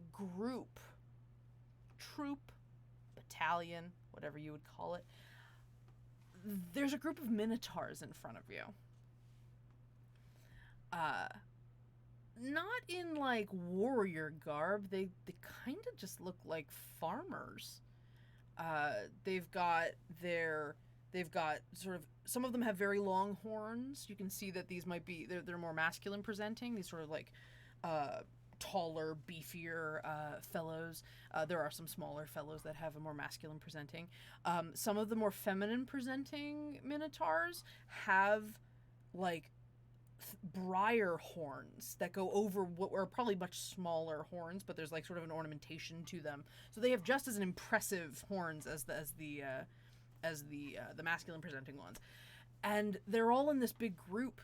troop, battalion, whatever you would call it. There's a group of Minotaurs in front of you. Not in like warrior garb. They kind of just look like farmers. They've got sort of, some of them have very long horns. You can see that these might be, they're more masculine presenting. These sort of like taller, beefier fellows. There are some smaller fellows that have a more masculine presenting. Some of the more feminine presenting Minotaurs have like briar horns that go over what are probably much smaller horns, but there's like sort of an ornamentation to them. So they have just as an impressive horns as the masculine presenting ones. And they're all in this big group,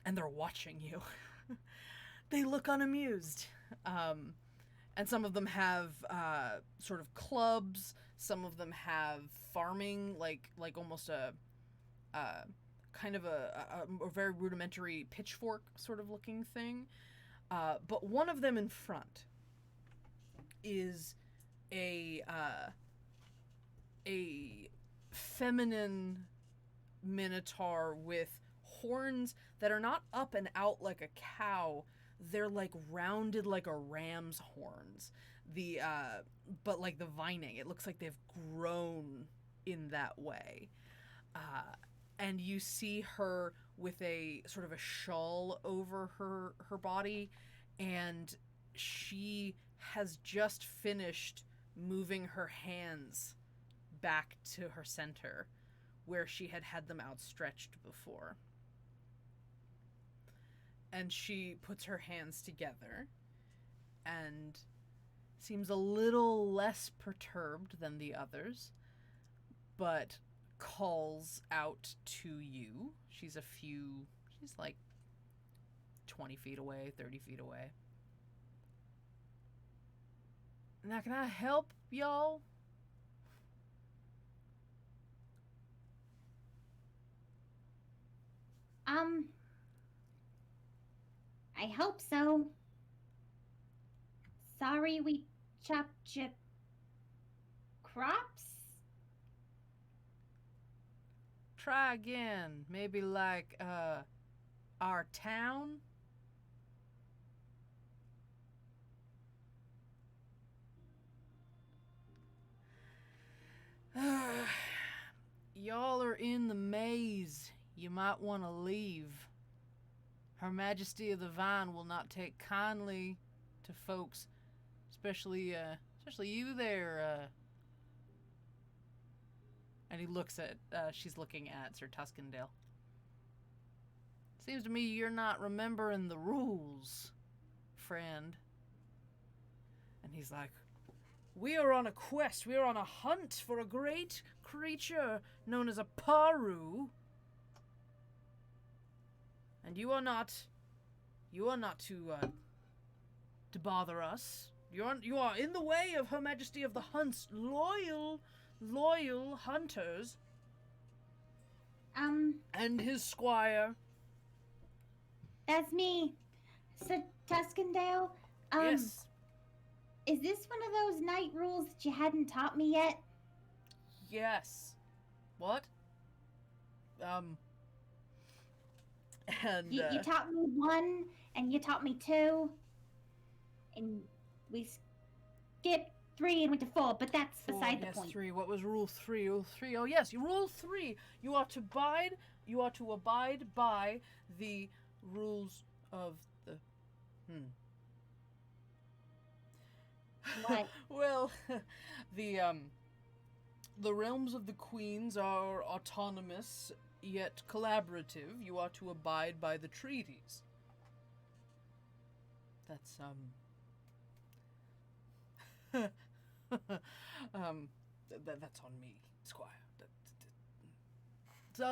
and they're watching you. They look unamused. And some of them have sort of clubs. Some of them have farming, like almost a kind of a very rudimentary pitchfork sort of looking thing. But one of them in front is a feminine Minotaur with horns that are not up and out like a cow. They're like rounded like a ram's horns. But like the vining, it looks like they've grown in that way. And you see her with a sort of a shawl over her body, and she has just finished moving her hands back to her center, where she had them outstretched before. And she puts her hands together and seems a little less perturbed than the others, but calls out to you. She's like 20 feet away, 30 feet away. Now, can I help y'all? I hope so. Sorry we chopped your crops? Try again. Maybe like, our town? Y'all are in the maze. You might want to leave. Her Majesty of the Vine will not take kindly to folks, especially you there, And he looks at, she's looking at Sir Tuskendale. Seems to me you're not remembering the rules, friend. And he's like, we are on a quest. We are on a hunt for a great creature known as a Paru. And you are not to bother us. You are in the way of Her Majesty of the Hunt's loyal hunters. And his squire. That's me, Sir Tuskendale. Yes. Is this one of those night rules that you hadn't taught me yet? Yes. What? And you taught me 1, and you taught me 2, and we skipped 3 and went to 4, but that's beside the point. 3. What was rule 3? Rule 3. Oh yes, rule 3. You are to abide by the rules of the What? Well, the realms of the queens are autonomous yet collaborative. You are to abide by the treaties. That's that's on me, Squire.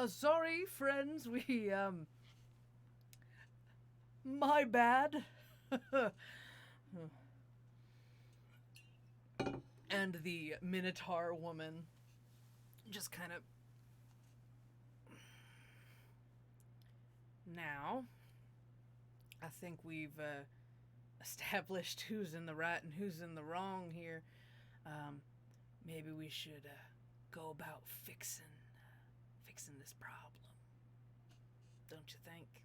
Sorry, friends. We my bad. And the Minotaur woman just kind of... Now, I think we've established who's in the right and who's in the wrong here. Maybe we should go about fixing this problem. Don't you think?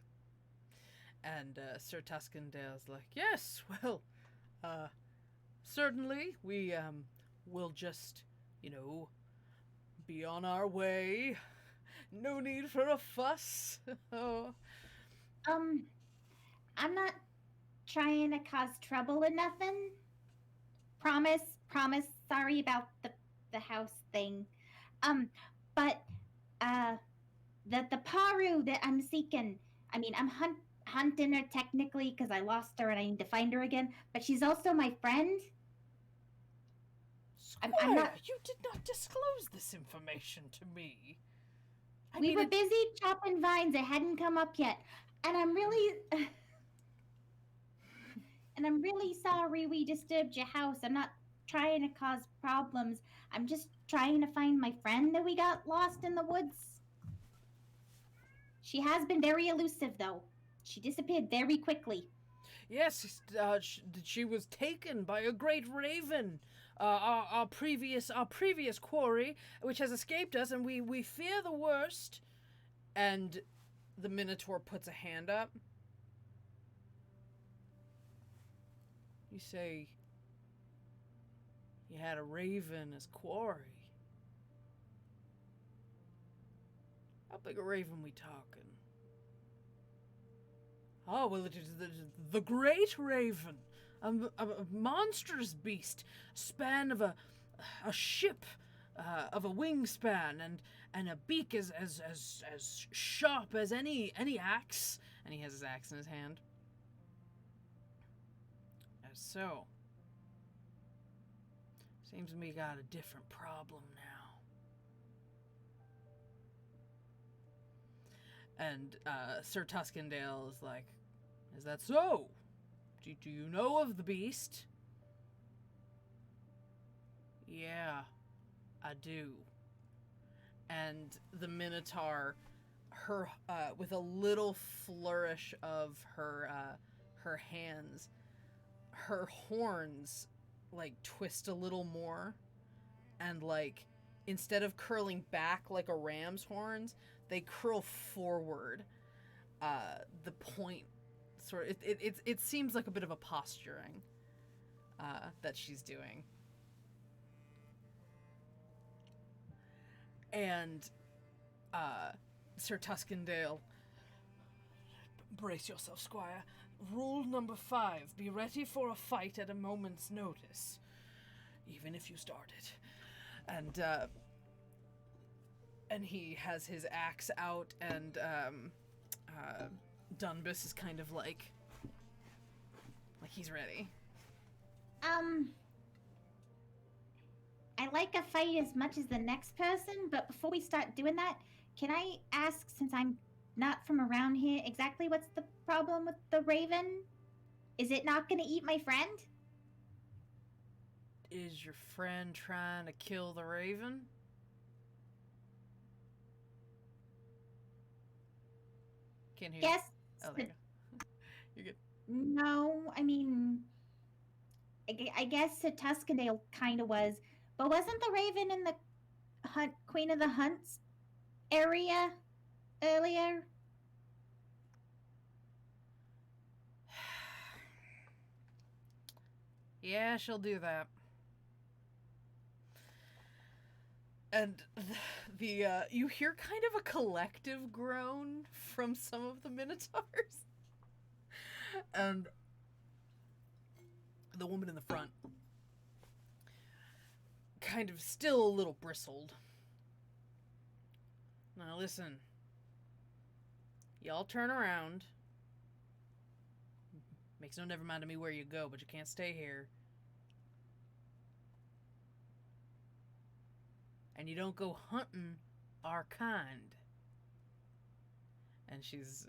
And Sir Tuskendale's like, yes, well, certainly we will just, be on our way. No need for a fuss. I'm not trying to cause trouble or nothing. Promise. Sorry about the house thing. But the Paru that I'm seeking, I mean, I'm hunting her technically because I lost her and I need to find her again, but she's also my friend. Squire, I'm not... You did not disclose this information to me. We were busy chopping vines. It hadn't come up yet. And I'm really... And I'm really sorry we disturbed your house. I'm not trying to cause problems. I'm just trying to find my friend that we got lost in the woods. She has been very elusive, though. She disappeared very quickly. Yes, she was taken by a great raven, our previous quarry, which has escaped us, and we fear the worst. And the Minotaur puts a hand up. You say you had a raven as quarry. How big a raven we talking? Oh, well, it is the great raven, a monstrous beast, span of a ship, of a wingspan, and a beak as sharp as any axe. And he has his axe in his hand. So, seems we got a different problem now. And Sir Tuskendale is like, is that so? Do you know of the beast? Yeah, I do. And the Minotaur, her with a little flourish of her hands, her horns like twist a little more, and like instead of curling back like a ram's horns, they curl forward. The point sort of, it seems like a bit of a posturing that she's doing. And Sir Tuskendale, brace yourself, Squire. Rule number 5, be ready for a fight at a moment's notice, even if you start it. And he has his axe out, and Dunbus is kind of like he's ready. I like a fight as much as the next person, but before we start doing that, can I ask, since I'm not from around here, exactly what's the problem with the raven? Is it not going to eat my friend? Is your friend trying to kill the raven? Can't hear Yes. you. Oh, there you go. You're good. No, I mean, I guess the Tuskendale kind of was, but wasn't the raven in the Queen of the Hunts area earlier? Yeah, she'll do that. And the you hear kind of a collective groan from some of the Minotaurs. And the woman in the front, kind of still a little bristled. Now listen, y'all turn around. Makes no never mind to me where you go, but you can't stay here. And you don't go hunting our kind. And she's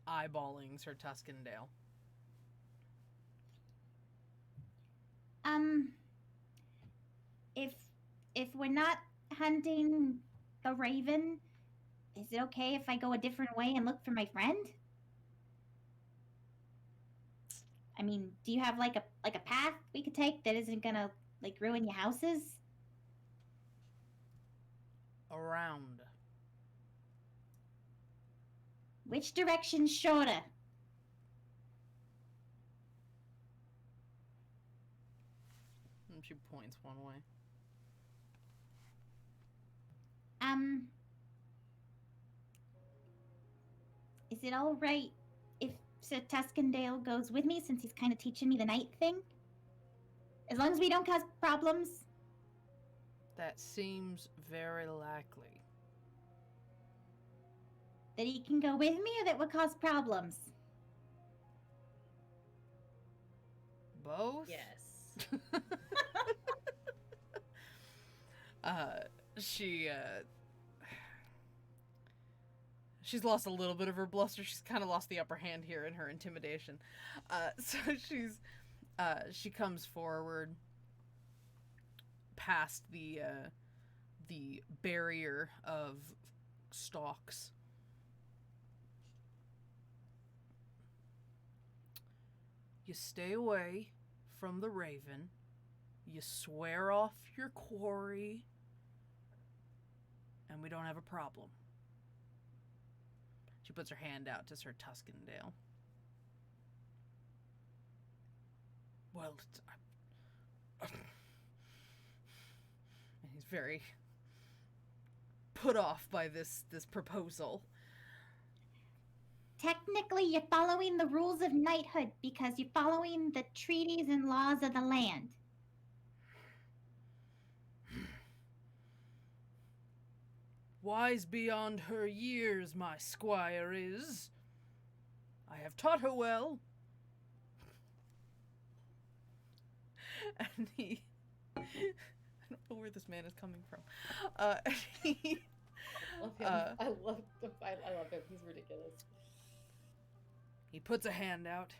eyeballing Sir Tuskendale. If we're not hunting the raven, is it okay if I go a different way and look for my friend? I mean, do you have like a path we could take that isn't gonna like ruin your houses? Around. Which direction's shorter? And she points one way. Is it all right if Sir Tuskendale goes with me, since he's kind of teaching me the night thing? As long as we don't cause problems. That seems very likely. That he can go with me, or that would cause problems? Both? Yes. She's lost a little bit of her bluster. She's kind of lost the upper hand here in her intimidation. So she comes forward past the barrier of stalks. You stay away from the raven. You swear off your quarry. And we don't have a problem. She puts her hand out to Sir Tuskendale. Well, and he's very put off by this proposal. Technically, you're following the rules of knighthood because you're following the treaties and laws of the land. Wise beyond her years, my squire is. I have taught her well. And he... I don't know where this man is coming from. He... I love him. He's ridiculous. He puts a hand out,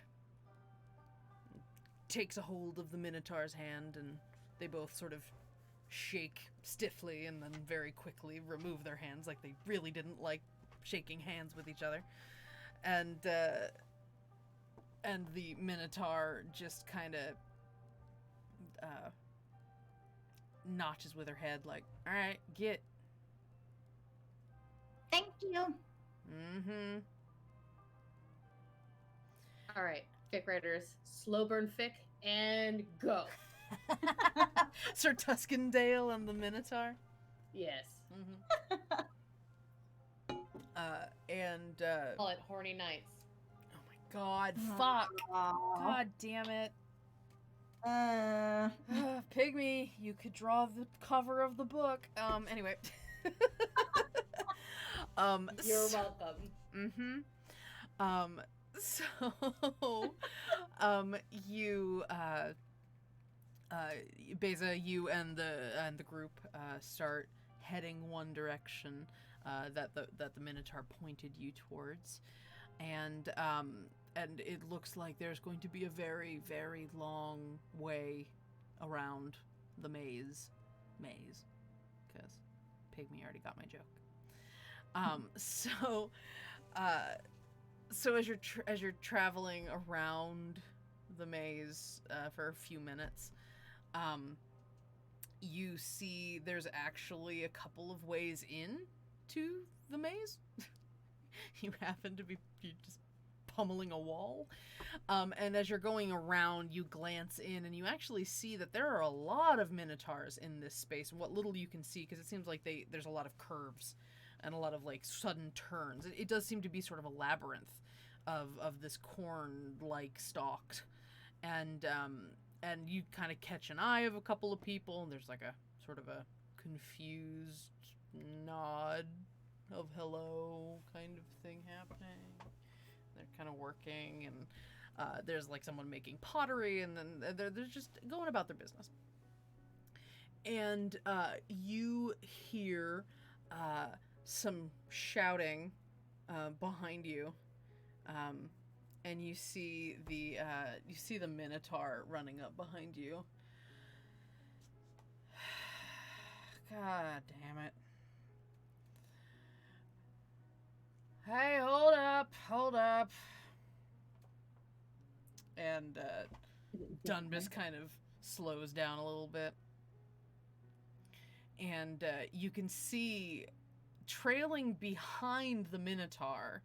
takes a hold of the Minotaur's hand, and they both sort of shake stiffly and then very quickly remove their hands, like they really didn't like shaking hands with each other. And the Minotaur just kind of notches with her head like, all right, get. Thank you. Mm-hmm. All right, fic writers, slow burn fic, and go. Sir Tuskendale and the Minotaur. Yes. Mm-hmm. Call it Horny Nights. Oh my God! Fuck! God damn it! Pygmy, you could draw the cover of the book. Anyway. You're welcome. Mm-hmm. So, you, Beza, you and the group start heading one direction that the Minotaur pointed you towards, and it looks like there's going to be a very, very long way around the maze, because Pygmy already got my joke. So as you're traveling around the maze for a few minutes, you see there's actually a couple of ways in to the maze. You happen to be just pummeling a wall, and as you're going around, you glance in and you actually see that there are a lot of Minotaurs in this space. And what little you can see, because it seems like there's a lot of curves and a lot of like sudden turns. It does seem to be sort of a labyrinth of this corn-like stalk, and you kind of catch an eye of a couple of people, and there's like a sort of a confused nod of hello kind of thing happening. They're kind of working, and there's like someone making pottery, and then they're just going about their business. And you hear some shouting behind you, and you see the Minotaur running up behind you. God damn it! Hey, hold up! And Dunbus kind of slows down a little bit, and you can see, trailing behind the Minotaur,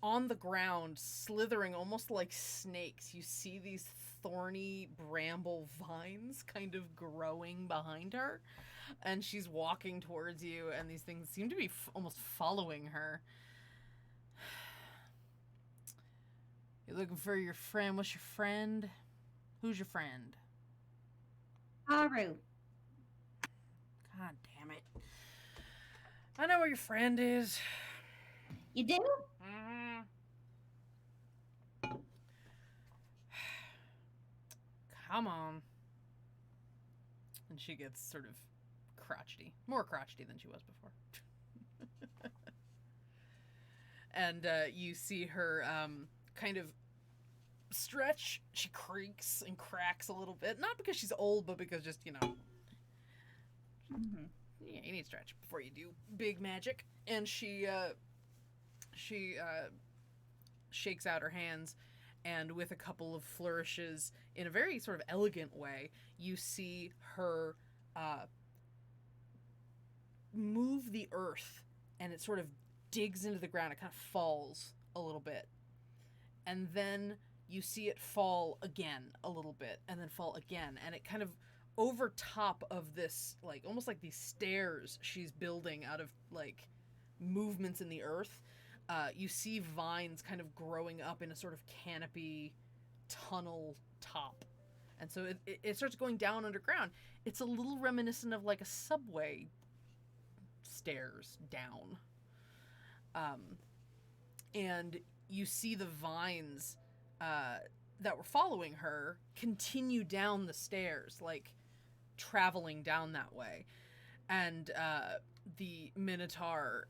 on the ground, slithering almost like snakes, you see these thorny bramble vines kind of growing behind her, and she's walking towards you, and these things seem to be almost following her. You're looking for your friend. What's your friend? Who's your friend? Aru. God damn it. I know where your friend is. You do? Mm-hmm. Come on. And she gets sort of crotchety. More crotchety than she was before. and you see her kind of stretch. She creaks and cracks a little bit, not because she's old, but because just, you know, yeah, you need to stretch before you do big magic. And she shakes out her hands, and with a couple of flourishes in a very sort of elegant way, you see her move the earth, and it sort of digs into the ground. It kind of falls a little bit, and then you see it fall again a little bit, and then fall again, and it kind of over top of this, like, almost like these stairs she's building out of, like, movements in the earth. You see vines kind of growing up in a sort of canopy tunnel top. And so it starts going down underground. It's a little reminiscent of like a subway stairs down. And you see the vines that were following her continue down the stairs, like traveling down that way. And the Minotaur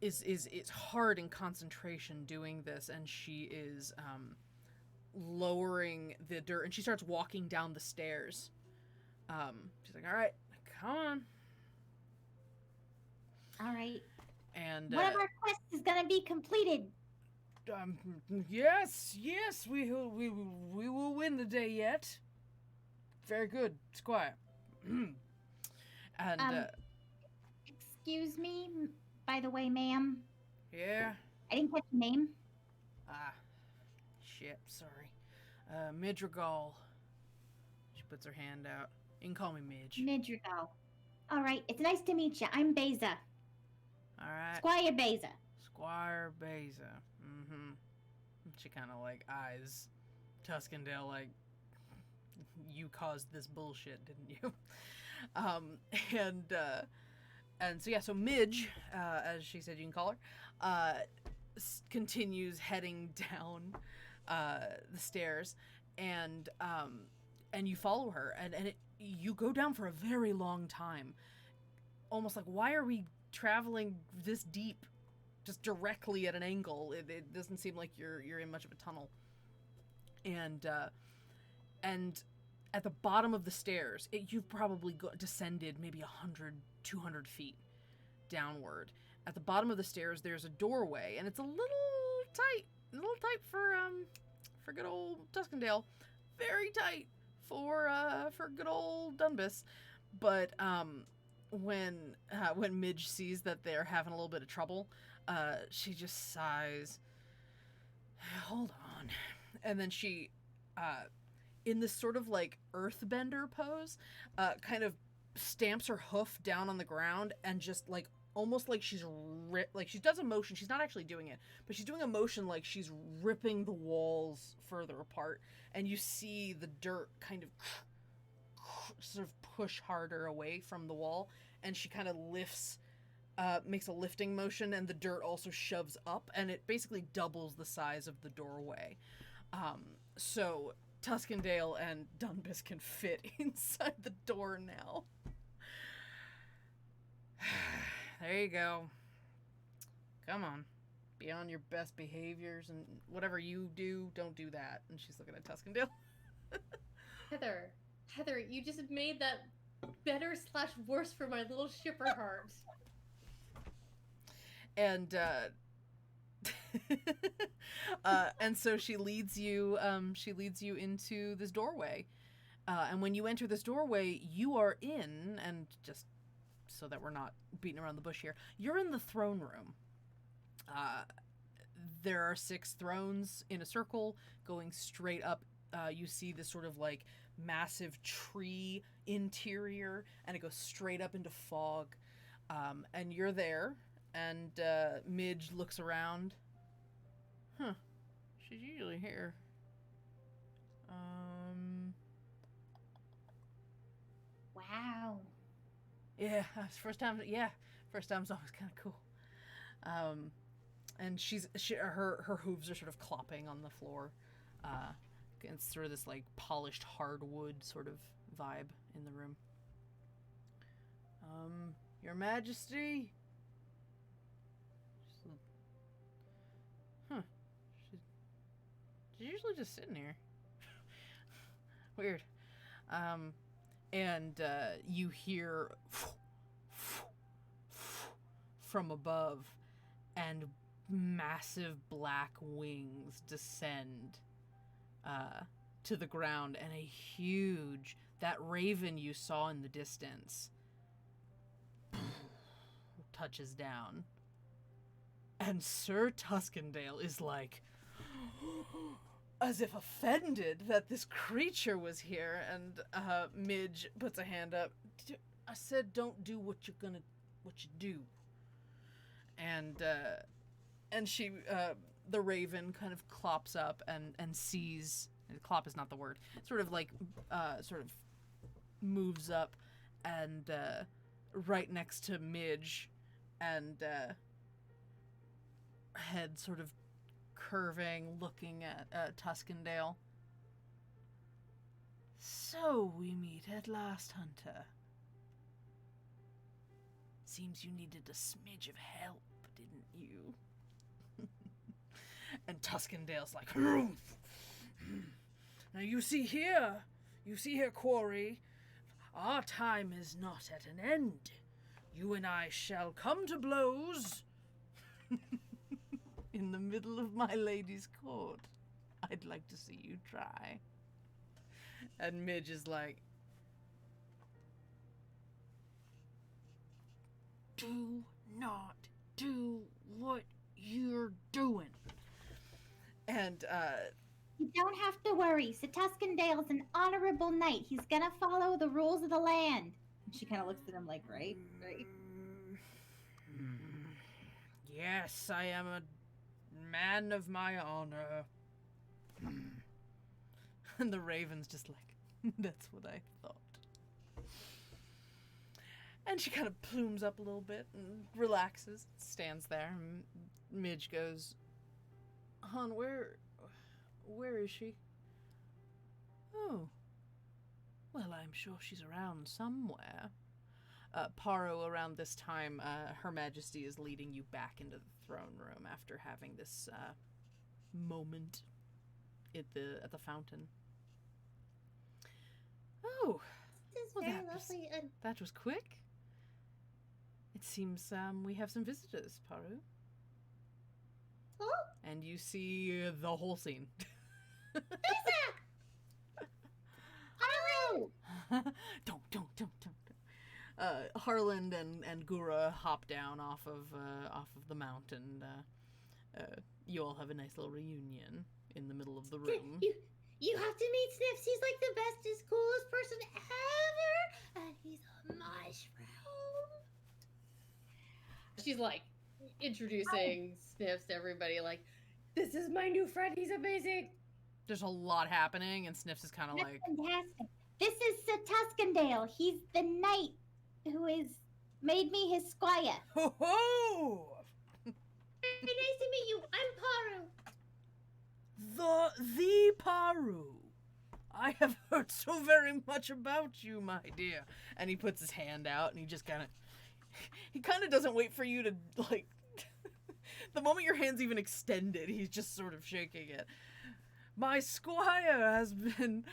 is hard in concentration doing this, and she is lowering the dirt, and she starts walking down the stairs. She's like, all right, come All right. And one of our quests is gonna be completed. Yes, we will win the day yet. Very good, Squire. And excuse me, by the way, ma'am. Yeah. I didn't catch your name. Shit, sorry. Midrigal. She puts her hand out. You can call me Midge. Midrigal. All right, it's nice to meet you. I'm Beza. All right. Squire Beza. Squire Beza. Mm-hmm. She kind of like eyes Tuskendale like, you caused this bullshit, didn't you? And so yeah, so Midge, as she said you can call her, continues heading down the stairs, and you follow her, and you go down for a very long time, almost like, why are we traveling this deep, just directly at an angle? It doesn't seem like you're in much of a tunnel, and at the bottom of the stairs, you've probably descended maybe 100, 200 feet downward. At the bottom of the stairs, there's a doorway, and it's a little tight for good old Tuskendale, very tight for good old Dunbus. But when Midge sees that they're having a little bit of trouble, she just sighs. Hold on, and then she, in this sort of like earthbender pose, kind of stamps her hoof down on the ground, and just like almost like she's like she does a motion. She's not actually doing it, but she's doing a motion like she's ripping the walls further apart, and you see the dirt kind of sort of push harder away from the wall, and she kind of lifts, makes a lifting motion, and the dirt also shoves up, and it basically doubles the size of the doorway. So Tuskendale and Dunbus can fit inside the door now. There you go. Come on. Be on your best behaviors, and whatever you do, don't do that. And she's looking at Tuskendale. Heather, you just made that better / worse for my little shipper heart. And and so she leads you into this doorway, and when you enter this doorway, you are in, and just so that we're not beating around the bush here, you're in the throne room. There are 6 thrones in a circle going straight up. You see this sort of like massive tree interior, and it goes straight up into fog, and you're there, and Midge looks around. Huh. She's usually here. Wow. Yeah, first time's always kind of cool. And her hooves are sort of clopping on the floor. It's sort of this like polished hardwood sort of vibe in the room. Your Majesty. she's usually just sitting here. Weird. And you hear from above, and massive black wings descend to the ground, and that raven you saw in the distance touches down. And Sir Tuskendale is like, as if offended that this creature was here, and Midge puts a hand up. I said don't do what you do. And she, the raven kind of clops up and sees, clop is not the word, sort of moves up and right next to Midge, and head sort of curving, looking at Tuskendale. So we meet at last, Hunter. Seems you needed a smidge of help, didn't you? And Tuskendale's like, now you see here, Quarry, our time is not at an end. You and I shall come to blows in the middle of my lady's court. I'd like to see you try. And Midge is like, do not do what you're doing. And you don't have to worry. Sir Tuskendale's an honorable knight. He's gonna follow the rules of the land. And she kind of looks at him like, right? Yes, I am a man of my honor. And the raven's just like, that's what I thought. And she kind of plumes up a little bit and relaxes, stands there. And Midge goes, Hon, where is she? Oh. Well, I'm sure she's around somewhere. Paro, around this time, Her Majesty is leading you back into the throne room after having this moment at the fountain. Oh, This is well, very lovely. that was quick. It seems we have some visitors, Paru. Oh, And you see the whole scene. Haru! Don't. Harland and Gura hop down off of the mountain. You all have a nice little reunion in the middle of the room. You have to meet Sniffs. He's like the bestest, coolest person ever, and he's a mushroom. She's like introducing Sniffs to everybody. Like, this is my new friend. He's amazing. There's a lot happening, and Sniffs is kind of That's like, fantastic. This is Sir Tuskendale. He's the knight who has made me his squire. ho ho! Very nice to meet you. I'm Paru. The Paru. I have heard so very much about you, my dear. And he puts his hand out, and he just kind of doesn't wait for you to, like, the moment your hand's even extended, he's just sort of shaking it. My squire has been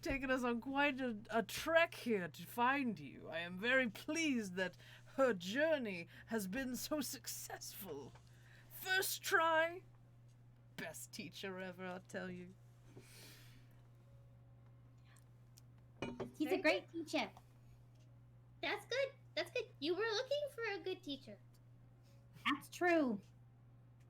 taking us on quite a trek here to find you. I am very pleased that her journey has been so successful. First try, best teacher ever, I'll tell you. He's a great teacher. That's good. That's good. You were looking for a good teacher. That's true.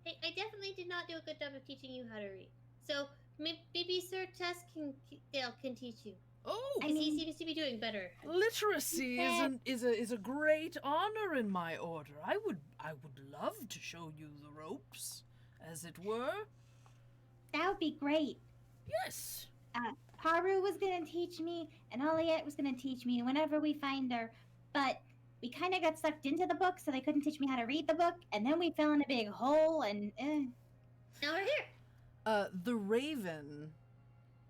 Hey, I definitely did not do a good job of teaching you how to read. So maybe Sir Tuskendale can teach you. Oh, Because he seems to be doing better. literacy is a great honor in my order. I would love to show you the ropes, as it were. That would be great. Yes. Haru was going to teach me, and Oliette was going to teach me whenever we find her. But we kind of got sucked into the book, so they couldn't teach me how to read the book. And then we fell in a big hole, and Now we're here. The raven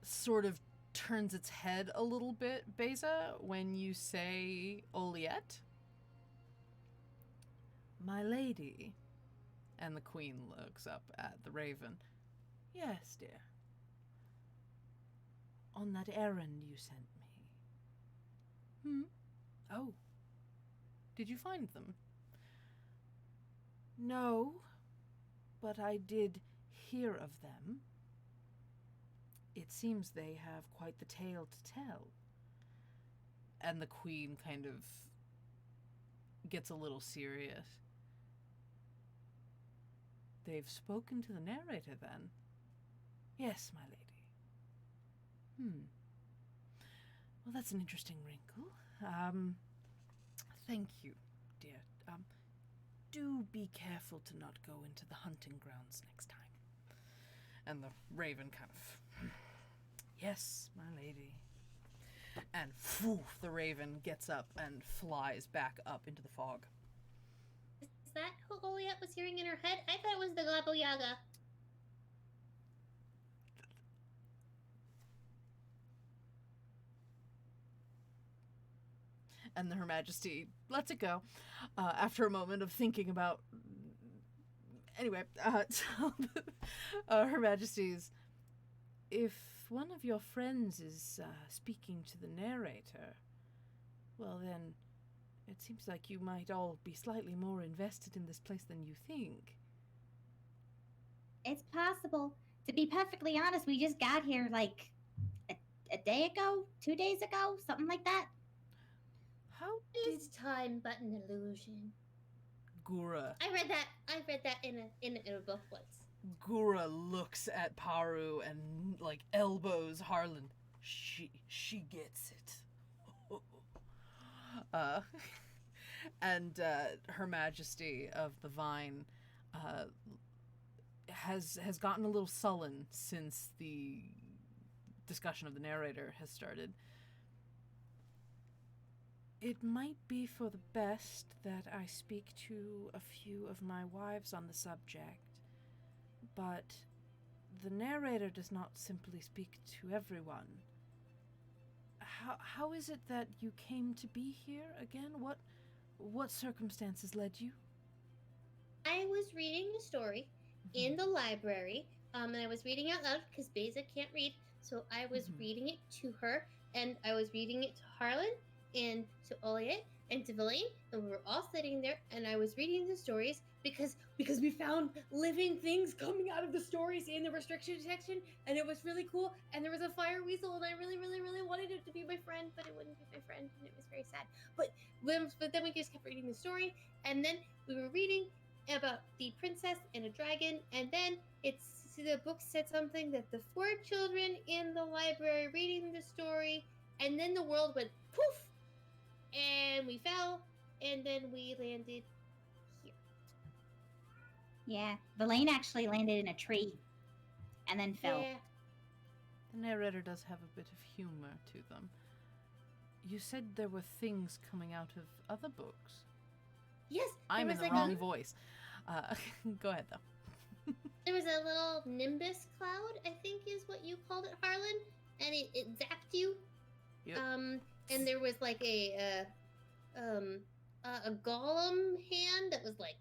sort of turns its head a little bit, Beza, when you say Oliette. My lady. And the queen looks up at the raven. Yes, dear. on that errand you sent me. Oh. Did you find them? No, but I did hear of them. It seems they have quite the tale to tell. And the queen kind of gets a little serious. They've spoken to the narrator, then? Yes, my lady. Well, that's an interesting wrinkle. Thank you, dear. Do be careful to not go into the hunting grounds next time. And the raven kind of... Yes, my lady. And the raven gets up and flies back up into the fog. Is that who Goliath was hearing in her head? I thought it was the Glabo Yaga. And Her Majesty lets it go after a moment of thinking about... Anyway, Her Majesty's... If one of your friends is speaking to the narrator, well then, it seems like you might all be slightly more invested in this place than you think. It's possible. To be perfectly honest, we just got here like a day ago, 2 days ago, something like that. How Is time but an illusion? Gura? I read that in a book once. Gura looks at Paru and like elbows Harlan. She gets it. And Her Majesty of the Vine has gotten a little sullen since the discussion of the narrator has started. It might be for the best that I speak to a few of my wives on the subject, but the narrator does not simply speak to everyone. How is it that you came to be here again? What circumstances led you? I was reading a story in the library, and I was reading out loud because Beza can't read, so I was reading it to her, and I was reading it to Harlan, and to Oliet, and to Villain, and we were all sitting there, and I was reading the stories because we found living things coming out of the stories in the restriction section, and it was really cool, and there was a fire weasel, and I really, really, really wanted it to be my friend, but it wouldn't be my friend, and it was very sad. But then we just kept reading the story, and then we were reading about the princess and a dragon, and then the book said something that the 4 children in the library reading the story, and then the world went poof, and we fell, and then we landed here. Yeah, Villain actually landed in a tree and then fell. Yeah. The narrator does have a bit of humor to them. You said there were things coming out of other books. Yes, I'm in the wrong voice. Go ahead, though. There was a little nimbus cloud, I think is what you called it, Harlan, and it zapped you. Yep. And there was like a golem hand that was like,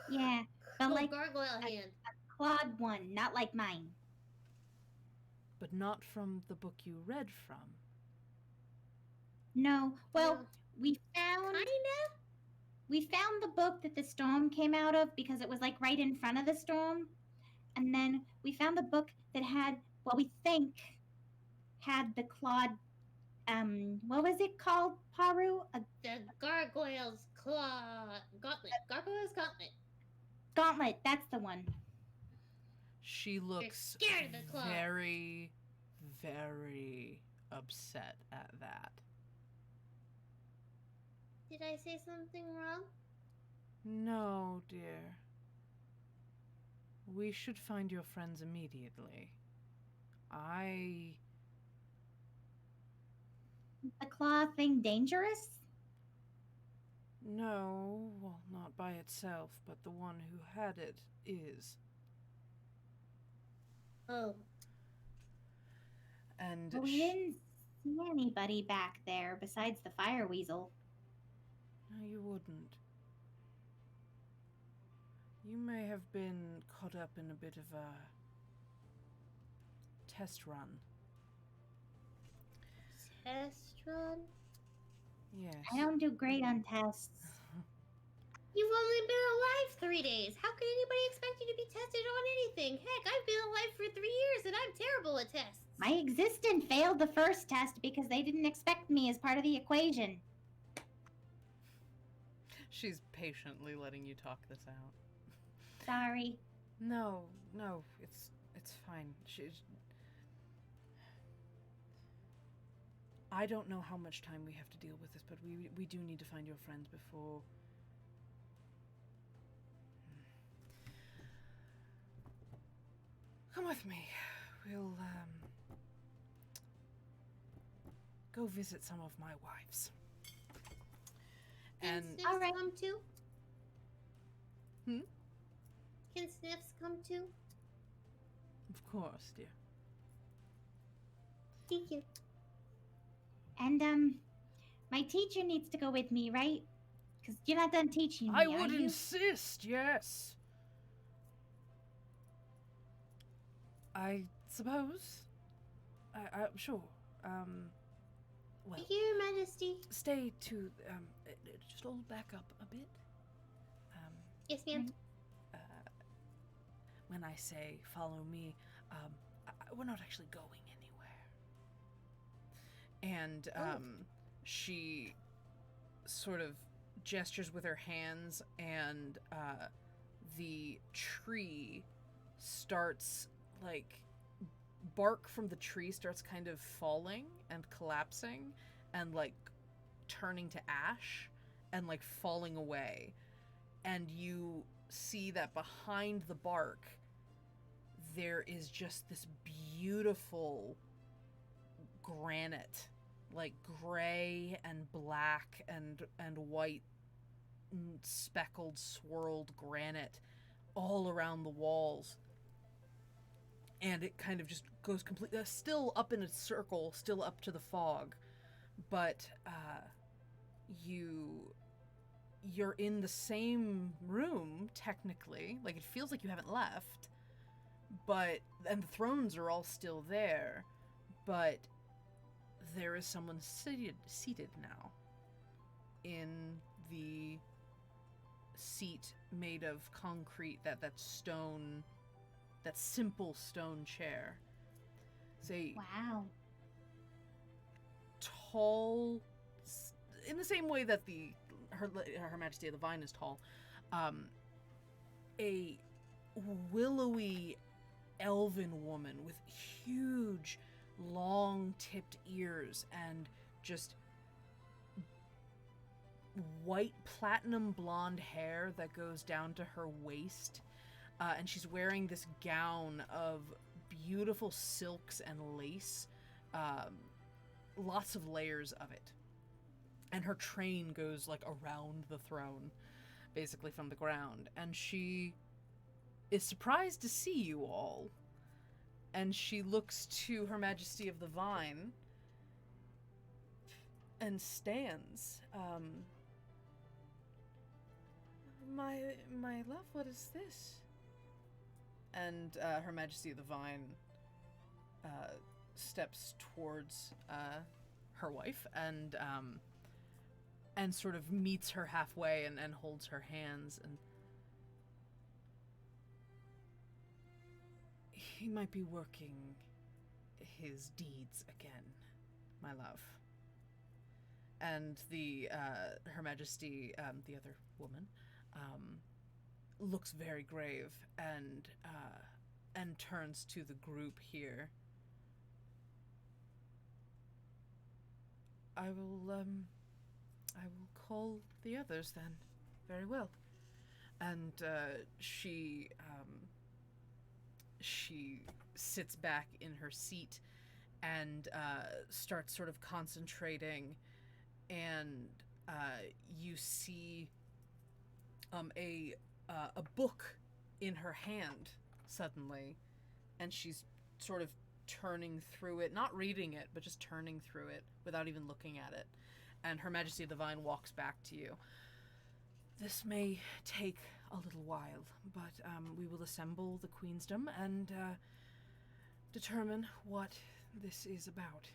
Yeah, but like gargoyle hand. a clawed one, not like mine. But not from the book you read from. No, well, No. we found the book that the storm came out of because it was like right in front of the storm, and then we found the book that had what we think had the clawed. What was it called, Paru? The gargoyle's gauntlet. Gargoyle's gauntlet. Gauntlet. That's the one. She looks scared of the claw. very, very upset at that. Did I say something wrong? No, dear. We should find your friends immediately. The claw thing dangerous? No, well, not by itself, but the one who had it is. Oh. And Well, we didn't see anybody back there besides the fire weasel. No, you wouldn't. You may have been caught up in a bit of a test run test run? Yes. I don't do great on tests. You've only been alive 3 days. How can anybody expect you to be tested on anything? Heck, I've been alive for 3 years and I'm terrible at tests. My existence failed the first test because they didn't expect me as part of the equation. She's patiently letting you talk this out. Sorry. No, it's fine. I don't know how much time we have to deal with this, but we do need to find your friends before. Come with me. We'll go visit some of my wives. Can And Sniffs All right. come too? Hmm? Can Sniffs come too? Of course, dear. Thank you. And my teacher needs to go with me, right? Because you're not done teaching me, I are would you? insist, yes. I suppose. Sure. Well, Thank you, Your Majesty. stay to, just hold back up a bit. Yes, ma'am. When I say follow me, we're not actually going anywhere. And, she sort of gestures with her hands, and, the tree starts, like, bark from the tree starts kind of falling and collapsing and, like, turning to ash and, like, falling away. And you see that behind the bark, there is just this beautiful granite, like gray and black and white speckled swirled granite all around the walls. And it kind of just goes completely still up in a circle, still up to the fog, but you're in the same room technically. Like, it feels like you haven't left, and the thrones are all still there, but there is someone seated now in the seat made of concrete, that stone, that simple stone chair. It's a Wow. tall, in the same way that Her Majesty of the Vine is tall, a willowy elven woman with huge, long-tipped ears and just white platinum blonde hair that goes down to her waist. And she's wearing this gown of beautiful silks and lace, lots of layers of it. And her train goes, like, around the throne, basically from the ground. And she is surprised to see you all. And she looks to Her Majesty of the Vine and stands. My love, what is this? And Her Majesty of the Vine steps towards her wife and sort of meets her halfway and holds her hands. And he might be working his deeds again, my love. And Her Majesty, the other woman, looks very grave and turns to the group here. I will call the others then. Very well. And she sits back in her seat and starts sort of concentrating, and you see a book in her hand suddenly, and she's sort of turning through it, not reading it, but just turning through it without even looking at it. And Her Majesty of the Vine walks back to you. This may take a little while, but we will assemble the Queensdom and determine what this is about.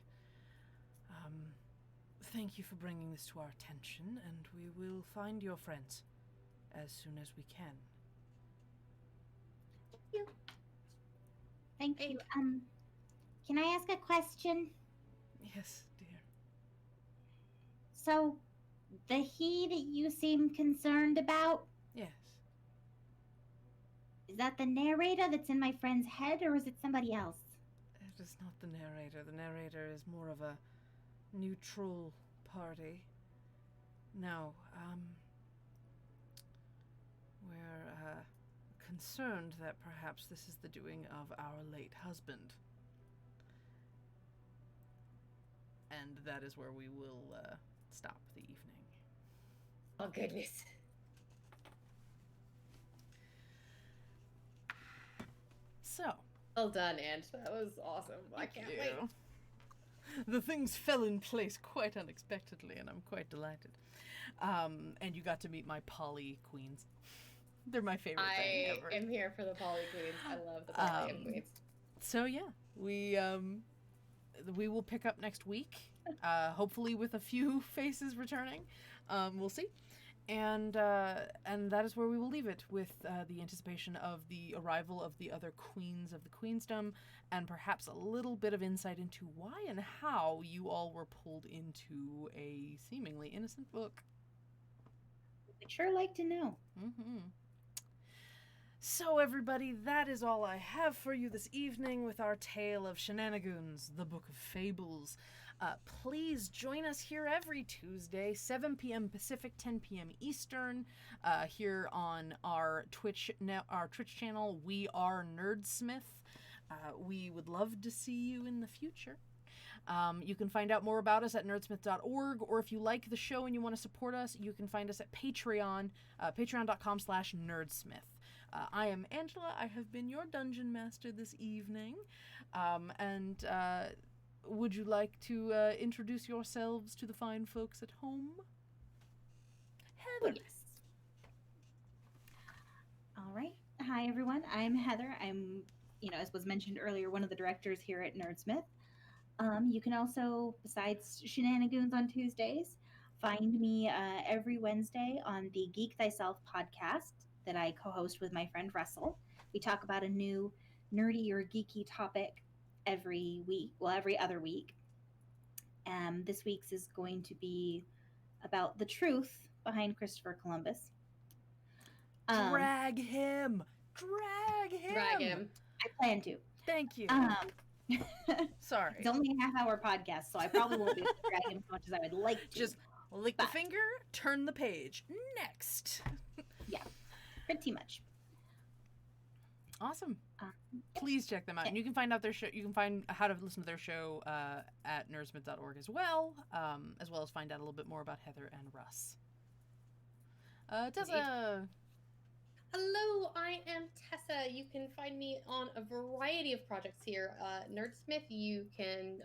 Thank you for bringing this to our attention, and we will find your friends as soon as we can. Thank you. Can I ask a question? Yes, dear. So, the he that you seem concerned about, Yes. is that the narrator that's in my friend's head, or is it somebody else? It is not the narrator. The narrator is more of a neutral party. No, we're concerned that perhaps this is the doing of our late husband. And that is where we will stop the evening. Oh, goodness. So. Well done, Ange. That was awesome. I can't wait. The things fell in place quite unexpectedly, and I'm quite delighted. And you got to meet my poly queens. They're my favorite thing ever. I am here for the poly queens. I love the poly queens. So yeah, we will pick up next week, hopefully with a few faces returning. We'll see. And that is where we will leave it, with the anticipation of the arrival of the other queens of the queendom, and perhaps a little bit of insight into why and how you all were pulled into a seemingly innocent book. I'd sure like to know. Mm-hmm. So everybody, that is all I have for you this evening with our tale of Shenanigoons, the Book of Faebles. Please join us here every Tuesday, 7 p.m. Pacific, 10 p.m. Eastern, here on our Twitch channel. We are Nerdsmith. We would love to see you in the future. You can find out more about us at nerdsmith.org, or if you like the show and you want to support us, you can find us at Patreon, patreon.com/nerdsmith. I am Angela. I have been your dungeon master this evening. Would you like to introduce yourselves to the fine folks at home? Heather. Yes. All right. Hi, everyone. I'm Heather. I'm, as was mentioned earlier, one of the directors here at Nerdsmith. You can also, besides Shenanigoons on Tuesdays, find me every Wednesday on the Geek Thyself podcast that I co-host with my friend Russell. We talk about a new nerdy or geeky topic every other week. This week's is going to be about the truth behind Christopher Columbus. Drag him! Drag him! Drag him. I plan to. Thank you. Sorry. It's only a half-hour podcast, so I probably won't be able to drag him as much as I would like to. Just lick the finger, turn the page. Next. Yeah, pretty much. Awesome. Please check them out. And you can find out their show. You can find how to listen to their show at nerdsmith.org as well as find out a little bit more about Heather and Russ. Tessa. Hello, I am Tessa. You can find me on a variety of projects here. Nerdsmith, you can...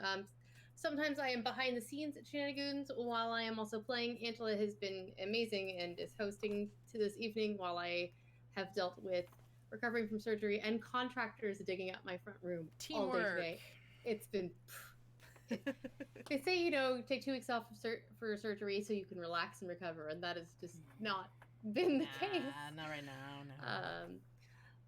sometimes I am behind the scenes at Shenanigoons while I am also playing. Angela has been amazing and is hosting to this evening while I have dealt with recovering from surgery and contractors digging up my front room all day today. It's been... They say, take 2 weeks off for surgery so you can relax and recover, and that has just not been the case. Not right now, no.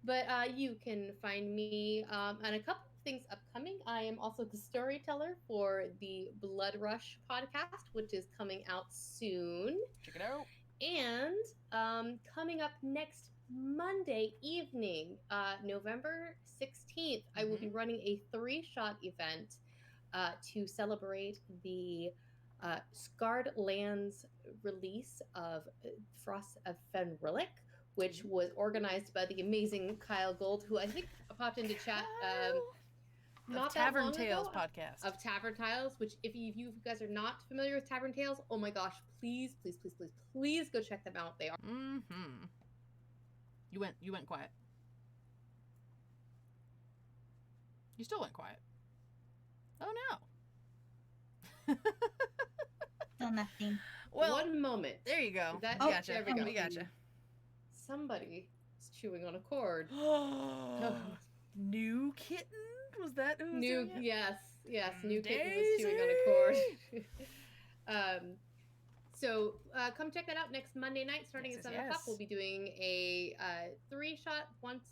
But you can find me on a couple of things upcoming. I am also the storyteller for the Blood Rush podcast, which is coming out soon. Check it out. And coming up next Monday evening, November 16th, I will be running a 3-shot event to celebrate the Scarred Lands release of Frost of Fenrillic, which was organized by the amazing Kyle Gold, who I think popped into chat not that Tavern long Tales ago, podcast. Of Tavern Tales, which if you guys are not familiar with Tavern Tales, oh my gosh, please go check them out. They are. Mm-hmm. You went quiet. You still went quiet. Oh no. Still nothing. Well, one moment. There you go. Gotcha. There we go. We gotcha. Somebody is chewing on a cord. New kitten? Was that who was New? doing it? Yes. Yes, new kitten was chewing on a cord. So come check that out next Monday night, starting at 7 o'clock. We'll be doing a 3-shot once,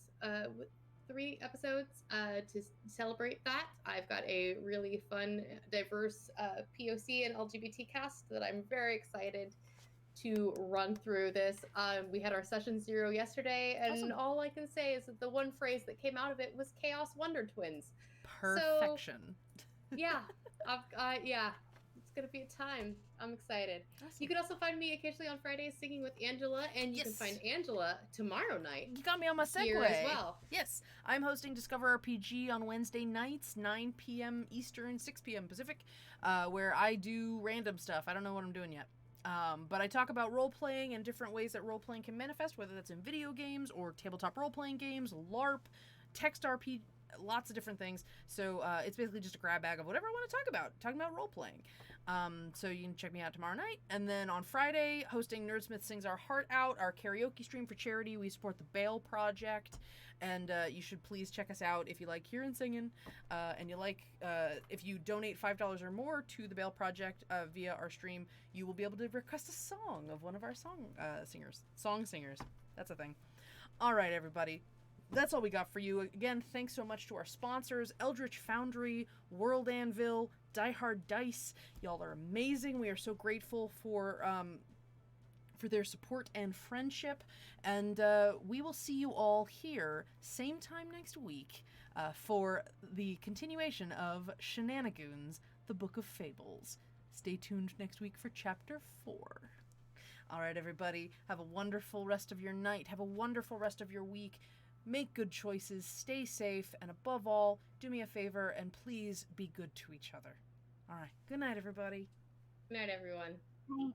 3 episodes to celebrate that. I've got a really fun, diverse POC and LGBT cast that I'm very excited to run through this. We had our session 0 yesterday, and all I can say is that the one phrase that came out of it was Chaos Wonder Twins. Perfection. So, yeah, yeah, it's gonna be a time. I'm excited. Awesome. You can also find me occasionally on Fridays singing with Angela, and you can find Angela tomorrow night. You got me on my segue here as well. Yes, I'm hosting Discover RPG on Wednesday nights, 9 p.m. Eastern, 6 p.m. Pacific, where I do random stuff. I don't know what I'm doing yet. But I talk about role-playing and different ways that role-playing can manifest, whether that's in video games or tabletop role-playing games, LARP, text RP, lots of different things. So it's basically just a grab bag of whatever I want to talk about, talking about role-playing. So you can check me out tomorrow night. And then on Friday, hosting Nerdsmith Sings Our Heart Out, our karaoke stream for charity. We support the Bail Project. And you should please check us out if you like hearing singing, and you like, if you donate $5 or more to the Bail Project via our stream, you will be able to request a song of one of our song singers. That's a thing. All right, everybody. That's all we got for you. Again, thanks so much to our sponsors, Eldritch Foundry, World Anvil, Die Hard Dice. Y'all are amazing. We are so grateful for their support and friendship, and we will see you all here same time next week for the continuation of Shenanigoons, the Book of Fables. Stay tuned next week for Chapter 4. All right, everybody, have a wonderful rest of your night. Have a wonderful rest of your week. Make good choices, stay safe, and above all, do me a favor and please be good to each other. All right, good night, everybody. Good night, everyone. Bye.